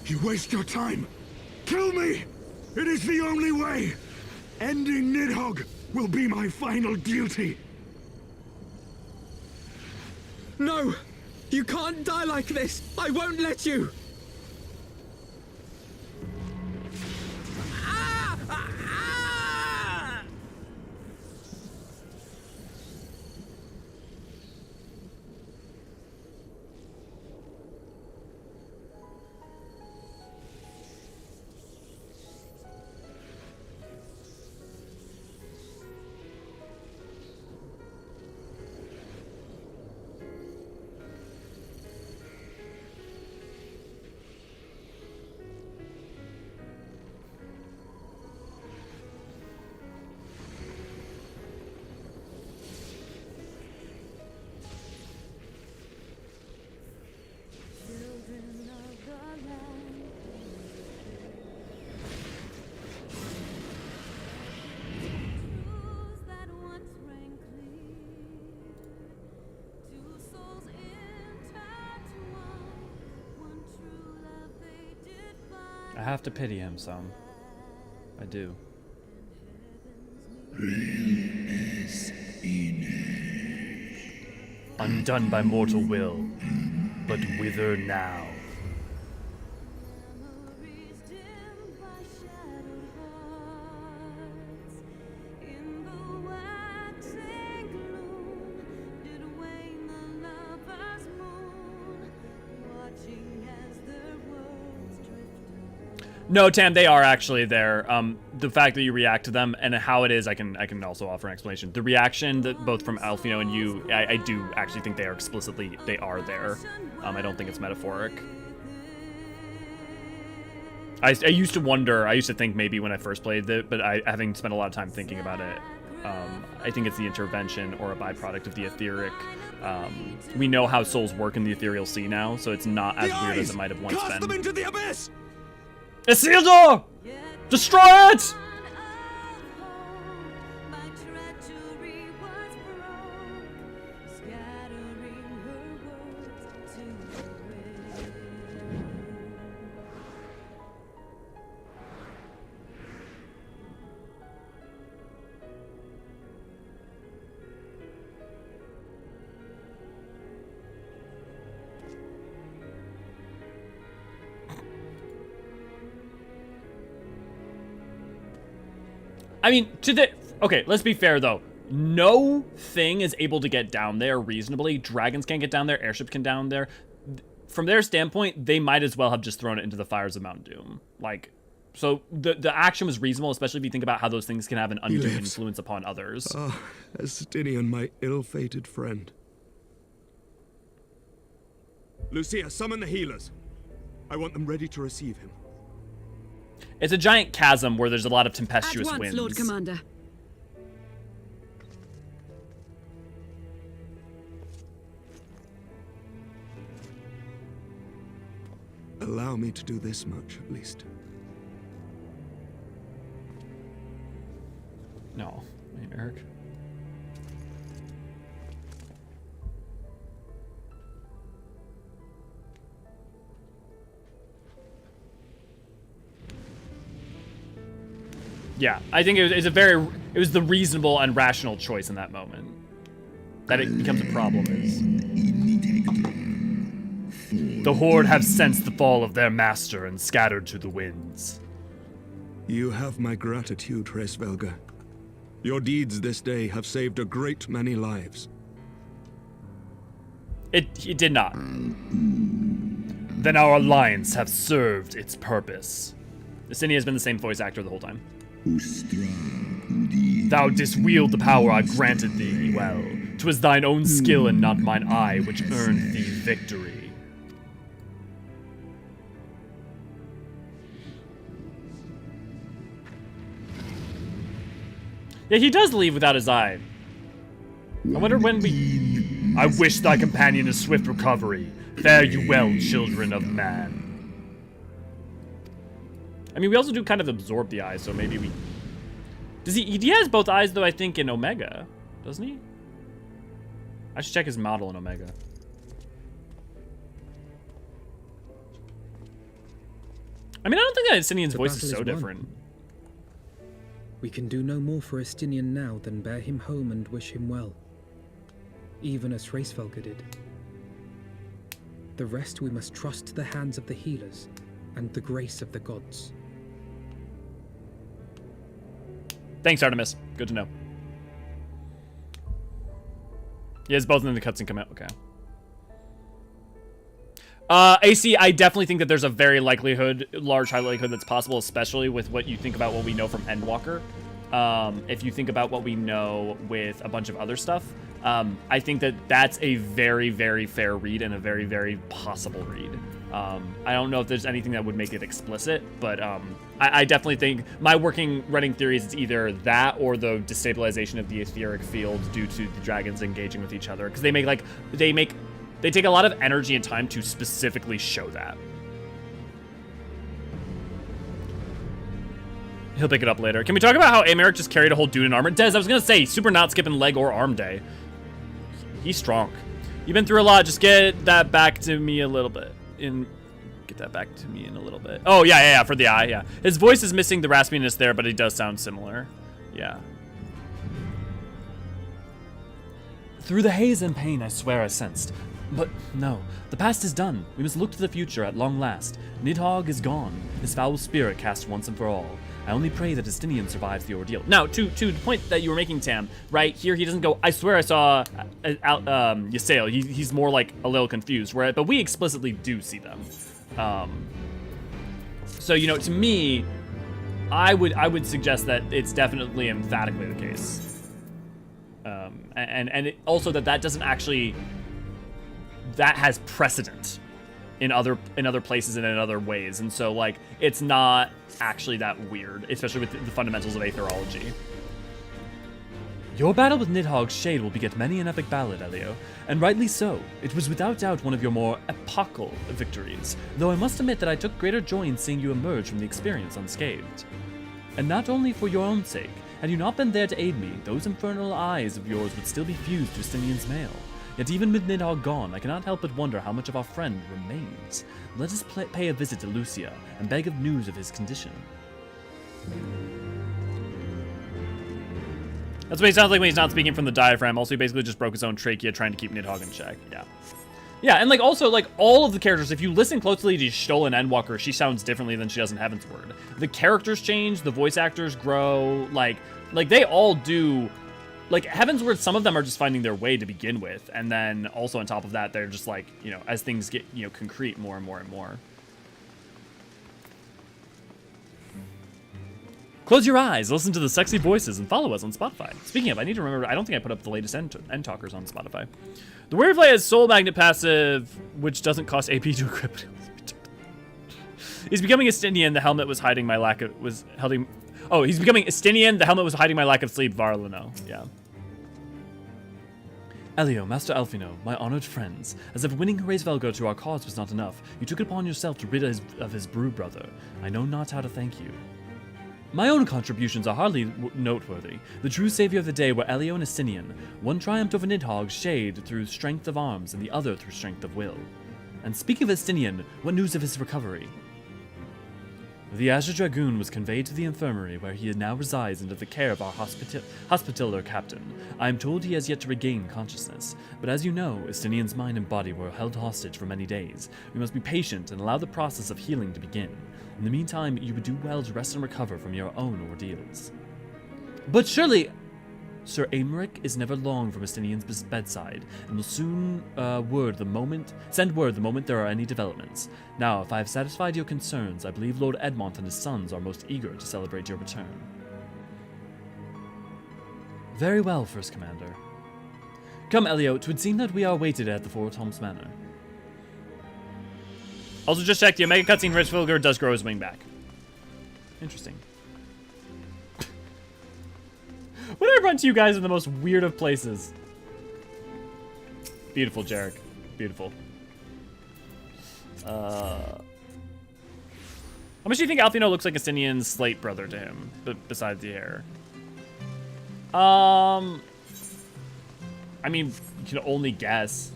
[SPEAKER 11] You waste your time. Kill me! It is the only way! Ending Nidhogg will be my final duty!
[SPEAKER 2] No! You can't die like this! I won't let you!
[SPEAKER 1] I have to pity him some. I do. Undone by mortal will, but wither now. No, Tam, they are actually there. The fact that you react to them and how it is, I can also offer an explanation. The reaction that both from Alfino and you, I do actually think they are explicitly, they are there. I don't think it's metaphoric. I used to wonder, I used to think maybe when I first played it, but having spent a lot of time thinking about it, I think it's the intervention or a byproduct of the etheric. We know how souls work in the ethereal sea now, so it's not as weird as it might have once
[SPEAKER 11] Cast
[SPEAKER 1] been.
[SPEAKER 11] them into the abyss!
[SPEAKER 1] Isildur! Destroy it! I mean, okay, let's be fair though. No thing is able to get down there reasonably. Dragons can't get down there. Airships can down there. From their standpoint, they might as well have just thrown it into the fires of Mount Doom. Like, so the action was reasonable, especially if you think about how those things can have an undue influence upon others.
[SPEAKER 9] Ah, Estinian, my ill-fated friend. Lucia, summon the healers. I want them ready to receive him.
[SPEAKER 1] It's a giant chasm where there's a lot of tempestuous
[SPEAKER 10] At once,
[SPEAKER 1] winds.
[SPEAKER 10] Lord Commander.
[SPEAKER 9] Allow me to do this much, at least.
[SPEAKER 1] No, Eric. Yeah, I think it was the reasonable and rational choice in that moment. That it becomes a problem is the Horde have sensed the fall of their master and scattered to the winds.
[SPEAKER 9] You have my gratitude, Hraesvelga. Your deeds this day have saved a great many lives.
[SPEAKER 1] It did not. Then our alliance have served its purpose. Cindy has been the same voice actor the whole time. Thou didst wield the power I granted thee well. 'Twas thine own skill and not mine eye which earned thee victory. Yeah, he does leave without his eye. I wonder when we... I wish thy companion a swift recovery. Fare you well, children of man. I mean, we also do kind of absorb the eyes, so maybe we... Does he has both eyes, though, I think, in Omega. Doesn't he? I should check his model in Omega. I mean, I don't think that Estinian's voice is so different.
[SPEAKER 2] We can do no more for Estinian now than bear him home and wish him well. Even as Hraesvelga did. The rest we must trust to the hands of the healers and the grace of the gods.
[SPEAKER 1] Thanks, Artemis. Good to know. Yes, both in the cutscene come out. Okay. AC, I definitely think that there's a very large high likelihood that's possible, especially with what you think about what we know from Endwalker. If you think about what we know with a bunch of other stuff, I think that that's a very, very fair read and a very, very possible read. I don't know if there's anything that would make it explicit, but I definitely think my working running theory is it's either that or the destabilization of the etheric field due to the dragons engaging with each other, because they take a lot of energy and time to specifically show that. He'll pick it up later. Can we talk about how Aemeric just carried a whole dude in armor? Des, I was gonna say, super not skipping leg or arm day. He's strong. You've been through a lot. Just get that back to me a little bit. Get that back to me in a little bit. Oh, yeah, for the eye, yeah. His voice is missing the raspiness there, but he does sound similar. Yeah. Through the haze and pain, I swear I sensed. But no, the past is done. We must look to the future at long last. Nidhogg is gone, his foul spirit cast once and for all. I only pray that Estinian survives the ordeal. Now, to the point that you were making, Tam, right here, he doesn't go, I swear I saw Ysael. He's more like a little confused, but we explicitly do see them. So, you know, to me, I would suggest that it's definitely emphatically the case. And also that doesn't actually, that has precedent. in other places and in other ways, and so like it's not actually that weird, especially with the fundamentals of Aetherology. Your battle with Nidhogg's shade will beget many an epic ballad, Elio, and rightly so. It was without doubt one of your more epochal victories, though I must admit that I took greater joy in seeing you emerge from the experience unscathed. And not only for your own sake. Had you not been there to aid me, those infernal eyes of yours would still be fused to Estinian's mail. Yet even with Nidhogg gone, I cannot help but wonder how much of our friend remains. Let us pay a visit to Lucia and beg of news of his condition. That's what he sounds like when he's not speaking from the diaphragm. Also, he basically just broke his own trachea trying to keep Nidhogg in check. Yeah. Yeah, and like also like all of the characters, if you listen closely to Stolen Endwalker, she sounds differently than she does in Heavensward. The characters change, the voice actors grow, like they all do. Like Heavensward, some of them are just finding their way to begin with, and then also on top of that, they're just like, you know, as things get, you know, concrete more and more and more. Close your eyes, listen to the sexy voices, and follow us on Spotify. Speaking of, I need to remember, I don't think I put up the latest end talkers on Spotify. The Warrior Fly has Soul Magnet passive, which doesn't cost AP to equip. He's becoming Estinian, the helmet was hiding my lack of, he's becoming Estinian, the helmet was hiding my lack of sleep, Varlino. Yeah. Elio, Master Alfino, my honored friends, as if winning Hraesvelgr to our cause was not enough, you took it upon yourself to rid us of his brood brother. I know not how to thank you. My own contributions are hardly noteworthy. The true savior of the day were Elio and Estinian. One triumphed over Nidhogg's shade through strength of arms, and the other through strength of will. And speaking of Estinian, what news of his recovery? The Azure Dragoon was conveyed to the infirmary, where he now resides under the care of our hospitaller captain. I am told he has yet to regain consciousness, but as you know, Estinian's mind and body were held hostage for many days. We must be patient and allow the process of healing to begin. In the meantime, you would do well to rest and recover from your own ordeals. But surely, Sir Aymeric is never long from Estinian's bedside, and will soon send word the moment there are any developments. Now, if I have satisfied your concerns, I believe Lord Edmont and his sons are most eager to celebrate your return. Very well, First Commander. Come, Elio, 'twould seem that we are awaited at the Four Toms Manor. Also, just check, the Omega cutscene Hraesvelgr does grow his wing back. Interesting. When I run to you guys in the most weird of places. Beautiful, Jarek. Beautiful. How much do you think Alfino looks like Estinian's slate brother to him, besides the hair? I mean, you can only guess.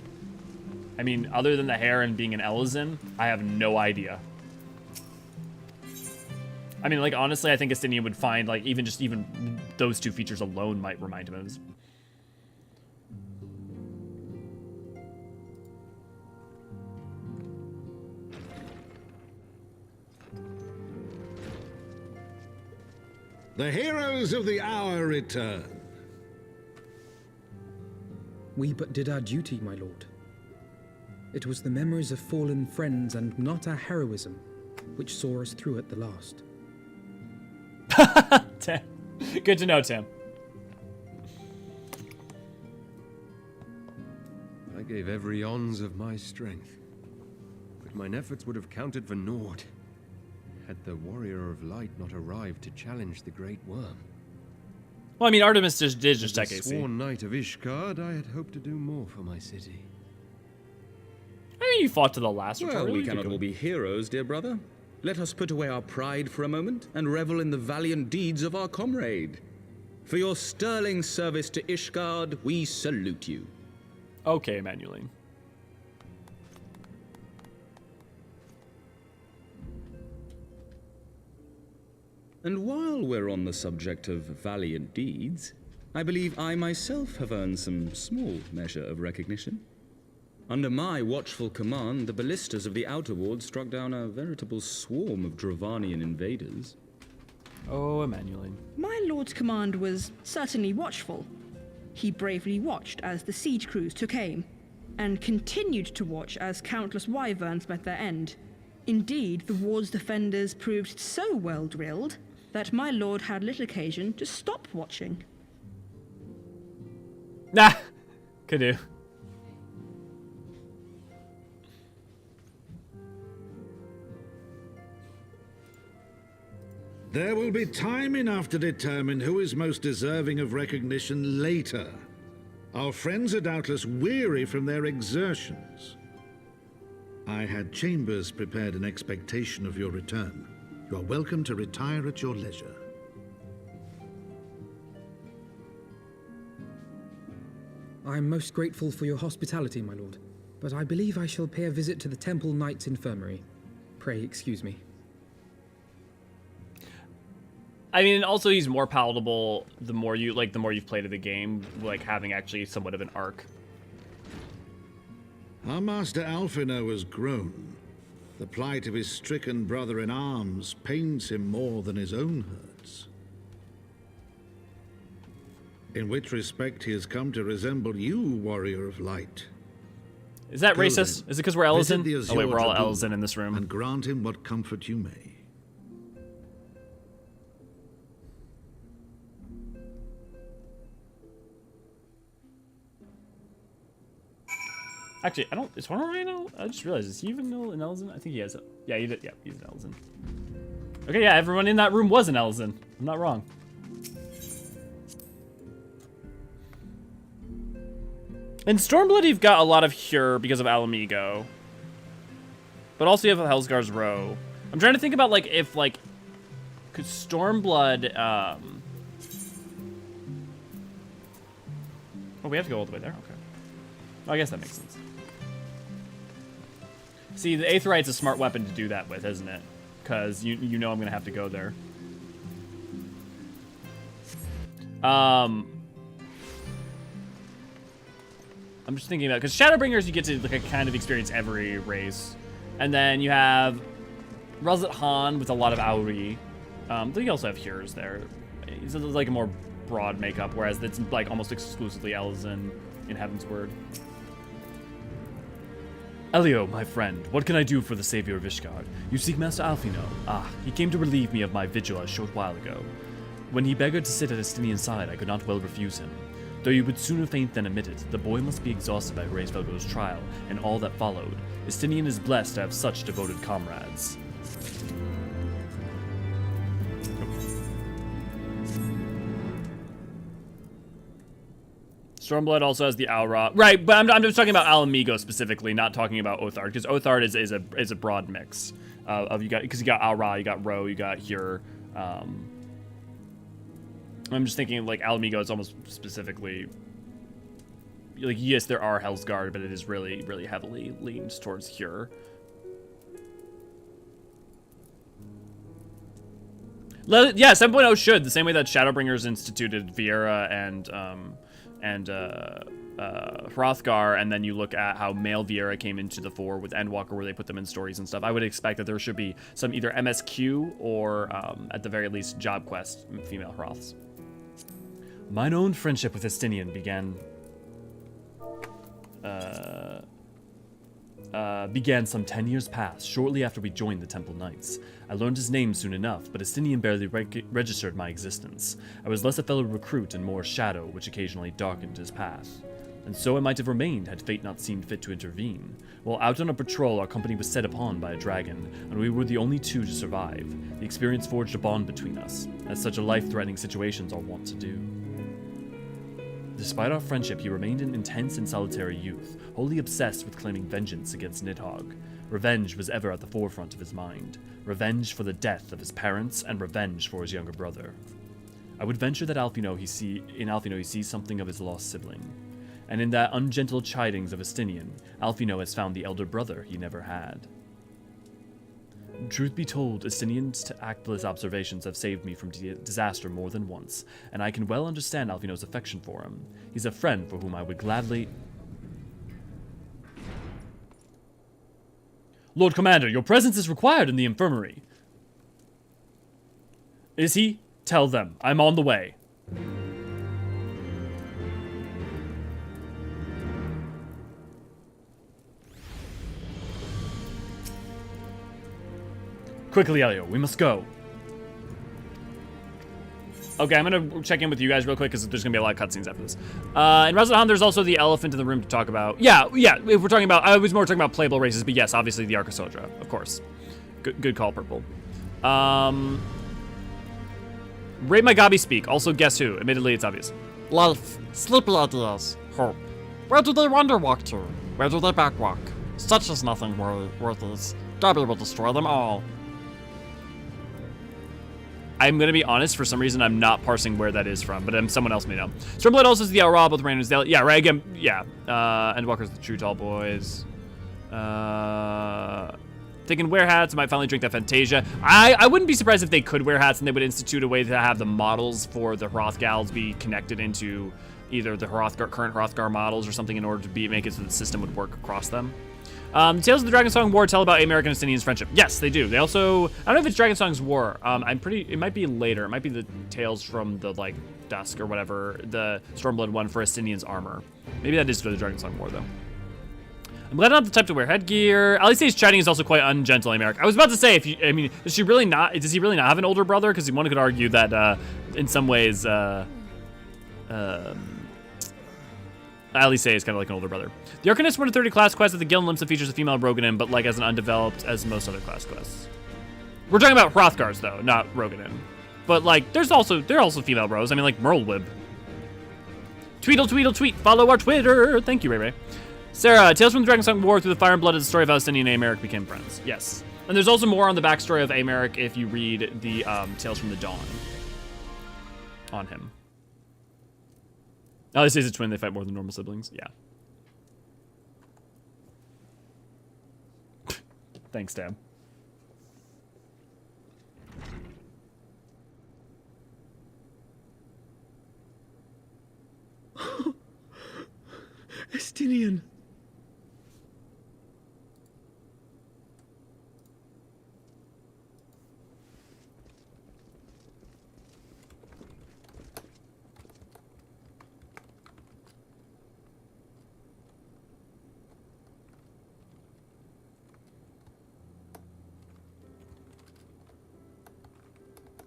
[SPEAKER 1] I mean, other than the hair and being an Eorzean, I have no idea. I mean, like, honestly, I think Estinian would find, like, even those two features alone might remind him of his.
[SPEAKER 8] The heroes of the hour return.
[SPEAKER 2] We but did our duty, my lord. It was the memories of fallen friends and not our heroism which saw us through at the last.
[SPEAKER 1] Tim. Good to know, Tim.
[SPEAKER 12] I gave every ounce of my strength, but mine efforts would have counted for naught had the Warrior of Light not arrived to challenge the Great Worm.
[SPEAKER 1] Well, I mean, Artemis did just
[SPEAKER 12] tech
[SPEAKER 1] AC.
[SPEAKER 12] As a sworn knight of Ishgard, I had hoped to do more for my city.
[SPEAKER 1] I mean, you fought to the last.
[SPEAKER 13] Well, we cannot all be heroes, dear brother. Let us put away our pride for a moment and revel in the valiant deeds of our comrade. For your sterling service to Ishgard, we salute you.
[SPEAKER 1] Okay, Emmanueline.
[SPEAKER 13] And while we're on the subject of valiant deeds, I believe I myself have earned some small measure of recognition. Under my watchful command, the ballistas of the Outer Ward struck down a veritable swarm of Dravanian invaders.
[SPEAKER 1] Oh, Emmanueline.
[SPEAKER 6] My lord's command was certainly watchful. He bravely watched as the siege crews took aim, and continued to watch as countless wyverns met their end. Indeed, the ward's defenders proved so well drilled that my lord had little occasion to stop watching.
[SPEAKER 1] Nah, could do.
[SPEAKER 8] There will be time enough to determine who is most deserving of recognition later. Our friends are doubtless weary from their exertions. I had chambers prepared in expectation of your return. You are welcome to retire at your leisure.
[SPEAKER 2] I am most grateful for your hospitality, my lord, but I believe I shall pay a visit to the Temple Knight's Infirmary. Pray excuse me.
[SPEAKER 1] I mean, also he's more palatable the more you've played of the game, like having actually somewhat of an arc.
[SPEAKER 8] Our Master Alphino has grown. The plight of his stricken brother in arms pains him more than his own hurts. In which respect he has come to resemble you, Warrior of Light.
[SPEAKER 1] Is that racist? Is it because we're Eorzean? Oh wait, we're all
[SPEAKER 8] Eorzean
[SPEAKER 1] Eorzean in this room.
[SPEAKER 8] And grant him what comfort you may.
[SPEAKER 1] Actually, I don't. Is Horner Rhino? I just realized, is he even an Eorzean? I think he has a. Yeah, he did. Yeah, he's an Eorzean. Okay, yeah, everyone in that room was an Eorzean. I'm not wrong. In Stormblood, you've got a lot of Hyur because of Alamigo. But also you have Hellscar's Row. I'm trying to think about, like, if, like, could Stormblood, Oh, we have to go all the way there? Okay. Oh, I guess that makes sense. See, the Aetheryte's a smart weapon to do that with, isn't it? Because you know I'm going to have to go there. I'm just thinking about, because Shadowbringers you get to like kind of experience every race, and then you have Razat Han with a lot of Auri. Then you also have Hyurs there. It's like a more broad makeup, whereas it's like almost exclusively Eorzean in Heavensward. Elio, my friend, what can I do for the savior of Ishgard? You seek Master Alphino. Ah, he came to relieve me of my vigil a short while ago. When he begged to sit at Estinian's side, I could not well refuse him. Though you would sooner faint than admit it, the boy must be exhausted by Hraesvelgur's trial, and all that followed. Estinian is blessed to have such devoted comrades. Stormblood also has the Aura. Right, but I'm just talking about Alamigo specifically, not talking about Oathard, because Oathard is a broad mix of you got, because you got Aura, you got Ro, you got Hyur. I'm just thinking like Alamigo is almost specifically like, yes, there are Hellsguard, but it is really, really heavily leaned towards Hyur. Yeah, 7.0 should, the same way that Shadowbringers instituted Viera and Hrothgar, and then you look at how male Viera came into the fore with Endwalker, where they put them in stories and stuff. I would expect that there should be some either MSQ or, at the very least, job quest female Hroths. Mine own friendship with Estinian began some 10 years past, shortly after we joined the Temple Knights. I learned his name soon enough, but Estinian barely registered my existence. I was less a fellow recruit and more shadow, which occasionally darkened his path. And so it might have remained had fate not seemed fit to intervene. While out on a patrol, our company was set upon by a dragon, and we were the only two to survive. The experience forged a bond between us, as such a life-threatening situations are wont to do. Despite our friendship, he remained an intense and solitary youth, wholly obsessed with claiming vengeance against Nidhogg. Revenge was ever at the forefront of his mind. Revenge for the death of his parents, and revenge for his younger brother. I would venture that Alphino he sees something of his lost sibling. And in that ungentle chidings of Estinian, Alphino has found the elder brother he never had. Truth be told, Estinian's tactless observations have saved me from disaster more than once, and I can well understand Alphino's affection for him. He's a friend for whom I would gladly... Lord Commander, your presence is required in the infirmary. Is he? Tell them. I'm on the way. Quickly, Elio, we must go. Okay, I'm gonna check in with you guys real quick because there's gonna be a lot of cutscenes after this. In Razat Han, there's also the elephant in the room to talk about. Yeah, if we're talking about, I was more talking about playable races, but yes, obviously the Archosodra, of course. Good call, Purple. Rate my gobby speak. Also, guess who? Admittedly, it's obvious.
[SPEAKER 14] Life, sleepy ideas, hope. Where do they wanderwalk to? Where do they backwalk? Such is nothing worth is. Gobby will destroy them all.
[SPEAKER 1] I'm gonna be honest, for some reason I'm not parsing where that is from, but someone else may know. Stormblood also is the Aurora, both random Heavensward. Yeah, right, again, yeah. Endwalker's the True Tall Boys. Taking wear hats, might finally drink that Fantasia. I wouldn't be surprised if they could wear hats and they would institute a way to have the models for the Hrothgals be connected into either the current Hrothgar models or something in order to make it so the system would work across them. Tales of the Dragonsong War tell about American and Estinian's friendship. Yes, they do. They also, I don't know if it's Dragonsong's War. It might be later. It might be the Tales from the, like, Dusk or whatever, the Stormblood one for Estinian's armor. Maybe that is for the Dragonsong War, though. I'm glad I'm not the type to wear headgear. Alice's chatting is also quite ungentle, America. I was about to say, does he really not have an older brother? Because one could argue that, in some ways, Alice is kind of like an older brother. The Arcanist 1-30 class quest at the Guild Limsa features a female Roganin, but like as an undeveloped as most other class quests. We're talking about Hrothgars though, not Roganin. But like, there are also female bros. I mean, like Merlwib. Tweet. Follow our Twitter. Thank you, Ray Ray. Sarah, Tales from the Dragonsong War through the Fire and Blood is the story of how Estinian and Aemeric became friends. Yes. And there's also more on the backstory of Aemeric if you read the Tales from the Dawn on him. Alice is a twin. They fight more than normal siblings. Yeah. Thanks, Dad.
[SPEAKER 11] Estinian.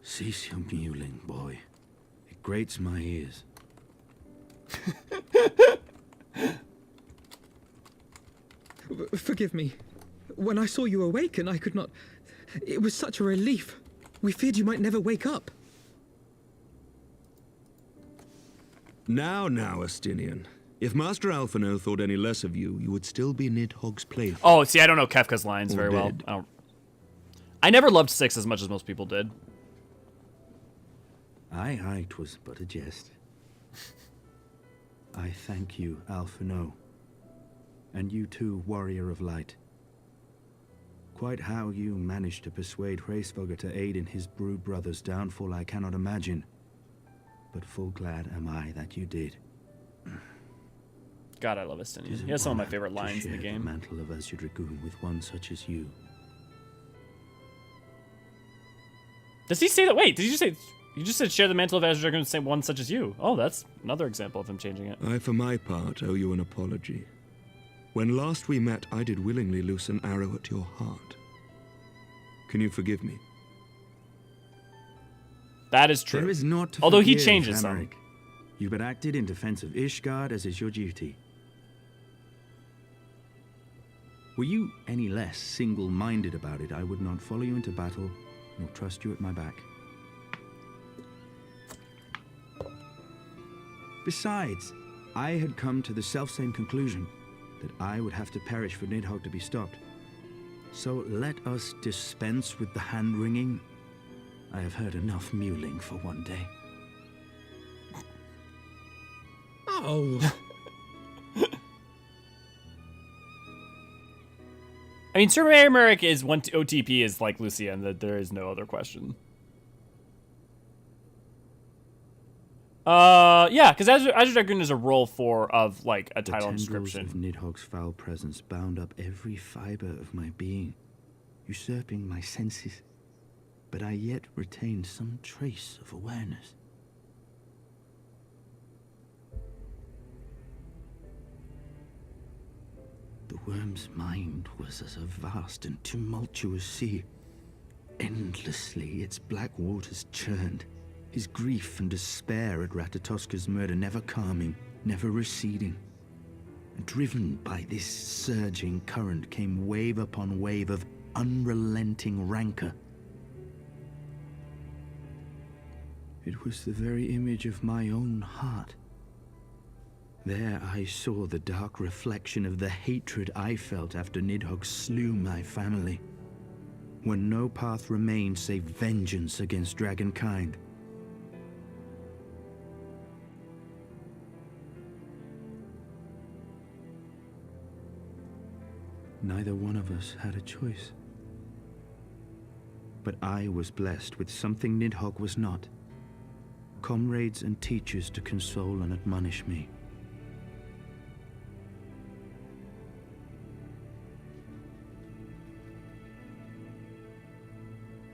[SPEAKER 15] Cease your mewling, boy. It grates my ears.
[SPEAKER 2] Forgive me. When I saw you awaken, I could not... It was such a relief. We feared you might never wake up.
[SPEAKER 9] Now, Estinian. If Master Alphino thought any less of you, you would still be Nidhogg's plaything.
[SPEAKER 1] Oh, see, I don't know Kefka's lines very well. I never loved 6 as much as most people did.
[SPEAKER 15] Aye, 'twas but a jest. I thank you, Alphino. And you too, Warrior of Light. Quite how you managed to persuade Hraesvogr to aid in his brood brother's downfall I cannot imagine. But full glad am I that you did.
[SPEAKER 1] God, I love Estinian. He has some of my favorite lines in the game.
[SPEAKER 15] The mantle of Azure Dragoon with one such as you.
[SPEAKER 1] Does he say that? Wait, did you just say... You just said share the mantle of Azure Dragoon with the same one such as you. Oh, that's another example of him changing it.
[SPEAKER 9] I, for my part, owe you an apology. When last we met, I did willingly loose an arrow at your heart. Can you forgive me?
[SPEAKER 1] That is true.
[SPEAKER 15] There is naught to
[SPEAKER 1] Although he
[SPEAKER 15] forgive,
[SPEAKER 1] changes
[SPEAKER 15] Aemeric.
[SPEAKER 1] some.
[SPEAKER 15] You but acted in defense of Ishgard as is your duty. Were you any less single-minded about it, I would not follow you into battle, nor trust you at my back. Besides, I had come to the selfsame conclusion, that I would have to perish for Nidhogg to be stopped. So let us dispense with the hand-wringing. I have heard enough mewling for one day.
[SPEAKER 2] Oh.
[SPEAKER 1] I mean, Sir Aemeric is one OTP is like Lucian, that there is no other question. Yeah, because Azure Dragoon is a role of like a title and description.
[SPEAKER 15] The tendrils of Nidhogg's foul presence bound up every fiber of my being, usurping my senses, but I yet retained some trace of awareness. The worm's mind was as a vast and tumultuous sea. Endlessly its black waters churned, his grief and despair at Ratatoska's murder never calming, never receding. And driven by this surging current came wave upon wave of unrelenting rancor. It was the very image of my own heart. There I saw the dark reflection of the hatred I felt after Nidhogg slew my family, when no path remained save vengeance against dragonkind. Neither one of us had a choice. But I was blessed with something Nidhogg was not. Comrades and teachers to console and admonish me.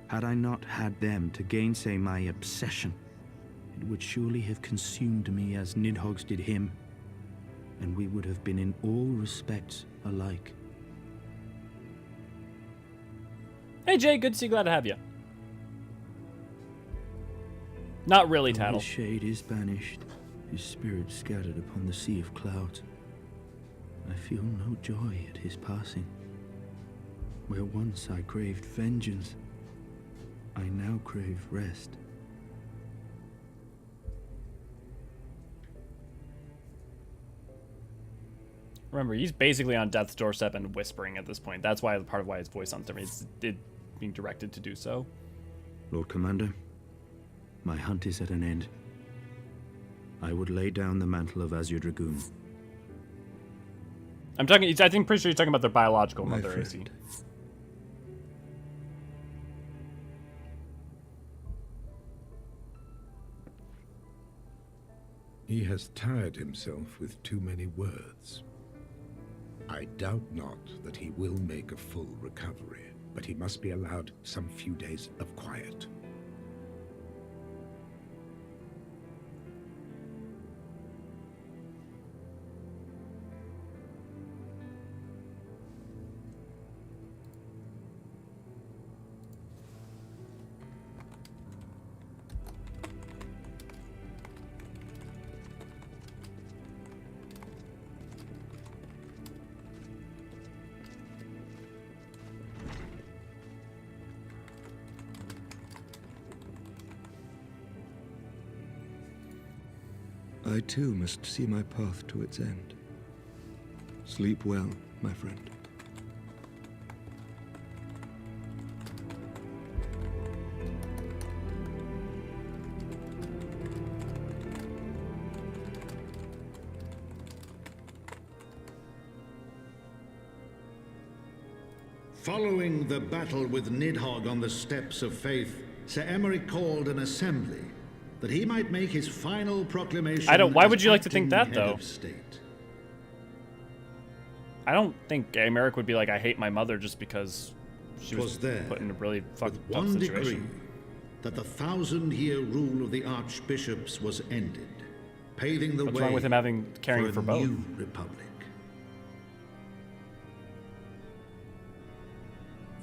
[SPEAKER 15] Had I not had them to gainsay my obsession, it would surely have consumed me as Nidhogg's did him, and we would have been in all respects alike.
[SPEAKER 1] Hey Jay, good to see you, glad to have you. Not really, Tattle.
[SPEAKER 15] His shade is banished, his spirit scattered upon the sea of clouds. I feel no joy at his passing. Where once I craved vengeance, I now crave rest.
[SPEAKER 1] Remember, he's basically on death's doorstep and whispering at this point. That's why part of why his voice sounds different. It's being directed to do so.
[SPEAKER 15] Lord Commander, my hunt is at an end. I would lay down the mantle of Azure Dragoon.
[SPEAKER 1] I think pretty sure you're talking about their biological mother, AC.
[SPEAKER 11] He has tired himself with too many words. I doubt not that he will make a full recovery, but he must be allowed some few days of quiet.
[SPEAKER 9] I too must see my path to its end. Sleep well, my friend.
[SPEAKER 8] Following the battle with Nidhogg on the Steps of Faith, Sir Emeric called an assembly that he might make his final proclamation.
[SPEAKER 1] Why would you like to think that, though?
[SPEAKER 8] Of state.
[SPEAKER 1] I don't think Emeric would be like, I hate my mother just because she was
[SPEAKER 8] there,
[SPEAKER 1] put in a really fucked up
[SPEAKER 8] one
[SPEAKER 1] situation.
[SPEAKER 8] decree that the 1,000-year rule of the archbishops was ended, paving the
[SPEAKER 1] What's
[SPEAKER 8] way
[SPEAKER 1] wrong with him caring for both?
[SPEAKER 8] new republic.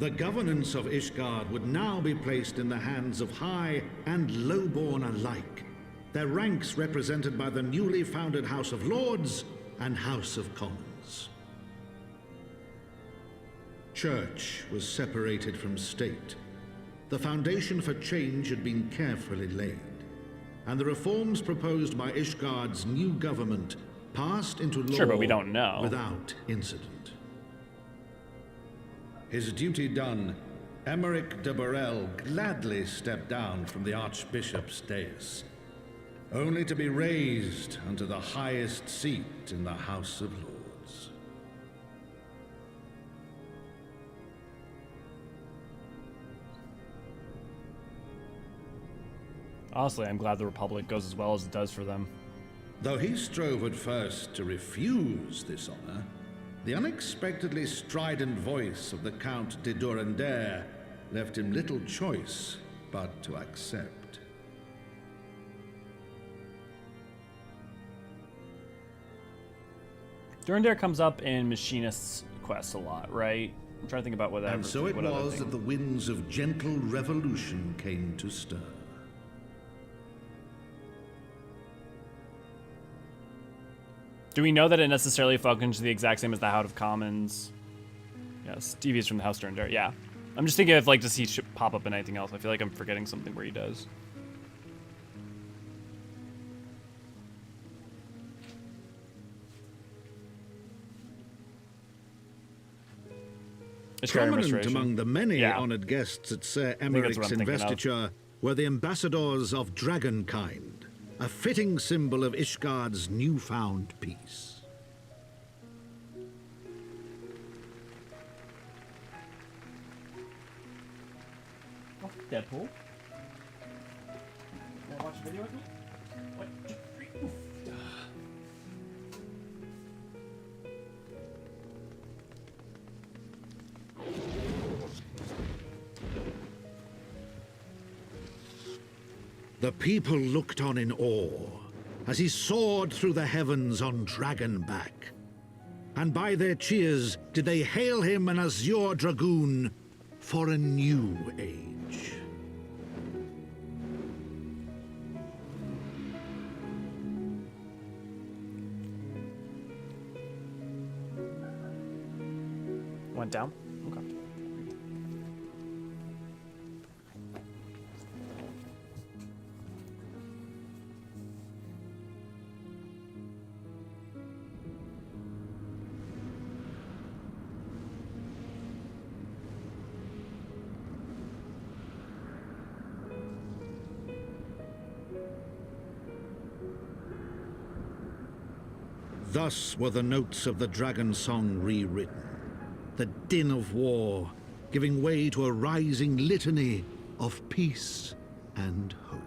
[SPEAKER 8] The governance of Ishgard would now be placed in the hands of high and lowborn alike, their ranks represented by the newly founded House of Lords and House of Commons. Church was separated from state. The foundation for change had been carefully laid, and the reforms proposed by Ishgard's new government passed into law
[SPEAKER 1] Sure, but we don't know.
[SPEAKER 8] without incident. His duty done, Emeric de Burrell gladly stepped down from the Archbishop's dais, only to be raised unto the highest seat in the House of Lords.
[SPEAKER 1] Honestly, I'm glad the Republic goes as well as it does for them.
[SPEAKER 8] Though he strove at first to refuse this honor, the unexpectedly strident voice of the Count de Durandare left him little choice but to accept.
[SPEAKER 1] Durandare comes up in Machinist's quest a lot, right? I'm trying to think about what that.
[SPEAKER 8] And so it was that the winds of gentle revolution came to stir.
[SPEAKER 1] Do we know that it necessarily functions the exact same as the House of Commons? Yes, deviates from the House Durandare. Yeah, I'm just thinking of like, does he pop up in anything else? I feel like I'm forgetting something where he does.
[SPEAKER 8] Prominent
[SPEAKER 1] administration.
[SPEAKER 8] among the many
[SPEAKER 1] Yeah.
[SPEAKER 8] honored guests at Sir
[SPEAKER 1] think that's what
[SPEAKER 8] Emeric's
[SPEAKER 1] I'm thinking of.
[SPEAKER 8] investiture were the ambassadors of Dragonkind, a fitting symbol of Ishgard's newfound peace.
[SPEAKER 1] Oh, Deadpool. Wanna watch a video with me? What? Oof.
[SPEAKER 8] The people looked on in awe as he soared through the heavens on Dragonback. And by their cheers did they hail him an azure dragoon for a new age.
[SPEAKER 1] Went down? Okay.
[SPEAKER 8] Thus were the notes of the dragon song rewritten, the din of war giving way to a rising litany of peace and hope.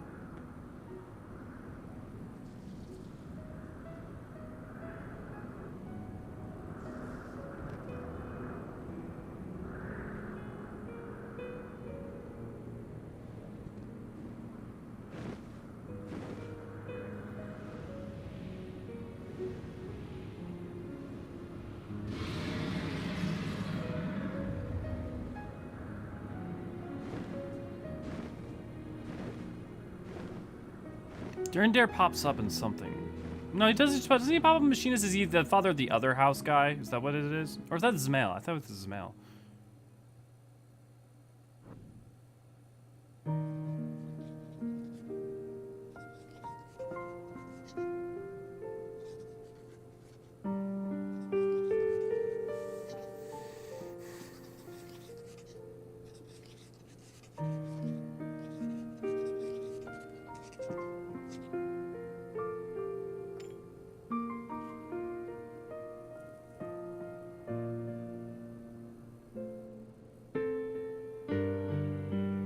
[SPEAKER 1] Durandare pops up in something. No, he doesn't. Doesn't he pop up in Machinist? Is he the father of the other house guy? Is that what it is? Or is that Zmail? I thought it was Zmail.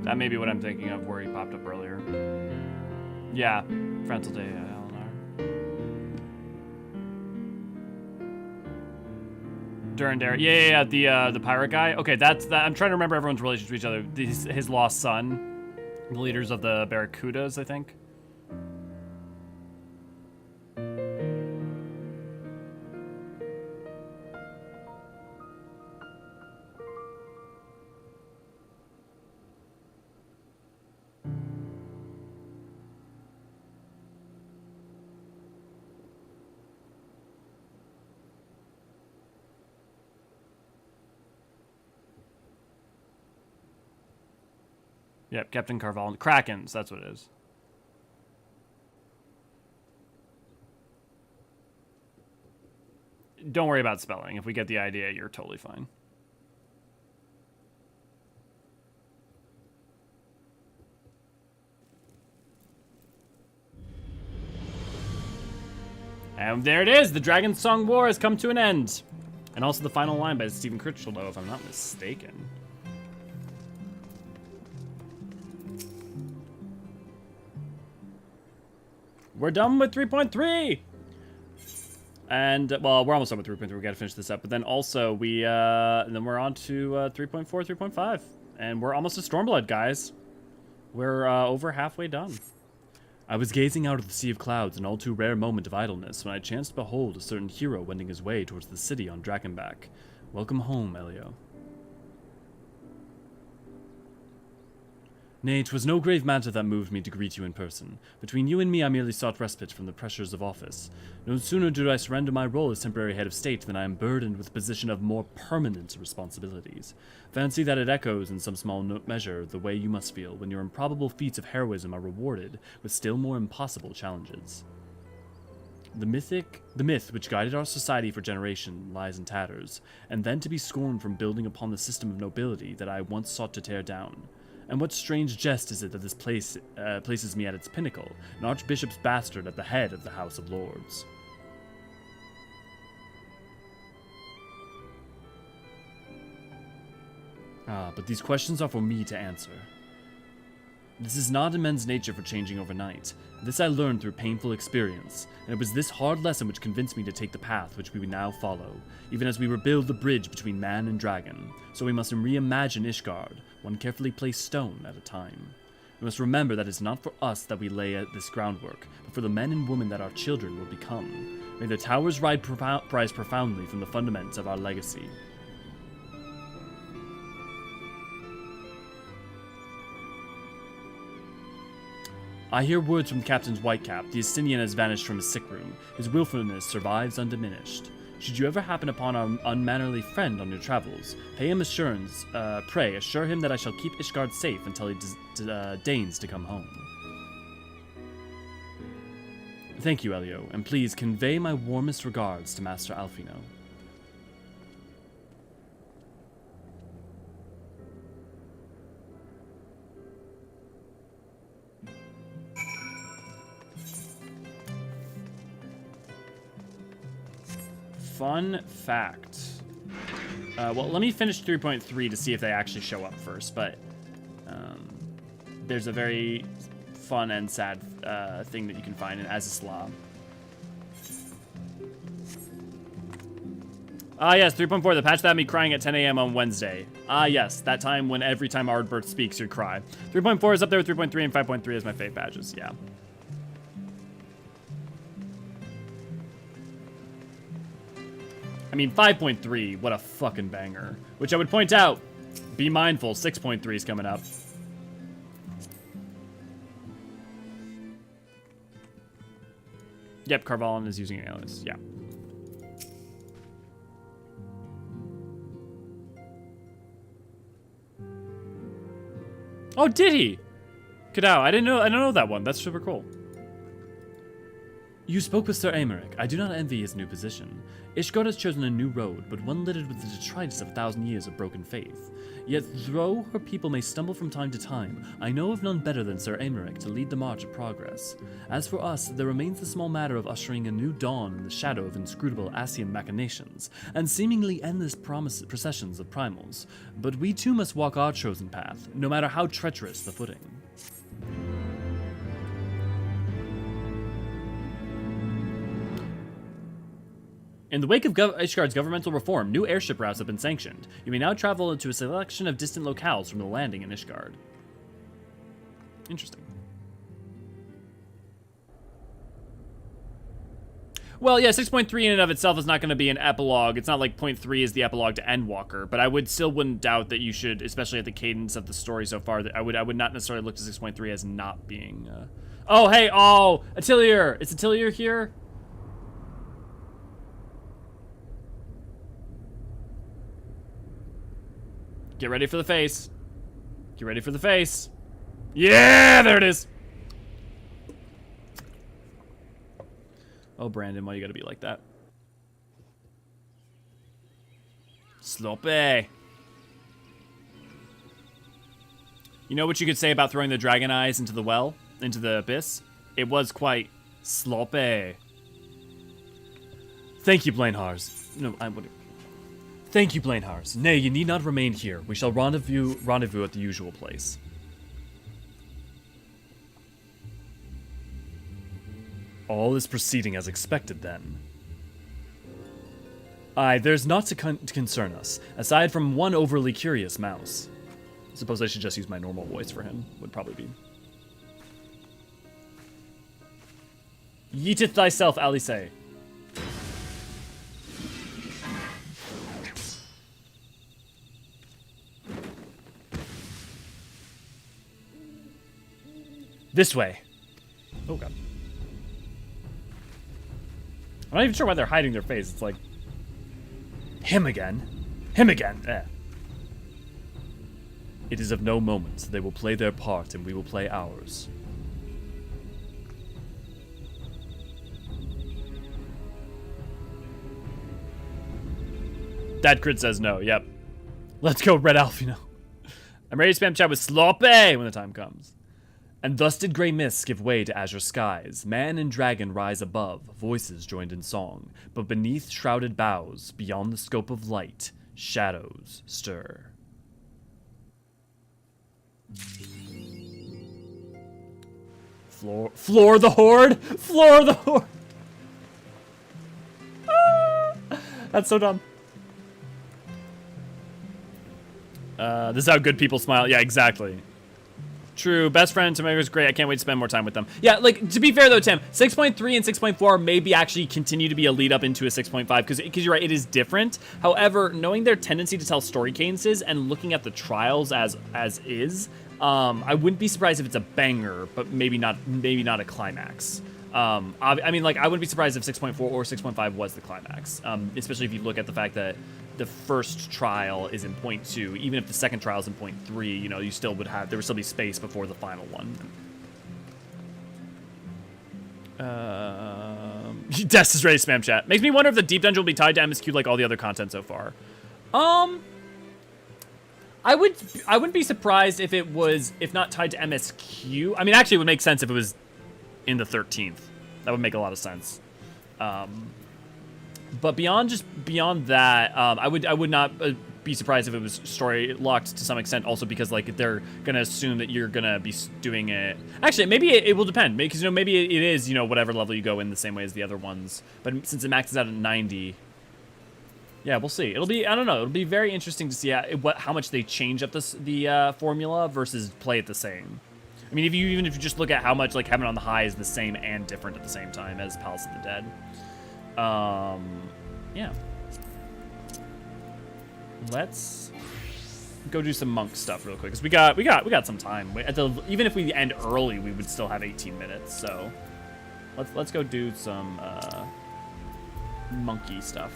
[SPEAKER 1] That may be what I'm thinking of, where he popped up earlier. Yeah, Frontal Day, Eleanor. Durandare. Yeah, the pirate guy. Okay, that's that. I'm trying to remember everyone's relation to each other. His lost son, the leaders of the Barracudas, I think. Yep, Captain Carval. Krakens, that's what it is. Don't worry about spelling. If we get the idea, you're totally fine. And there it is! The Dragon Song War has come to an end! And also the final line by Stephen Critchlow, if I'm not mistaken. We're done with 3.3! And, well, we're almost done with 3.3. We gotta finish this up. But then also, and then we're on to 3.4, 3.5. And we're almost to Stormblood, guys. We're over halfway done. I was gazing out of the sea of clouds, an all too rare moment of idleness, when I chanced to behold a certain hero wending his way towards the city on Drakenback. Welcome home, Elio. Nay, 'twas no grave matter that moved me to greet you in person. Between you and me I merely sought respite from the pressures of office. No sooner do I surrender my role as temporary head of state than I am burdened with a position of more permanent responsibilities. Fancy that it echoes in some small measure the way you must feel when your improbable feats of heroism are rewarded with still more impossible challenges. The myth which guided our society for generations lies in tatters, and then to be scorned from building upon the system of nobility that I once sought to tear down. And what strange jest is it that this place places me at its pinnacle, an archbishop's bastard at the head of the House of Lords? But these questions are for me to answer. This is not in men's nature for changing overnight. This I learned through painful experience, and it was this hard lesson which convinced me to take the path which we now follow, even as we rebuild the bridge between man and dragon. So we must reimagine Ishgard, one carefully placed stone at a time. We must remember that it's not for us that we lay at this groundwork, but for the men and women that our children will become. May the towers rise profoundly from the fundaments of our legacy. I hear words from Captain Whitecap. The Estinian has vanished from his sick room. His willfulness survives undiminished. Should you ever happen upon our unmannerly friend on your travels, pay him assurance, pray, assure him that I shall keep Ishgard safe until he deigns to come home. Thank you, Elio, and please convey my warmest regards to Master Alfino. Fun fact. Well, let me finish 3.3 to see if they actually show up first, but there's a very fun and sad thing that you can find in Azizla. Ah, yes, 3.4, the patch that had me crying at 10 a.m. on Wednesday. Ah, yes, that time when every time Ardbert speaks, you cry. 3.4 is up there with 3.3, and 5.3 is my fave patches, yeah. I mean, 5.3, what a fucking banger. Which I would point out, be mindful, 6.3 is coming up. Yep, Carvalhan is using an alias, yeah. Oh, did he? Kadao, I don't know that one. That's super cool. You spoke with Sir Aymeric. I do not envy his new position. Ishgard has chosen a new road, but one littered with the detritus of 1,000 years of broken faith. Yet though her people may stumble from time to time, I know of none better than Sir Aymeric to lead the march of progress. As for us, there remains the small matter of ushering a new dawn in the shadow of inscrutable Asian machinations, and seemingly endless processions of primals. But we too must walk our chosen path, no matter how treacherous the footing. In the wake of Ishgard's governmental reform, new airship routes have been sanctioned. You may now travel into a selection of distant locales from the landing in Ishgard. Interesting. Well, yeah, 6.3 in and of itself is not going to be an epilogue. It's not like 0.3 is the epilogue to Endwalker, but I wouldn't doubt that you should, especially at the cadence of the story so far, that I would not necessarily look to 6.3 as not being... Oh, hey, oh, Atelier! Is Atelier here? Get ready for the face. Get ready for the face. Yeah, there it is. Oh, Brandon, why you gotta be like that? Sloppy. You know what you could say about throwing the dragon eyes into the well? Into the abyss? It was quite sloppy. Thank you, Blainhars. No, I would. Thank you, Blainhars. Nay, you need not remain here. We shall rendezvous at the usual place. All is proceeding as expected, then. Aye, there's naught to concern us, aside from one overly curious mouse. I suppose I should just use my normal voice for him, would probably be. Yeeteth thyself, Alice. This way. Oh, God. I'm not even sure why they're hiding their face. It's like... Him again. Him again. Eh. It is of no moment. They will play their part and we will play ours. That crit says no, yep. Let's go, Red Alfino. I'm ready to spam chat with Sloppy when the time comes. And thus did grey mists give way to azure skies. Man and dragon rise above, voices joined in song. But beneath shrouded boughs, beyond the scope of light, shadows stir. Floor the horde! Floor the horde! Ah, that's so dumb. This is how good people smile. Yeah, exactly. True. Best friend Tomago is great. I can't wait to spend more time with them. Yeah, like, to be fair though, Tim, 6.3 and 6.4 maybe actually continue to be a lead up into a 6.5 because you're right, it is different. However, knowing their tendency to tell story cadences and looking at the trials as is, I wouldn't be surprised if it's a banger, but maybe not a climax. I mean, like, I wouldn't be surprised if 6.4 or 6.5 was the climax, especially if you look at the fact that the first trial is in point 2. Even if the second trial is in point 3, you know, you still would have, there would still be space before the final one. Des is ready to spam chat. Makes me wonder if the deep dungeon will be tied to MSQ like all the other content so far. I wouldn't be surprised if it was, if not tied to MSQ. I mean, actually, it would make sense if it was in the 13th. That would make a lot of sense. But beyond that, I would not be surprised if it was story locked to some extent. Also because like they're gonna assume that you're gonna be doing it. Actually, maybe it will depend because, you know, maybe it is, you know, whatever level you go in the same way as the other ones. But since it maxes out at 90. Yeah, we'll see. It'll be, I don't know, it'll be very interesting to see how much they change up the formula versus play it the same. I mean, even if you just look at how much like Heaven on the High is the same and different at the same time as Palace of the Dead. Yeah. Let's go do some monk stuff real quick because we got some time. Even if we end early, we would still have 18 minutes. So let's go do some monkey stuff.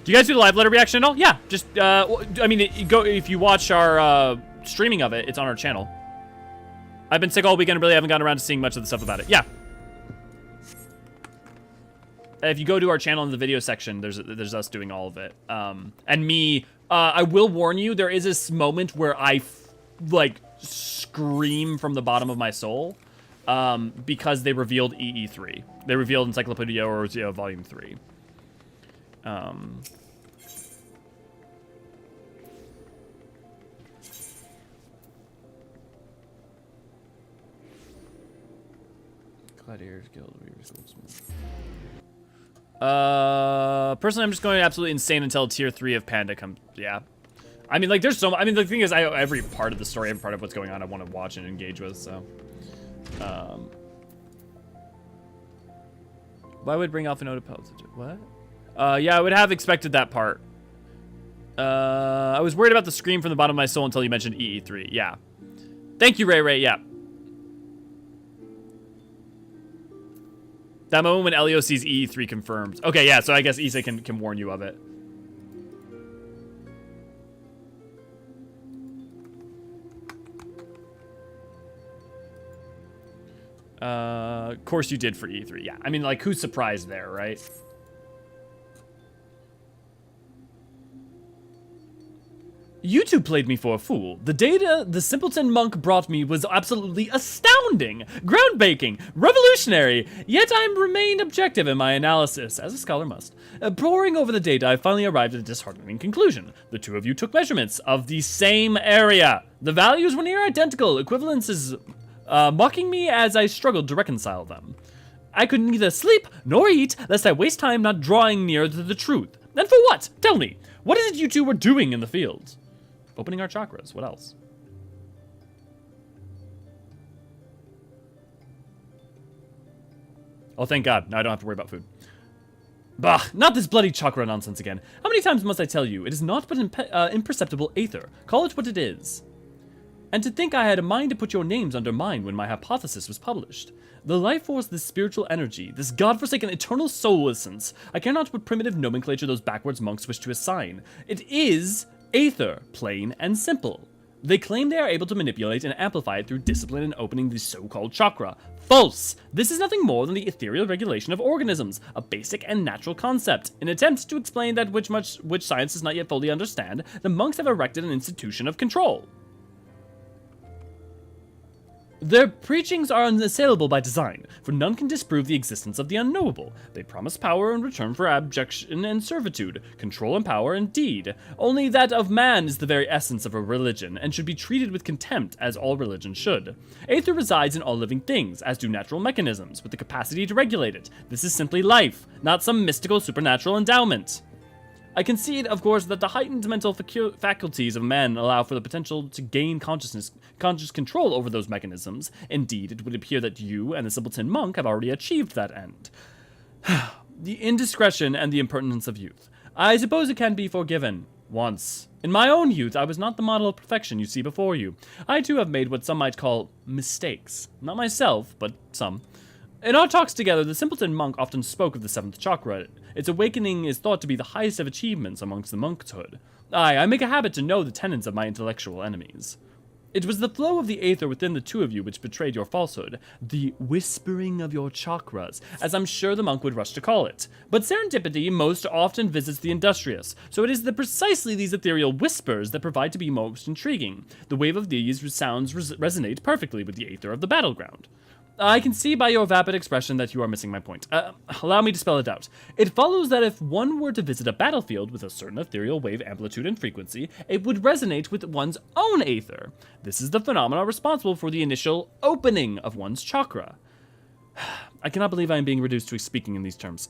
[SPEAKER 1] Do you guys do the live letter reaction at all? Yeah, just I mean, if you watch our streaming of it, it's on our channel. I've been sick all weekend and really haven't gotten around to seeing much of the stuff about it. Yeah. If you go to our channel in the video section, there's us doing all of it. And me, I will warn you, there is this moment where I like scream from the bottom of my soul because they revealed EE3. They revealed Encyclopedia Eorzean Volume 3. Gladiators Guild, Weaver's Goldsmith. Personally, I'm just going absolutely insane until tier 3 of Panda comes. Yeah. I mean, like, there's so much. I mean, the thing is, every part of the story, every part of what's going on, I want to watch and engage with, so. Why would bring Alpha Node to what? Yeah, I would have expected that part. I was worried about the scream from the bottom of my soul until you mentioned EE3. Yeah. Thank you, Ray. Yeah. That moment when Elio sees EE3 confirmed. Okay, yeah, so I guess Issa can warn you of it. Of course you did for E3. Yeah, I mean, like, who's surprised there, right? You two played me for a fool. The data the simpleton monk brought me was absolutely astounding, groundbreaking, revolutionary, yet I remained objective in my analysis, as a scholar must. Poring over the data, I finally arrived at a disheartening conclusion. The two of you took measurements of the same area. The values were near identical, equivalences mocking me as I struggled to reconcile them. I could neither sleep nor eat, lest I waste time not drawing near to the truth. And for what? Tell me, what is it you two were doing in the field? Opening our chakras. What else? Oh, thank God. Now I don't have to worry about food. Bah, not this bloody chakra nonsense again. How many times must I tell you? It is not but imperceptible aether. Call it what it is. And to think I had a mind to put your names under mine when my hypothesis was published. The life force, this spiritual energy, this godforsaken eternal soul essence, I care not what primitive nomenclature those backwards monks wish to assign. It is aether, plain and simple. They claim they are able to manipulate and amplify it through discipline and opening the so-called chakra. False! This is nothing more than the ethereal regulation of organisms, a basic and natural concept. In an attempt to explain that which science does not yet fully understand, the monks have erected an institution of control. Their preachings are unassailable by design, for none can disprove the existence of the unknowable. They promise power in return for abjection and servitude, control and power indeed. Only that of man is the very essence of a religion, and should be treated with contempt, as all religions should. Aether resides in all living things, as do natural mechanisms, with the capacity to regulate it. This is simply life, not some mystical supernatural endowment. I concede, of course, that the heightened mental faculties of man allow for the potential to gain conscious control over those mechanisms. Indeed, it would appear that you and the simpleton monk have already achieved that end. The indiscretion and the impertinence of youth. I suppose it can be forgiven. Once. In my own youth, I was not the model of perfection you see before you. I too have made what some might call mistakes. Not myself, but some. In our talks together, the simpleton monk often spoke of the 7th chakra. Its awakening is thought to be the highest of achievements amongst the monkhood. I make a habit to know the tenets of my intellectual enemies. It was the flow of the aether within the two of you which betrayed your falsehood, the whispering of your chakras, as I'm sure the monk would rush to call it. But serendipity most often visits the industrious, so it is precisely these ethereal whispers that provide to be most intriguing. The wave of these sounds resonate perfectly with the aether of the battleground. I can see by your vapid expression that you are missing my point. Allow me to spell it out. It follows that if one were to visit a battlefield with a certain ethereal wave amplitude and frequency, it would resonate with one's own aether. This is the phenomenon responsible for the initial opening of one's chakra. I cannot believe I am being reduced to speaking in these terms.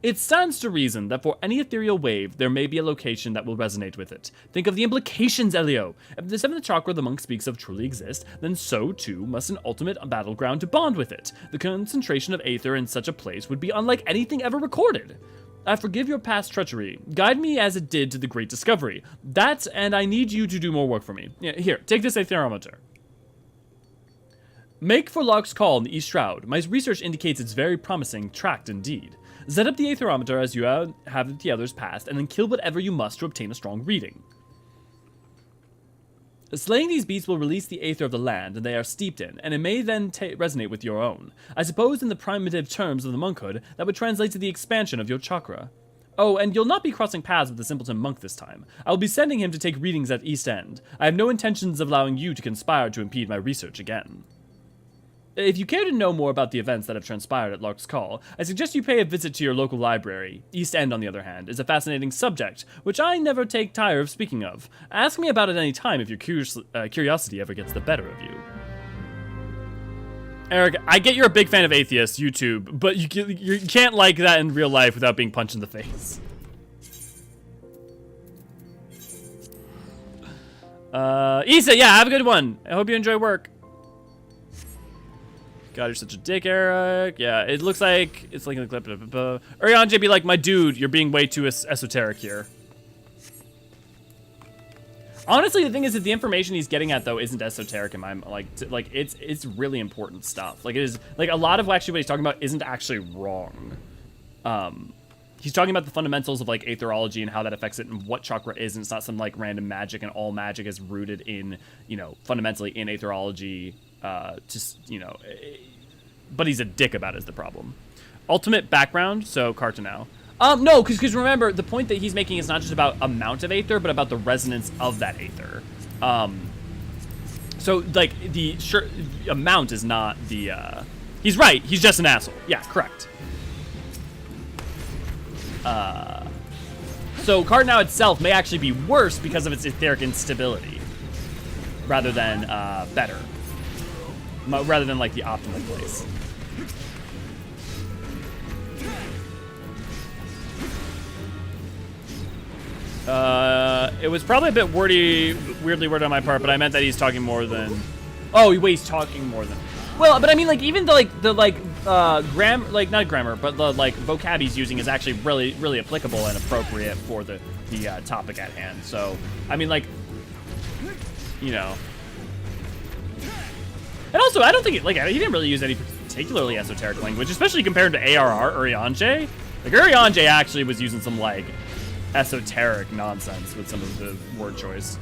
[SPEAKER 1] It stands to reason that for any ethereal wave, there may be a location that will resonate with it. Think of the implications, Elio. If the 7th chakra the monk speaks of truly exists, then so too must an ultimate battleground to bond with it. The concentration of aether in such a place would be unlike anything ever recorded. I forgive your past treachery. Guide me as it did to the great discovery. That, and I need you to do more work for me. Here, take this aetherometer. Make for Lark's Call in the East Shroud. My research indicates it's very promising tract indeed. Set up the aetherometer as you have the others passed, and then kill whatever you must to obtain a strong reading. Slaying these beasts will release the aether of the land and they are steeped in, and it may then resonate with your own. I suppose in the primitive terms of the monkhood, that would translate to the expansion of your chakra. Oh, and you'll not be crossing paths with the simpleton monk this time. I will be sending him to take readings at East End. I have no intentions of allowing you to conspire to impede my research again. If you care to know more about the events that have transpired at Lark's Call, I suggest you pay a visit to your local library. East End, on the other hand, is a fascinating subject, which I never take tire of speaking of. Ask me about it any time if your curiosity ever gets the better of you. Eric, I get you're a big fan of Atheist YouTube, but you can't like that in real life without being punched in the face. Issa, yeah, have a good one. I hope you enjoy work. God, you're such a dick, Eric. Yeah, it looks like it's like in the clip. Eorzean be like, my dude, you're being way too esoteric here. Honestly, the thing is that the information he's getting at though isn't esoteric in my like it's really important stuff. Like it is like a lot of actually what he's talking about isn't actually wrong. He's talking about the fundamentals of like Aetherology and how that affects it and what chakra is, and it's not some like random magic, and all magic is rooted in, you know, fundamentally in Aetherology. Just, you know, but he's a dick about it is the problem. Ultimate background, so Cartonau. No, because remember, the point that he's making is not just about amount of aether, but about the resonance of that aether. So, like, the amount is not the, he's right, he's just an asshole. Yeah, correct. So Cartonau itself may actually be worse because of its etheric instability, rather than, better. Rather than, like, the optimal place. It was probably a bit weirdly worded on my part, but I meant that he's talking more than... Oh, wait, he's talking more than... Well, but I mean, like, even the grammar, like, not grammar, but the, like, vocab he's using is actually really, really applicable and appropriate for the topic at hand. So, I mean, like, you know... And also, I don't think, he didn't really use any particularly esoteric language, especially compared to ARR, Eorzean. Like, Eorzean actually was using some, like, esoteric nonsense with some of the word choice.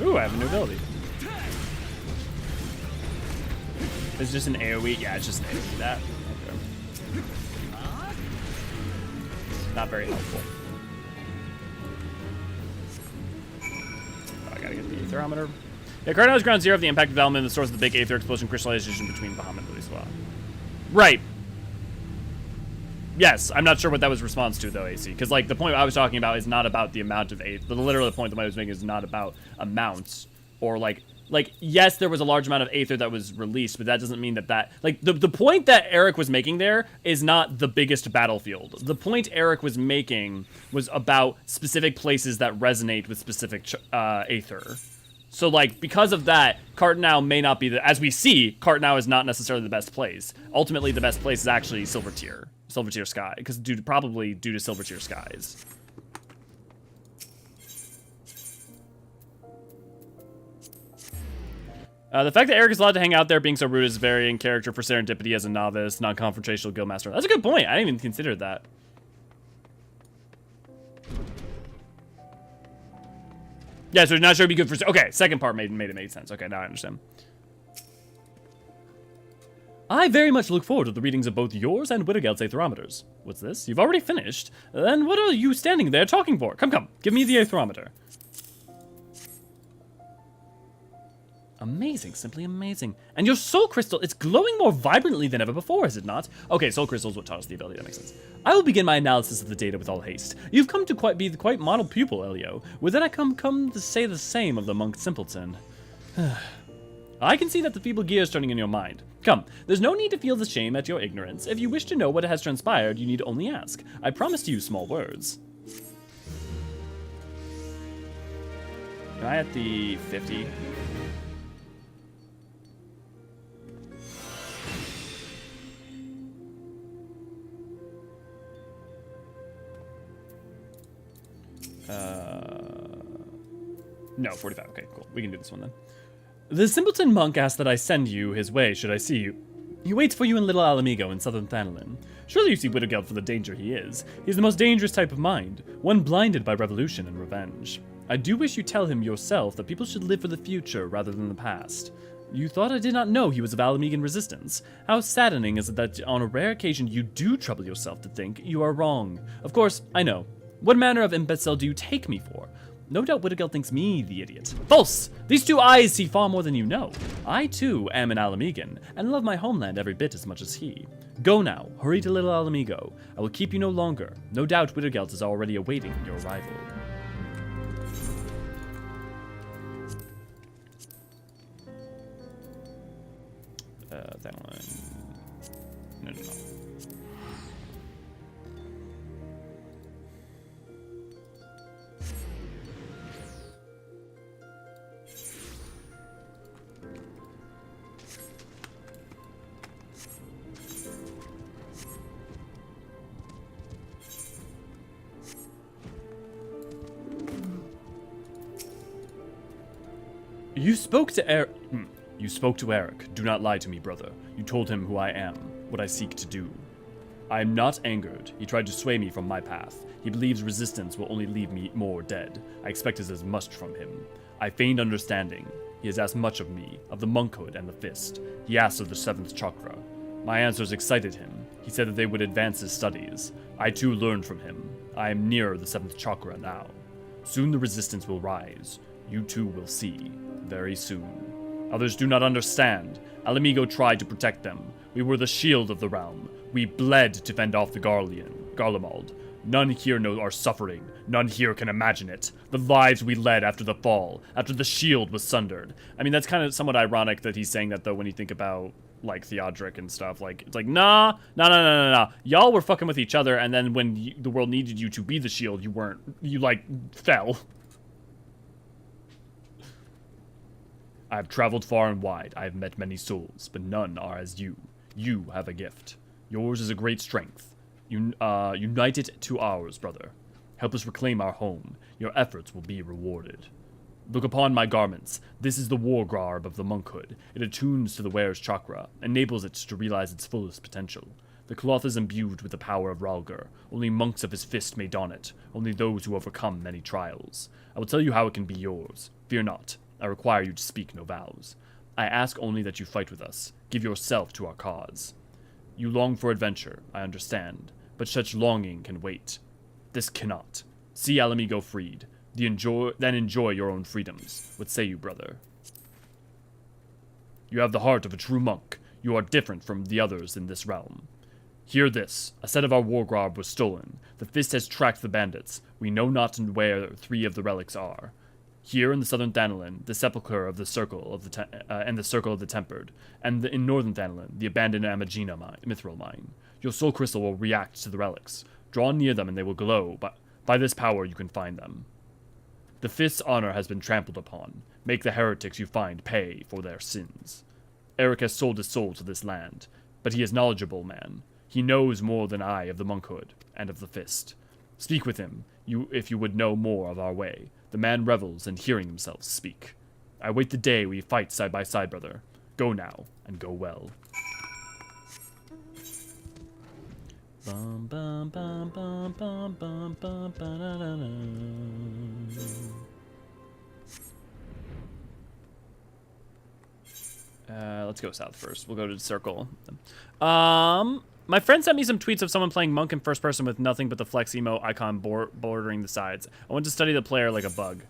[SPEAKER 1] Ooh, I have a new ability. It's just an AoE? Yeah, it's just an AoE. That. Okay. Not very helpful. Oh, I gotta get the Aetherometer. Yeah, Cardinal is ground zero of the impact of element, the source of the big Aether explosion crystallization between Bahamut and Louiswa. Right. Yes, I'm not sure what that was response to, though, AC. Because, like, the point I was talking about is not about the amount of Aether. Literally, the point that I was making is not about amounts. Or, like, yes, there was a large amount of Aether that was released, but that doesn't mean that like, the point that Eric was making there is not the biggest battlefield. The point Eric was making was about specific places that resonate with specific Aether. So, like, because of that, Cartnow may not be as we see, Cartnow is not necessarily the best place. Ultimately, the best place is actually Silver Tier Sky, because probably due to Silver Tier skies. The fact that Eric is allowed to hang out there being so rude is very in character for serendipity as a novice, non-confrontational guildmaster. That's a good point. I didn't even consider that. Yeah, so not sure it'd be good for... Okay, second part made it make sense. Okay, now I understand. I very much look forward to the readings of both yours and Whittergeld's Aetherometers. What's this? You've already finished? Then what are you standing there talking for? Come, give me the Aetherometer. Amazing, simply amazing. And your soul crystal, it's glowing more vibrantly than ever before, is it not? Okay, soul crystal is what taught us the ability, that makes sense. I will begin my analysis of the data with all haste. You've come to be the quite model pupil, Elio. With that I come to say the same of the monk simpleton. I can see that the feeble gear is turning in your mind. Come, there's no need to feel the shame at your ignorance. If you wish to know what has transpired, you need only ask. I promise to use small words. Am I at the 50? No, 45. Okay, cool. We can do this one then. The simpleton monk asked that I send you his way should I see you. He waits for you in Little Alamigo in southern Thanalin. Surely you see Whittergeld for the danger he is. He's the most dangerous type of mind, one blinded by revolution and revenge. I do wish you tell him yourself that people should live for the future rather than the past. You thought I did not know he was of Alamigan resistance. How saddening is it that on a rare occasion you do trouble yourself to think you are wrong. Of course, I know. What manner of imbecile do you take me for? No doubt Whittergeld thinks me the idiot. False! These two eyes see far more than you know. I, too, am an Alamigan, and love my homeland every bit as much as he. Go now, hurry to Little Alamigo. I will keep you no longer. No doubt Whittergeld is already awaiting your arrival. That one... No. You spoke to Eric. You spoke to Eric. Do not lie to me, brother. You told him who I am, what I seek to do. I am not angered. He tried to sway me from my path. He believes resistance will only leave me more dead. I expected as much from him. I feigned understanding. He has asked much of me, of the monkhood and the fist. He asked of the seventh chakra. My answers excited him. He said that they would advance his studies. I too learned from him. I am nearer the seventh chakra now. Soon the resistance will rise. You too will see. Very soon. Others do not understand. Alamigo tried to protect them. We were the shield of the realm. We bled to fend off the Garlemald. None here know our suffering. None here can imagine it. The lives we led after the fall, after the shield was sundered. I mean, that's kind of somewhat ironic that he's saying that, though, when you think about, like, Theodric and stuff. Like, it's like, nah. Y'all were fucking with each other, and then when the world needed you to be the shield, you weren't. You, like, fell. I have traveled far and wide. I have met many souls, but none are as you. You have a gift. Yours is a great strength. Unite it to ours, brother. Help us reclaim our home. Your efforts will be rewarded. Look upon my garments. This is the war garb of the monkhood. It attunes to the wearer's chakra, enables it to realize its fullest potential. The cloth is imbued with the power of Ralgar. Only monks of his fist may don it. Only those who overcome many trials. I will tell you how it can be yours. Fear not. I require you to speak no vows. I ask only that you fight with us. Give yourself to our cause. You long for adventure, I understand, but such longing can wait. This cannot. See Alamigo freed. Then enjoy your own freedoms. What say you, brother? You have the heart of a true monk. You are different from the others in this realm. Hear this. A set of our war garb was stolen. The Fist has tracked the bandits. We know not where 3 of the relics are. Here in the southern Thanalin, the sepulchre of the Circle of the and the Circle of the Tempered, and in northern Thanalin, the abandoned Amagina mithril mine. Your soul crystal will react to the relics. Draw near them and they will glow, but by this power you can find them. The Fist's honor has been trampled upon. Make the heretics you find pay for their sins. Eric has sold his soul to this land, but he is knowledgeable man. He knows more than I of the monkhood and of the Fist. Speak with him, if you would know more of our way. The man revels in hearing himself speak. I wait the day we fight side by side, brother. Go now, and go well. Bum, bum, bum, bum, bum, bum, bum, ba-da-da-da. Let's go south first. We'll go to the circle. My friend sent me some tweets of someone playing monk in first person with nothing but the flex emo icon bordering the sides. I want to study the player like a bug.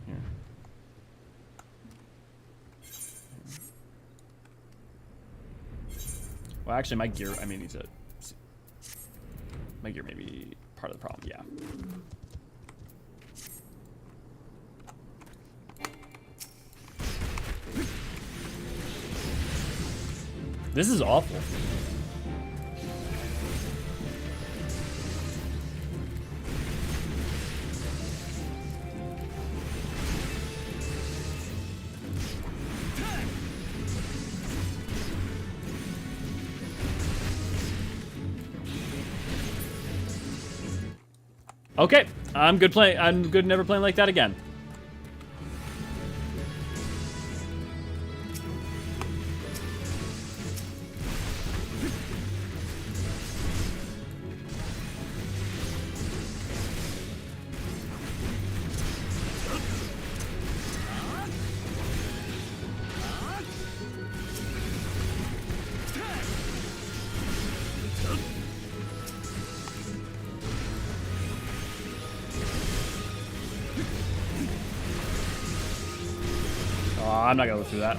[SPEAKER 1] Here. Well, actually, my gear, I may need to... My gear may be part of the problem, yeah. This is awful. Okay, I'm good never playing like that again. I'm not gonna go through that.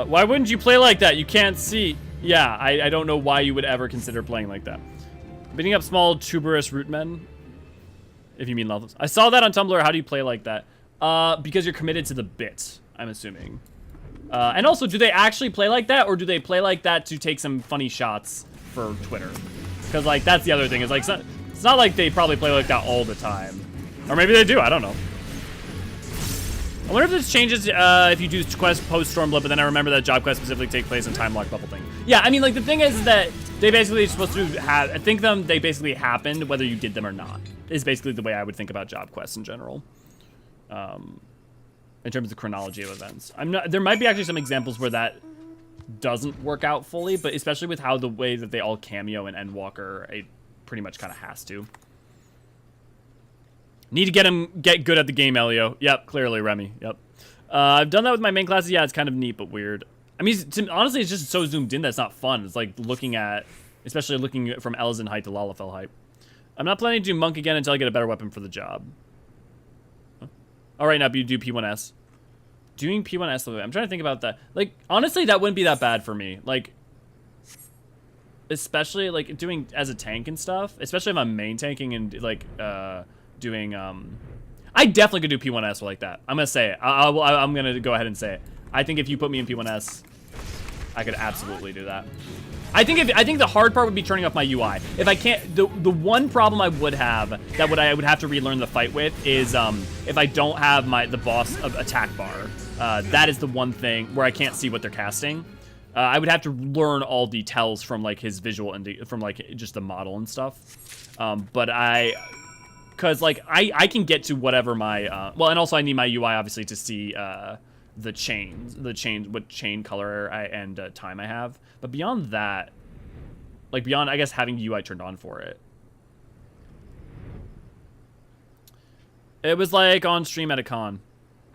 [SPEAKER 1] Why wouldn't you play like that? You can't see. Yeah, I don't know why you would ever consider playing like that. Beating up small tuberous root men. If you mean levels. I saw that on Tumblr. How do you play like that? Because you're committed to the bit, I'm assuming. And also, do they actually play like that, or do they play like that to take some funny shots for Twitter? Because, like, that's the other thing. Is like, it's not like they probably play like that all the time. Or maybe they do. I don't know. I wonder if this changes if you do quest post Stormblood, but then I remember that job quests specifically take place in time lock bubble thing. Yeah, I mean, like, the thing is that they basically are supposed to have... I think they basically happened whether you did them or not. Is basically the way I would think about job quests in general. In terms of chronology of events. There might be actually some examples where that doesn't work out fully, but especially with how the way that they all cameo in Endwalker, it pretty much kind of has to. Need to get good at the game, Elio. Yep, clearly, Remy. Yep. I've done that with my main classes. Yeah, it's kind of neat, but weird. I mean, honestly, it's just so zoomed in that it's not fun. It's like looking at, especially looking from Elzen height to Lalafell height. I'm not planning to do Monk again until I get a better weapon for the job. All right, now you do P1S. Doing P1S, I'm trying to think about that. Like, honestly, that wouldn't be that bad for me. Like, especially, like, doing as a tank and stuff. Especially if I'm main tanking and, like, doing, I definitely could do P1S like that. I'm gonna say it. I'm gonna go ahead and say it. I think if you put me in P1S, I could absolutely do that. I think the hard part would be turning off my UI. If I can't, the one problem I would have that I would have to relearn the fight with is if I don't have the boss attack bar. That is the one thing where I can't see what they're casting. I would have to learn all details from like his visual and from like just the model and stuff. Because like I can get to whatever my well, and also I need my UI obviously to see the chains, what chain color and time I have. But beyond that, like beyond, I guess, having UI turned on for it. It was like on stream at a con.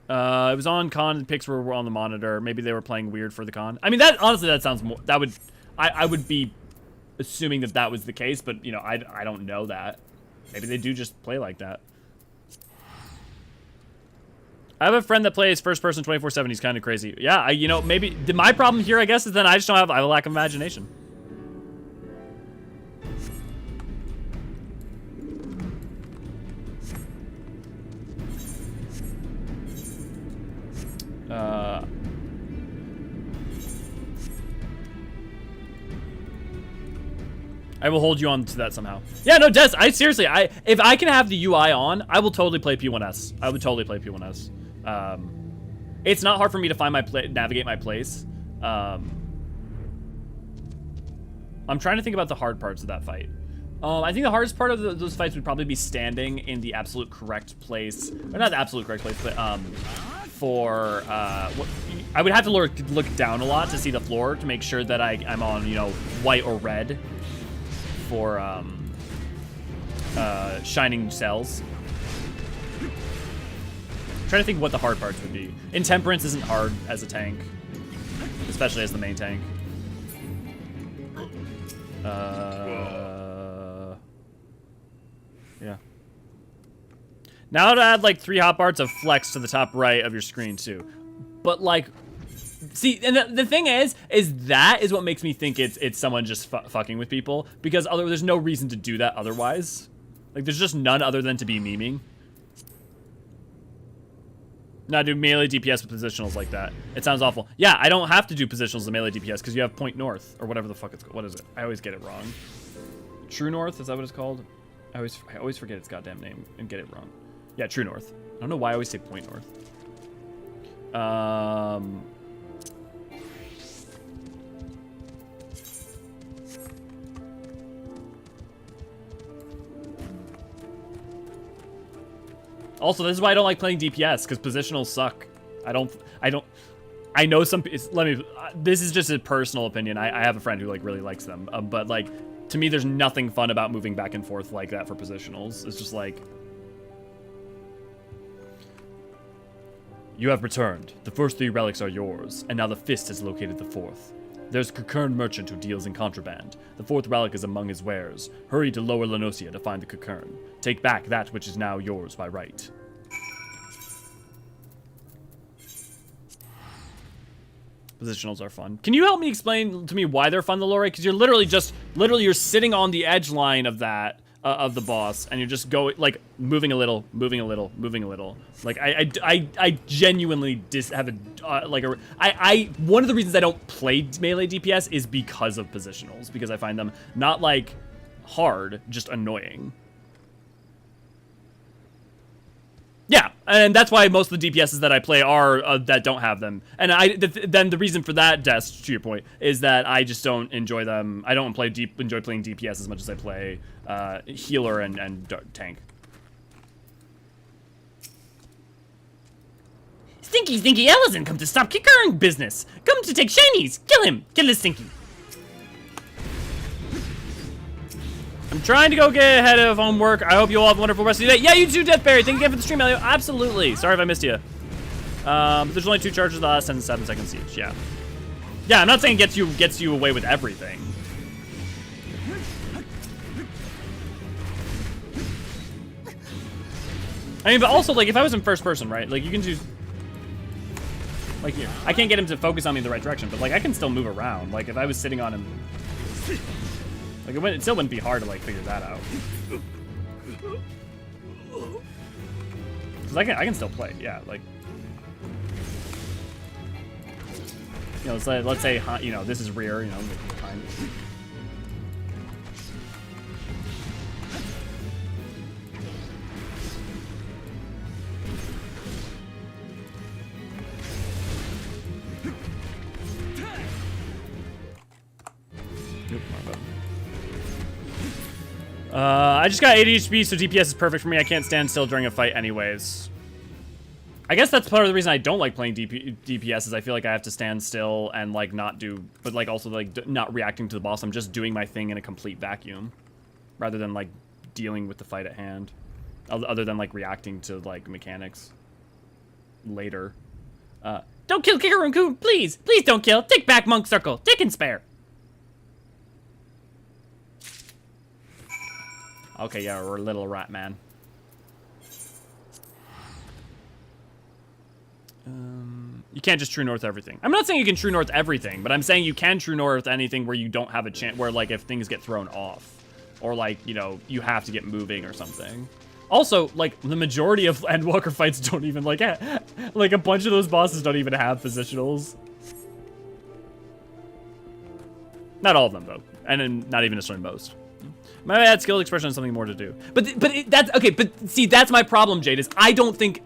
[SPEAKER 1] It was on con, the pics were on the monitor. Maybe they were playing weird for the con. I mean, that honestly, that sounds more, that would, I would be assuming that that was the case, but you know, I don't know that. Maybe they do just play like that. I have a friend that plays first person 24/7. He's kind of crazy. Yeah, you know, maybe my problem here, I guess, is that I just don't have, I have a lack of imagination. I will hold you on to that somehow. Yeah, no, Des, seriously, if I can have the UI on, I will totally play P1S. I would totally play P1S. It's not hard for me to find navigate my place. I'm trying to think about the hard parts of that fight. I think the hardest part of those fights would probably be standing in the absolute correct place, or not the absolute correct place, but I would have to look down a lot to see the floor to make sure that I'm on, you know, white or red for shining cells. I'm trying to think what the hard parts would be. Intemperance isn't hard as a tank, especially as the main tank. Yeah. Now to add like 3 hotbars of flex to the top right of your screen too. But like, see, and the thing is that is what makes me think it's someone just fucking with people, because there's no reason to do that otherwise. Like, there's just none other than to be memeing. Not do melee DPS with positionals like that. It sounds awful. Yeah, I don't have to do positionals with melee DPS because you have point north or whatever the fuck it's called. What is it? I always get it wrong. True North, is that what it's called? I always forget its goddamn name and get it wrong. Yeah, True North. I don't know why I always say point north. Also, this is why I don't like playing DPS, because positionals suck. I know some, this is just a personal opinion. I have a friend who like really likes them, but like, to me, there's nothing fun about moving back and forth like that for positionals. It's just like, you have returned. The first 3 relics are yours, and now the Fist has located the 4th. There's a Cockern merchant who deals in contraband. The 4th relic is among his wares. Hurry to Lower Lenosia to find the Cockern. Take back that which is now yours by right. Positionals are fun. Can you help me explain to me why they're fun, the lore? Because you're literally you're sitting on the edge line of that, of the boss, and you're just going, like, moving a little, moving a little, moving a little. Like, I genuinely have one of the reasons I don't play melee DPS is because of positionals, because I find them not, like, hard, just annoying. Yeah, and that's why most of the DPSs that I play are that don't have them. And then the reason for that, Des, to your point, is that I just don't enjoy them. I don't enjoy playing DPS as much as I play healer and tank. Stinky Ellison come to stop Cockern business. Come to take shinies. Kill him. Kill this Stinky. I'm trying to go get ahead of homework. I hope you all have a wonderful rest of your day. Yeah, you too, Deathberry. Thank you again for the stream, Elio. Absolutely. Sorry if I missed you. There's only 2 charges the last 10 to 7 seconds each. Yeah. Yeah, I'm not saying gets you away with everything. I mean, but also, like, if I was in first person, right? Like, you can do... Like, here. I can't get him to focus on me in the right direction, but, like, I can still move around. Like, if I was sitting on him... Like, it still wouldn't be hard to, like, figure that out. Because I can still play, yeah, like... You know, let's say, you know, this is rear, you know, behind. I just got 80 HP, so DPS is perfect for me. I can't stand still during a fight anyways. I guess that's part of the reason I don't like playing DPS is I feel like I have to stand still and like not do, but like also like not reacting to the boss. I'm just doing my thing in a complete vacuum, rather than like dealing with the fight at hand. Other than like reacting to like mechanics later. Don't kill Kikaroon-kun, please! Please don't kill! Take back Monk Circle! Take and spare! Okay, yeah, we're a little rat man. You can't just true north everything. I'm not saying you can true north everything, but I'm saying you can true north anything where you don't have a chance, where like if things get thrown off. Or like, you know, you have to get moving or something. Also, like, the majority of Endwalker fights don't even, like a bunch of those bosses don't even have positionals. Not all of them, though. And then not even necessarily most. Might add skill expression and something more to do. But that's, okay, but see, that's my problem, Jade, is I don't think,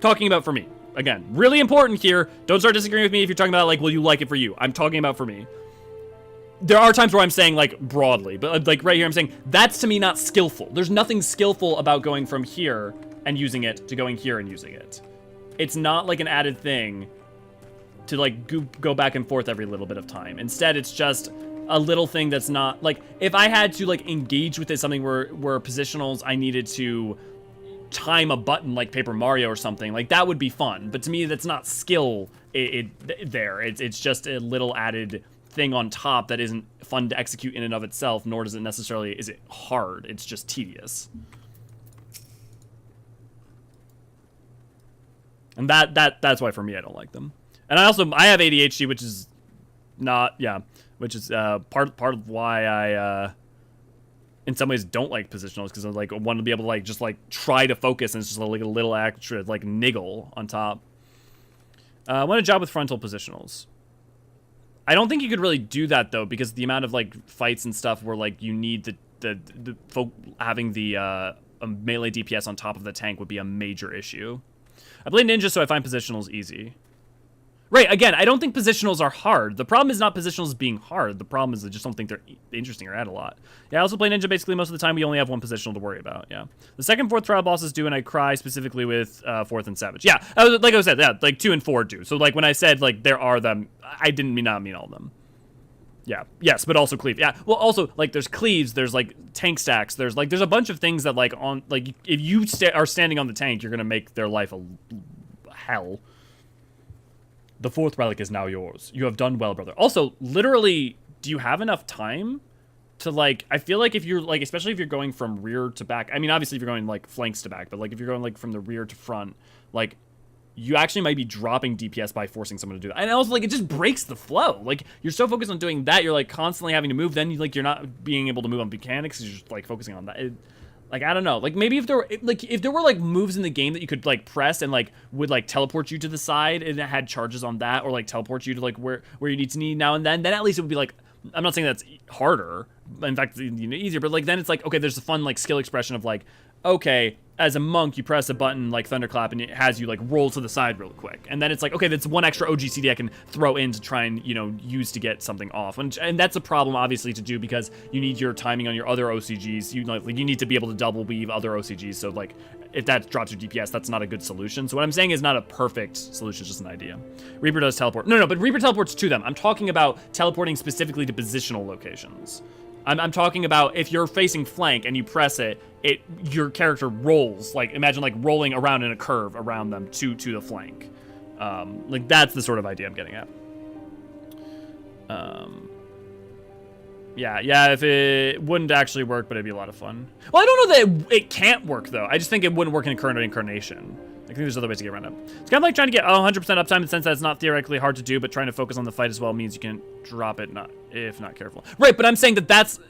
[SPEAKER 1] talking about for me, again, really important here, don't start disagreeing with me if you're talking about, like, will you like it for you? I'm talking about for me. There are times where I'm saying, like, broadly, but, like, right here I'm saying, that's to me not skillful. There's nothing skillful about going from here and using it to going here and using it. It's not, like, an added thing to, like, go back and forth every little bit of time. Instead, it's just a little thing that's not, like, if I had to, like, engage with it, something where positionals I needed to time a button like Paper Mario or something, like, that would be fun. But to me, that's not skill there. It's just a little added thing on top that isn't fun to execute in and of itself, nor does it necessarily, is it hard, it's just tedious. And that's why for me I don't like them. And I have ADHD, which is not, yeah, which is part of why I in some ways don't like positionals, because I like want to be able to like just like try to focus, and it's just like a little extra like niggle on top. I want a job with frontal positionals. I don't think you could really do that though, because the amount of like fights and stuff where like you need having the melee DPS on top of the tank would be a major issue. I play ninja, so I find positionals easy. Right, again, I don't think positionals are hard. The problem is not positionals being hard. The problem is I just don't think they're interesting or add a lot. Yeah, I also play ninja basically most of the time. We only have one positional to worry about, yeah. The second, fourth trial bosses do, and I cry specifically with fourth and savage. Yeah, like I said, yeah, like 2 and 4 do. So like when I said like there are them, I didn't not mean all of them. Yeah, yes, but also cleave. Yeah, well also like there's cleaves, there's like tank stacks, there's a bunch of things that like on, like if you are standing on the tank, you're gonna make their life a hell. The fourth relic is now yours. You have done well, brother. Also, literally, do you have enough time to, like, I feel like if you're, like, especially if you're going from rear to back, I mean, obviously if you're going, like, flanks to back, but, like, if you're going, like, from the rear to front, like, you actually might be dropping DPS by forcing someone to do that. And also, like, it just breaks the flow. Like, you're so focused on doing that, you're, like, constantly having to move, then, like, you're not being able to move on mechanics, you're just, like, focusing on that. Like, I don't know. Like, maybe if there were, like, moves in the game that you could, like, press and, like, would, like, teleport you to the side and it had charges on that, or, like, teleport you to, like, where you need to now and then at least it would be, like, I'm not saying that's harder. In fact, you know, easier. But, like, then it's, like, okay, there's a fun, like, skill expression of, like, okay, as a monk, you press a button like Thunderclap and it has you, like, roll to the side real quick. And then it's like, okay, that's one extra OGCD I can throw in to try and, you know, use to get something off. And that's a problem, obviously, to do because you need your timing on your other OCGs. You know, like, you need to be able to double weave other OCGs. So, like, if that drops your DPS, that's not a good solution. So what I'm saying is not a perfect solution, it's just an idea. Reaper does teleport. No, but Reaper teleports to them. I'm talking about teleporting specifically to positional locations. I'm talking about if you're facing flank and you press it, your character rolls, like, imagine, like, rolling around in a curve around them to the flank. Like, that's the sort of idea I'm getting at. Yeah, if it wouldn't actually work, but it'd be a lot of fun. Well, I don't know that it can't work, though. I just think it wouldn't work in current incarnation. I think there's other ways to get around it. It's kind of like trying to get 100% uptime in the sense that it's not theoretically hard to do, but trying to focus on the fight as well means you can drop it if not careful. Right, but I'm saying that's...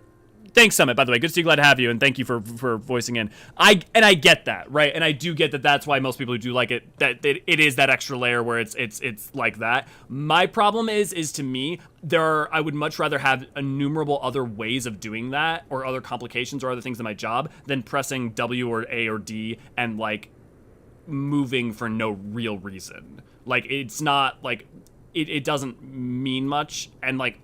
[SPEAKER 1] Thanks, Summit, by the way. Good to see you, glad to have you, and thank you for voicing in. I get that, right? And I do get that that's why most people who do like it, that it is that extra layer where it's like that. My problem is to me, I would much rather have innumerable other ways of doing that, or other complications or other things in my job, than pressing W or A or D and, like, moving for no real reason. Like, it's not, like, it doesn't mean much, and, like,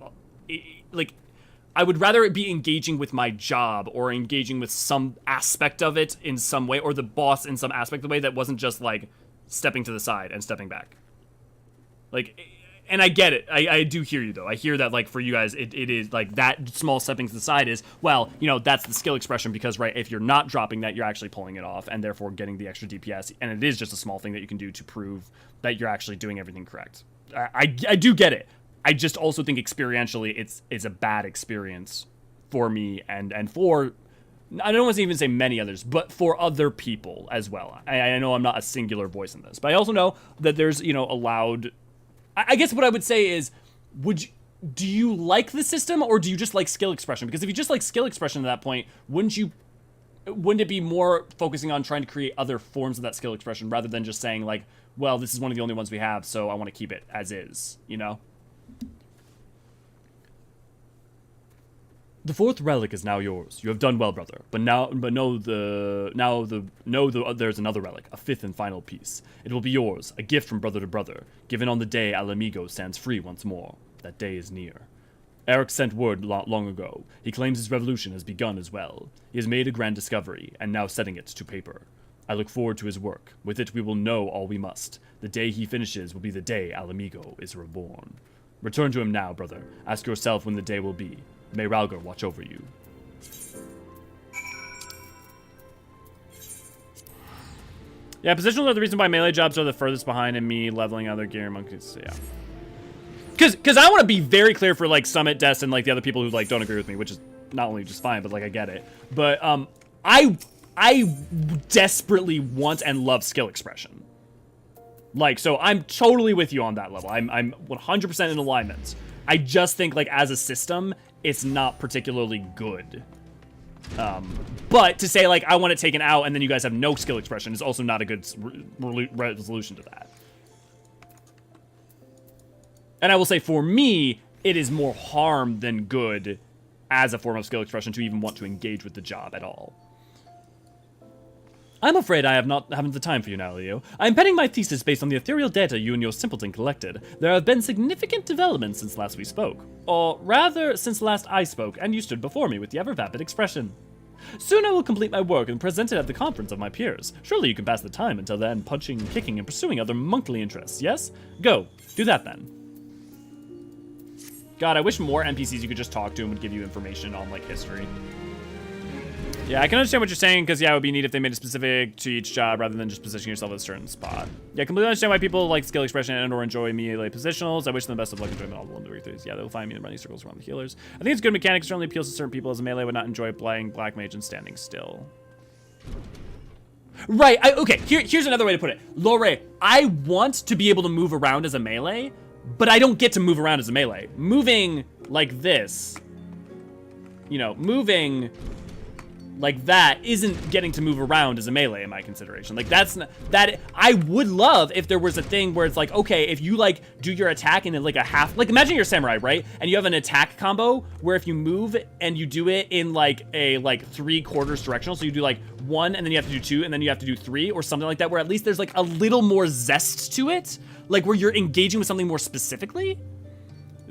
[SPEAKER 1] I would rather it be engaging with my job or engaging with some aspect of it in some way, or the boss in some aspect of the way that wasn't just, like, stepping to the side and stepping back. Like, and I get it. I do hear you, though. I hear that, like, for you guys, it is, like, that small stepping to the side is, well, you know, that's the skill expression because, right, if you're not dropping that, you're actually pulling it off and therefore getting the extra DPS. And it is just a small thing that you can do to prove that you're actually doing everything correct. I do get it. I just also think experientially it's a bad experience for me and for, I don't want to even say many others, but for other people as well. I know I'm not a singular voice in this, but I also know that there's, you know, allowed... I guess what I would say is, do you like the system or do you just like skill expression? Because if you just like skill expression at that point, wouldn't it be more focusing on trying to create other forms of that skill expression rather than just saying like, well, this is one of the only ones we have, so I want to keep it as is, you know? The fourth relic is now yours. You have done well, brother. But there's another relic, a fifth and final piece. It will be yours, a gift from brother to brother, given on the day Alamigo stands free once more. That day is near. Eric sent word long ago. He claims his revolution has begun as well. He has made a grand discovery, and now setting it to paper. I look forward to his work. With it we will know all we must. The day he finishes will be the day Alamigo is reborn. Return to him now, brother. Ask yourself when the day will be. May Ralgar watch over you. Yeah, positionals are the reason why melee jobs are the furthest behind in me leveling other gear monkeys. Yeah. Cause I want to be very clear for like Summit, Des, and like the other people who like don't agree with me, which is not only just fine, but like I get it. But I desperately want and love skill expression. Like, so I'm totally with you on that level. I'm 100% in alignment. I just think like as a system, it's not particularly good. But to say like I want it taken out and then you guys have no skill expression is also not a good resolution to that. And I will say for me, it is more harm than good as a form of skill expression to even want to engage with the job at all. I'm afraid I haven't the time for you now, Leo. I'm penning my thesis based on the ethereal data you and your simpleton collected. There have been significant developments since last we spoke. Or rather, since last I spoke, and you stood before me with the ever-vapid expression. Soon I will complete my work and present it at the conference of my peers. Surely you can pass the time until then, punching, kicking, and pursuing other monkly interests, yes? Go. Do that then. God, I wish more NPCs you could just talk to and would give you information on, like, history. Yeah, I can understand what you're saying, because, yeah, it would be neat if they made it specific to each job rather than just positioning yourself at a certain spot. Yeah, I completely understand why people like skill expression and or enjoy melee positionals. I wish them the best of luck enjoying all the 1-3-3s. Yeah, they'll find me in running circles around the healers. I think it's good mechanics certainly appeals to certain people as a melee would not enjoy playing Black Mage and standing still. Right, okay, here's another way to put it. Lore, I want to be able to move around as a melee, but I don't get to move around as a melee. Moving like this, you know, moving like that isn't getting to move around as a melee in my consideration. Like that's not, that I would love if there was a thing where it's like, okay, if you like do your attack in like a half, like imagine you're a samurai, right? And you have an attack combo where if you move and you do it in like a 3/4 directional, so you do like 1 and then you have to do 2 and then you have to do 3 or something like that, where at least there's like a little more zest to it, like where you're engaging with something more specifically.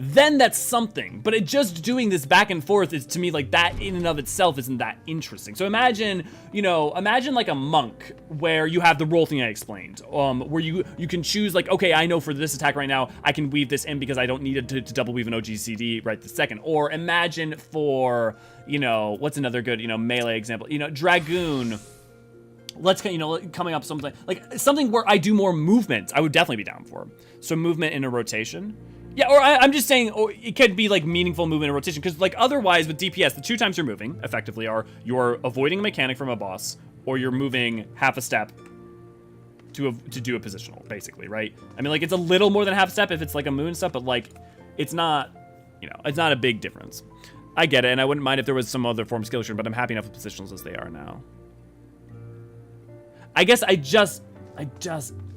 [SPEAKER 1] Then that's something, but it just doing this back and forth is, to me, like that in and of itself isn't that interesting. So imagine, you know, imagine like a monk where you have the roll thing I explained, where you can choose like, okay, I know for this attack right now, I can weave this in because I don't need to double weave an OGCD right this second. Or imagine for, you know, what's another good, you know, melee example, you know, Dragoon. Let's, you know, coming up something like something where I do more movement, I would definitely be down for. So movement in a rotation. Yeah, or I'm just saying it could be like meaningful movement and rotation, because like otherwise with DPS, the 2 times you're moving effectively are you're avoiding a mechanic from a boss, or you're moving half a step to do a positional, basically, right? I mean, like it's a little more than half a step if it's like a moon stuff, but like it's not, you know, it's not a big difference. I get it, and I wouldn't mind if there was some other form of skill tree, but I'm happy enough with positionals as they are now. I guess I just,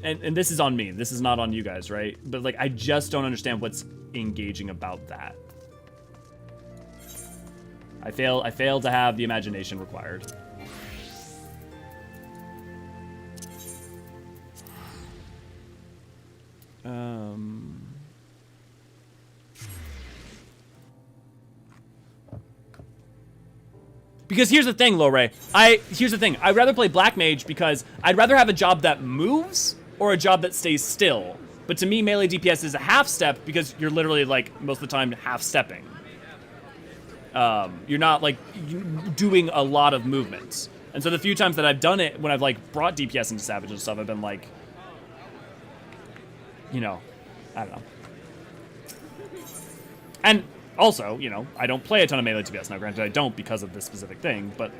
[SPEAKER 1] and this is on me, this is not on you guys, right? But like, I just don't understand what's engaging about that. I fail to have the imagination required. Because here's the thing, Lore. Here's the thing. I'd rather play Black Mage because I'd rather have a job that moves or a job that stays still. But to me, melee DPS is a half step because you're literally like most of the time half stepping. You're not like doing a lot of movements. And so the few times that I've done it, when I've like brought DPS into Savage and stuff, I've been like, you know, I don't know. And also, you know, I don't play a ton of melee DPS. Now, granted, I don't because of this specific thing, but...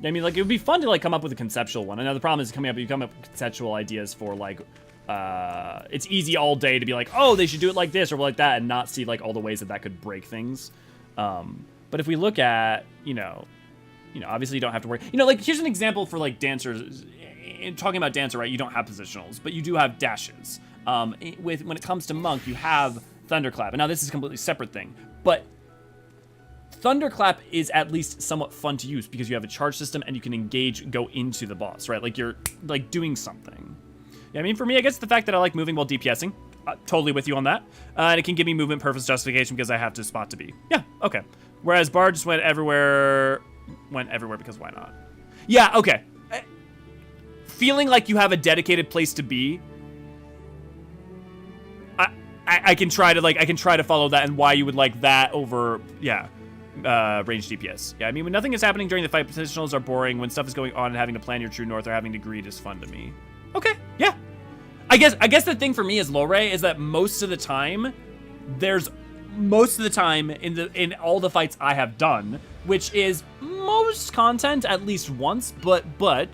[SPEAKER 1] I mean, like, it would be fun to, like, come up with a conceptual one. I know the problem is you come up with conceptual ideas for, like, it's easy all day to be like, oh, they should do it like this or like that, and not see, like, all the ways that could break things. But if we look at, you know, obviously you don't have to worry. You know, like, here's an example for, like, dancers. In talking about dancer, right, you don't have positionals, but you do have dashes. When it comes to monk, you have thunderclap. And now this is a completely separate thing, but thunderclap is at least somewhat fun to use because you have a charge system and you can go into the boss, right? Like, you're, like, doing something. Yeah, I mean, for me, I guess the fact that I like moving while DPSing, totally with you on that. And it can give me movement purpose justification because I have to spot to be. Yeah, okay. Whereas Bard just went everywhere because why not? Yeah, okay. Feeling like you have a dedicated place to be, I can try to follow that and why you would like that over, yeah, range DPS. Yeah, I mean, when nothing is happening during the fight, positionals are boring. When stuff is going on and having to plan your true north or having to greed is fun to me. Okay, yeah. I guess the thing for me as Lore is that most of the time in all the fights I have done, which is most content at least once, but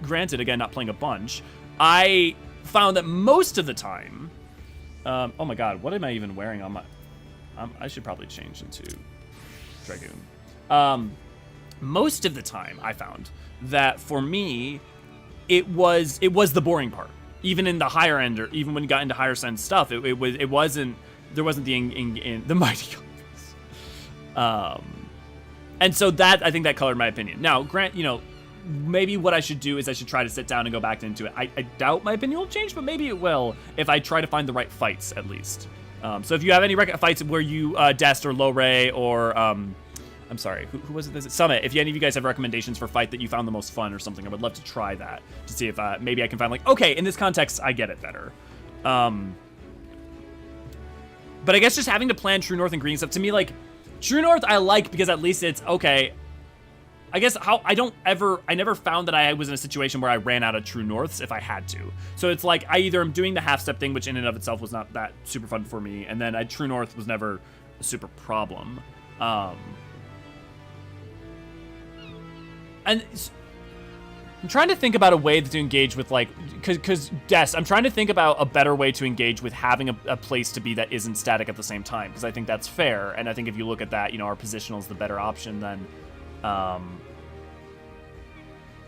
[SPEAKER 1] granted, again, not playing a bunch, I found that most of the time, oh my god, what am I even wearing on my, I should probably change into Dragoon. Most of the time I found that for me, it was the boring part. Even in the higher end, or even when you got into higher sense stuff, there wasn't the mighty Elves. And so that, I think that colored my opinion. Now, you know, maybe what I should do is I should try to sit down and go back into it. I doubt my opinion will change, but maybe it will if I try to find the right fights at least. So if you have any fights where you Dest or Lore or I'm sorry, who was it? This Summit. If any of you guys have recommendations for fight that you found the most fun or something, I would love to try that to see if maybe I can find like, okay, in this context, I get it better. But I guess just having to plan True North and green stuff, to me, like, True North I like because at least it's, okay, I guess I never found that I was in a situation where I ran out of True Norths if I had to. So it's like, I either am doing the half-step thing, which in and of itself was not that super fun for me, and then True North was never a super problem. And I'm trying to think about a way to engage with, like, because Des, I'm trying to think about a better way to engage with having a place to be that isn't static at the same time, because I think that's fair. And I think if you look at that, you know, our positional is the better option then.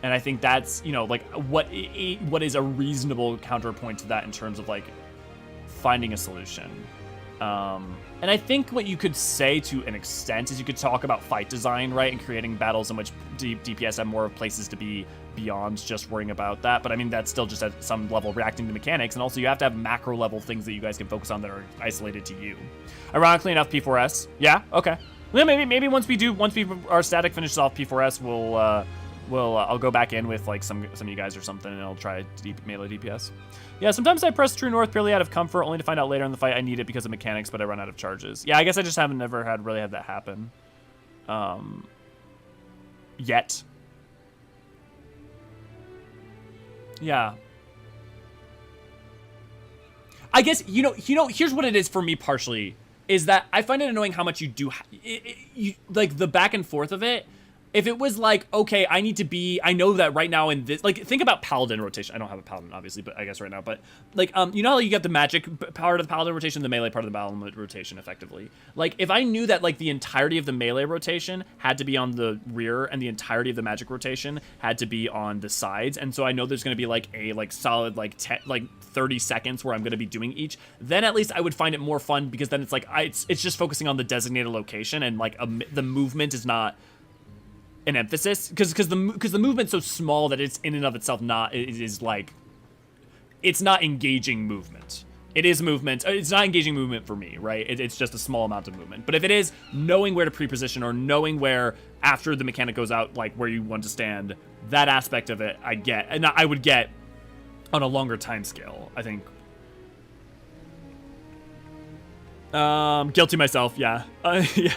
[SPEAKER 1] And I think that's, you know, like, what is a reasonable counterpoint to that in terms of, like, finding a solution. And I think what you could say to an extent is you could talk about fight design, right? And creating battles in which DPS have more places to be beyond just worrying about that. But I mean, that's still just at some level reacting to mechanics. And also you have to have macro level things that you guys can focus on that are isolated to you. Ironically enough, P4S. Yeah, okay. Well, maybe once our static finishes off P4S, I'll go back in with like some of you guys or something, and I'll try melee DPS. Yeah, sometimes I press True North purely out of comfort, only to find out later in the fight I need it because of mechanics, but I run out of charges. Yeah, I guess I just haven't never really had that happen. Yet. Yeah. I guess, you know, here's what it is for me partially, is that I find it annoying how much you do, like the back and forth of it. If it was like, okay, I know that right now in this, like, think about Paladin rotation. I don't have a Paladin, obviously, but I guess right now, but, like, you know how you got the magic part of the Paladin rotation, the melee part of the Paladin rotation, effectively. Like, if I knew that, like, the entirety of the melee rotation had to be on the rear, and the entirety of the magic rotation had to be on the sides, and so I know there's gonna be, like, a, like, solid, like, 30 seconds where I'm gonna be doing each, then at least I would find it more fun, because then it's, like, it's just focusing on the designated location, and, like, the movement is not an emphasis, because the movement's so small that it's in and of itself not, it is like, it's not engaging movement. it is movement. It's not engaging movement for me, right? It's just a small amount of movement. But if it is knowing where to pre-position or knowing where, after the mechanic goes out, like where you want to stand, that aspect of it I get. And I would get on a longer time scale, I think. Guilty myself, yeah. Yeah.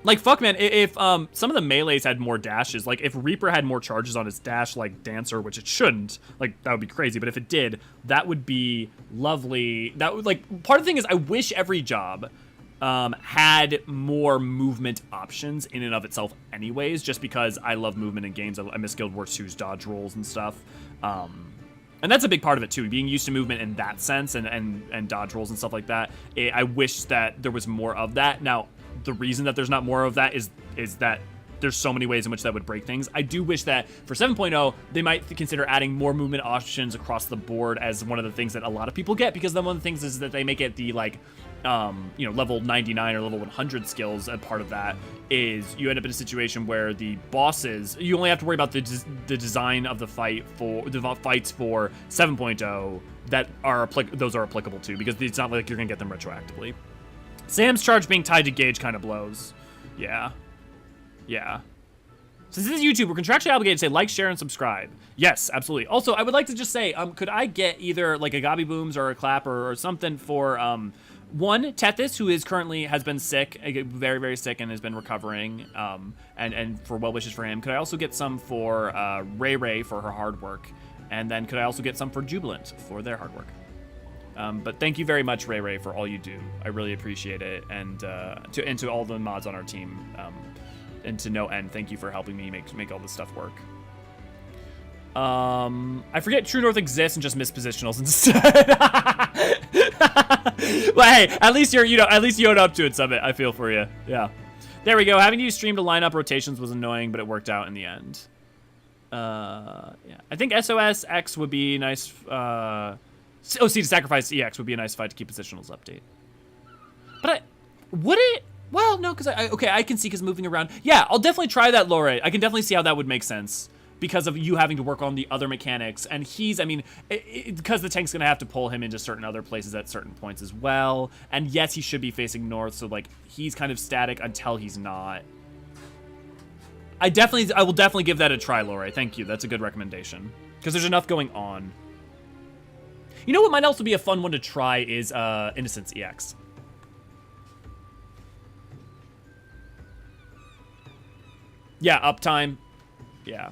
[SPEAKER 1] Like, fuck, man, if some of the melees had more dashes, like, if Reaper had more charges on his dash, like Dancer, which it shouldn't, like, that would be crazy, but if it did, that would be lovely. That would, like, part of the thing is I wish every job had more movement options in and of itself anyways, just because I love movement in games. I miss Guild Wars 2's dodge rolls and stuff. And that's a big part of it too, being used to movement in that sense and dodge rolls and stuff like that. I wish that there was more of that. Now, the reason that there's not more of that is that there's so many ways in which that would break things. I do wish that for 7.0, they might consider adding more movement options across the board as one of the things that a lot of people get, because then one of the things is that they make it the, like, you know, level 99 or level 100 skills, and part of that is you end up in a situation where the bosses, you only have to worry about the design of the fight for the fights for 7.0 that are those are applicable to, because it's not like you're gonna get them retroactively. Sam's charge being tied to gauge kind of blows. Yeah. Yeah. Since this is YouTube, we're contractually obligated to say like, share, and subscribe. Yes, absolutely. Also, I would like to just say, could I get either like a Gobby Booms or a clap or something for one, Tethys, who has been sick, very, very sick, and has been recovering, and for well wishes for him. Could I also get some for Ray Ray for her hard work? And then could I also get some for Jubilant for their hard work? But thank you very much, Ray Ray, for all you do. I really appreciate it. And to all the mods on our team, and to no end, thank you for helping me make all this stuff work. I forget True North exists and just miss positionals instead. Well, hey, at least you own up to it, Summit. I feel for you. Yeah. There we go. Having to use stream to line up rotations was annoying, but it worked out in the end. Yeah. I think SOS X would be nice. OC to sacrifice EX would be a nice fight to keep positionals update. But would it? Well, no, because I can see because moving around. Yeah, I'll definitely try that, Lore. I can definitely see how that would make sense because of you having to work on the other mechanics. And because the tank's going to have to pull him into certain other places at certain points as well. And yes, he should be facing north, so like he's kind of static until he's not. I will definitely give that a try, Lore. Thank you. That's a good recommendation because there's enough going on. You know what might also be a fun one to try is Innocence EX. Yeah, uptime. Yeah.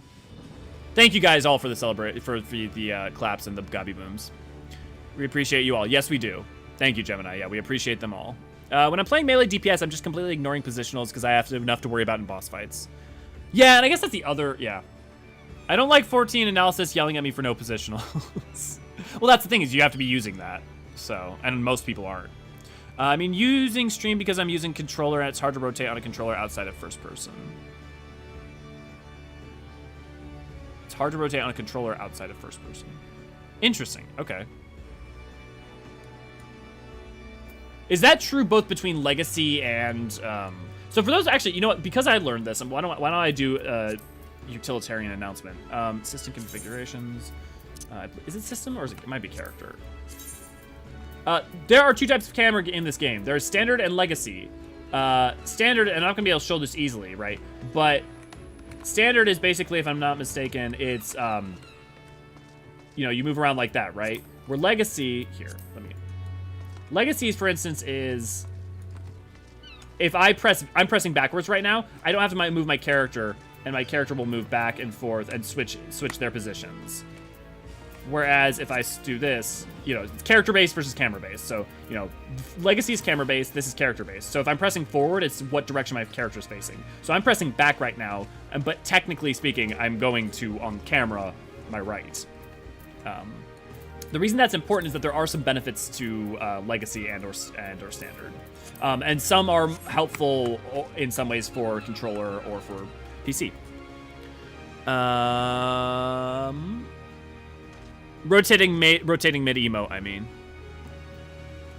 [SPEAKER 1] Thank you guys all for the the claps and the Gobby Booms. We appreciate you all. Yes, we do. Thank you, Gemini. Yeah, we appreciate them all. When I'm playing melee DPS, I'm just completely ignoring positionals because I have enough to worry about in boss fights. Yeah, and I guess that's the other. Yeah. I don't like 14 analysis yelling at me for no positionals. Well, that's the thing is you have to be using that. So, and most people aren't. I mean, using stream because I'm using controller and it's hard to rotate on a controller outside of first person. It's hard to rotate on a controller outside of first person. Interesting. Okay. Is that true both between Legacy and... So for those... Actually, you know what? Because I learned this, why don't I do a utilitarian announcement? System configurations... is it system or it might be character? There are two types of camera in this game. There's standard and legacy. Standard, and I'm not gonna be able to show this easily, right? But standard is basically, if I'm not mistaken, it's you know, you move around like that, right? Where legacy legacies, for instance, is if I'm pressing backwards right now, I don't have to move my character, and my character will move back and forth and switch their positions. Whereas if I do this, you know, it's character-based versus camera-based. So, you know, Legacy is camera-based, this is character-based. So if I'm pressing forward, it's what direction my character is facing. So I'm pressing back right now, but technically speaking, I'm going to, on camera, my right. The reason that's important is that there are some benefits to Legacy and or Standard. And some are helpful in some ways for controller or for PC. Rotating mid emote, I mean.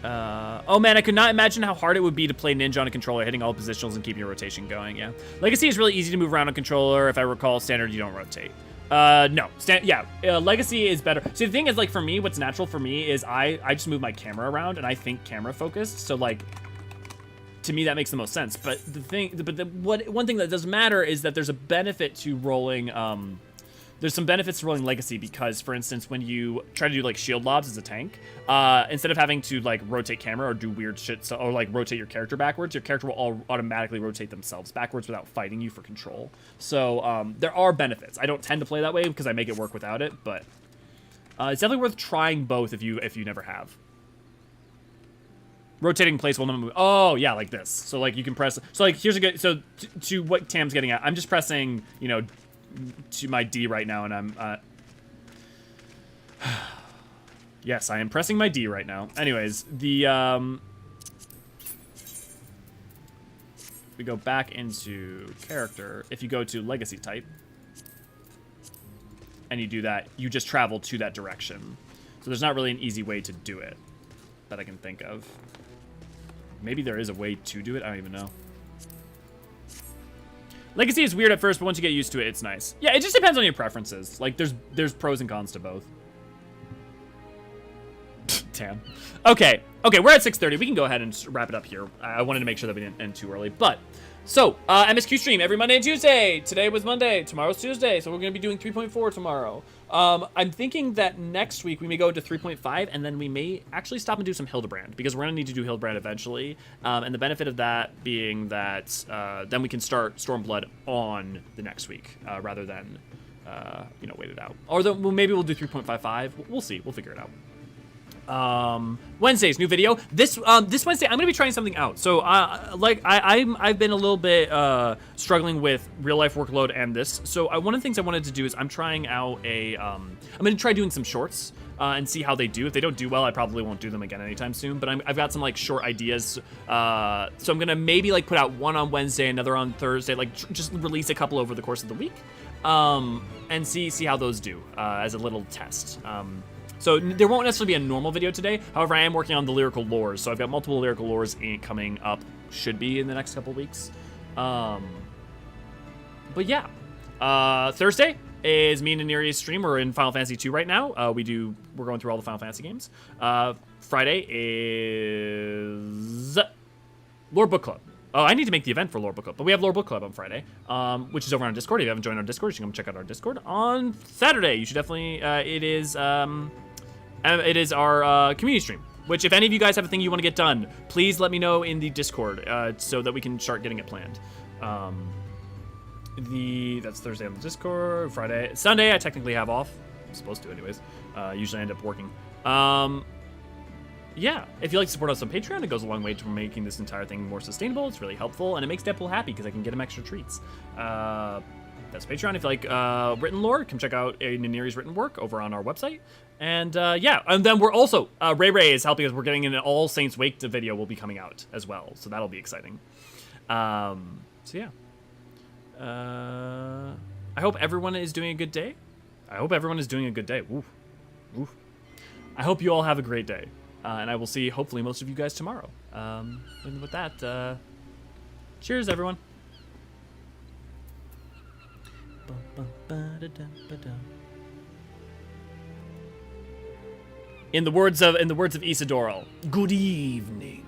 [SPEAKER 1] Oh man, I could not imagine how hard it would be to play Ninja on a controller, hitting all positionals and keeping your rotation going, yeah. Legacy is really easy to move around on controller. If I recall, Standard, you don't rotate. No. Legacy is better. See, the thing is, like, for me, what's natural for me is I just move my camera around, and I think camera focused, so, like, to me, that makes the most sense. But one thing that does matter is that there's a benefit to rolling, there's some benefits to rolling Legacy because, for instance, when you try to do, like, shield lobs as a tank, instead of having to, like, rotate camera or do weird shit, or, like, rotate your character backwards, your character will all automatically rotate themselves backwards without fighting you for control. So, there are benefits. I don't tend to play that way because I make it work without it, but it's definitely worth trying both if you never have. Rotating place will never move. Oh, yeah, like this. So, like, you can press... So, like, here's a good... So, to what Tam's getting at, I'm just pressing, you know, to my D right now, and I'm... Yes, I am pressing my D right now. Anyways, the... We go back into character. If you go to Legacy type, and you do that, you just travel to that direction. So there's not really an easy way to do it that I can think of. Maybe there is a way to do it. I don't even know. Legacy is weird at first, but once you get used to it, it's nice. Yeah, it just depends on your preferences. Like, there's pros and cons to both. Damn. Okay, we're at 6:30. We can go ahead and wrap it up here. I wanted to make sure that we didn't end too early. But, so, MSQ stream every Monday and Tuesday. Today was Monday. Tomorrow's Tuesday. So we're going to be doing 3.4 tomorrow. I'm thinking that next week we may go into 3.5, and then we may actually stop and do some Hildebrand, because we're going to need to do Hildebrand eventually. And the benefit of that being that then we can start Stormblood on the next week, rather than, you know, wait it out. Or maybe we'll do 3.55. We'll see. We'll figure it out. Wednesday's new video. This Wednesday I'm gonna be trying something out. So I've been a little bit struggling with real life workload and this. So one of the things I wanted to do is I'm trying out I'm gonna try doing some shorts and see how they do. If they don't do well, I probably won't do them again anytime soon. But I've got some like short ideas. So I'm gonna maybe like put out one on Wednesday, another on Thursday. Like just release a couple over the course of the week, and see how those do as a little test. So there won't necessarily be a normal video today. However, I am working on the lyrical lores. So I've got multiple lyrical lores coming up. Should be in the next couple weeks. But yeah. Thursday is me and Aniri's stream. We're in Final Fantasy 2 right now. We're going through all the Final Fantasy games. Friday is Lore Book Club. Oh, I need to make the event for Lore Book Club, but we have Lore Book Club on Friday, which is over on Discord. If you haven't joined our Discord, you can come check out our Discord. On Saturday, you should definitely, it is our community stream, which if any of you guys have a thing you want to get done, please let me know in the Discord so that we can start getting it planned. That's Thursday on the Discord. Friday, Sunday, I technically have off. I'm supposed to anyways. Usually I end up working. Yeah, if you'd like to support us on Patreon, it goes a long way to making this entire thing more sustainable. It's really helpful, and it makes Deadpool happy because I can get him extra treats. That's Patreon. If you like written lore, come check out Naniri's written work over on our website. And yeah, and then we're also, Ray is helping us. We're getting an All Saints Wake video will be coming out as well, so that'll be exciting. So yeah. I hope everyone is doing a good day. Oof. I hope you all have a great day. And I will see, hopefully, most of you guys tomorrow. And with that, cheers, everyone. In the words of Isidoril, good evening.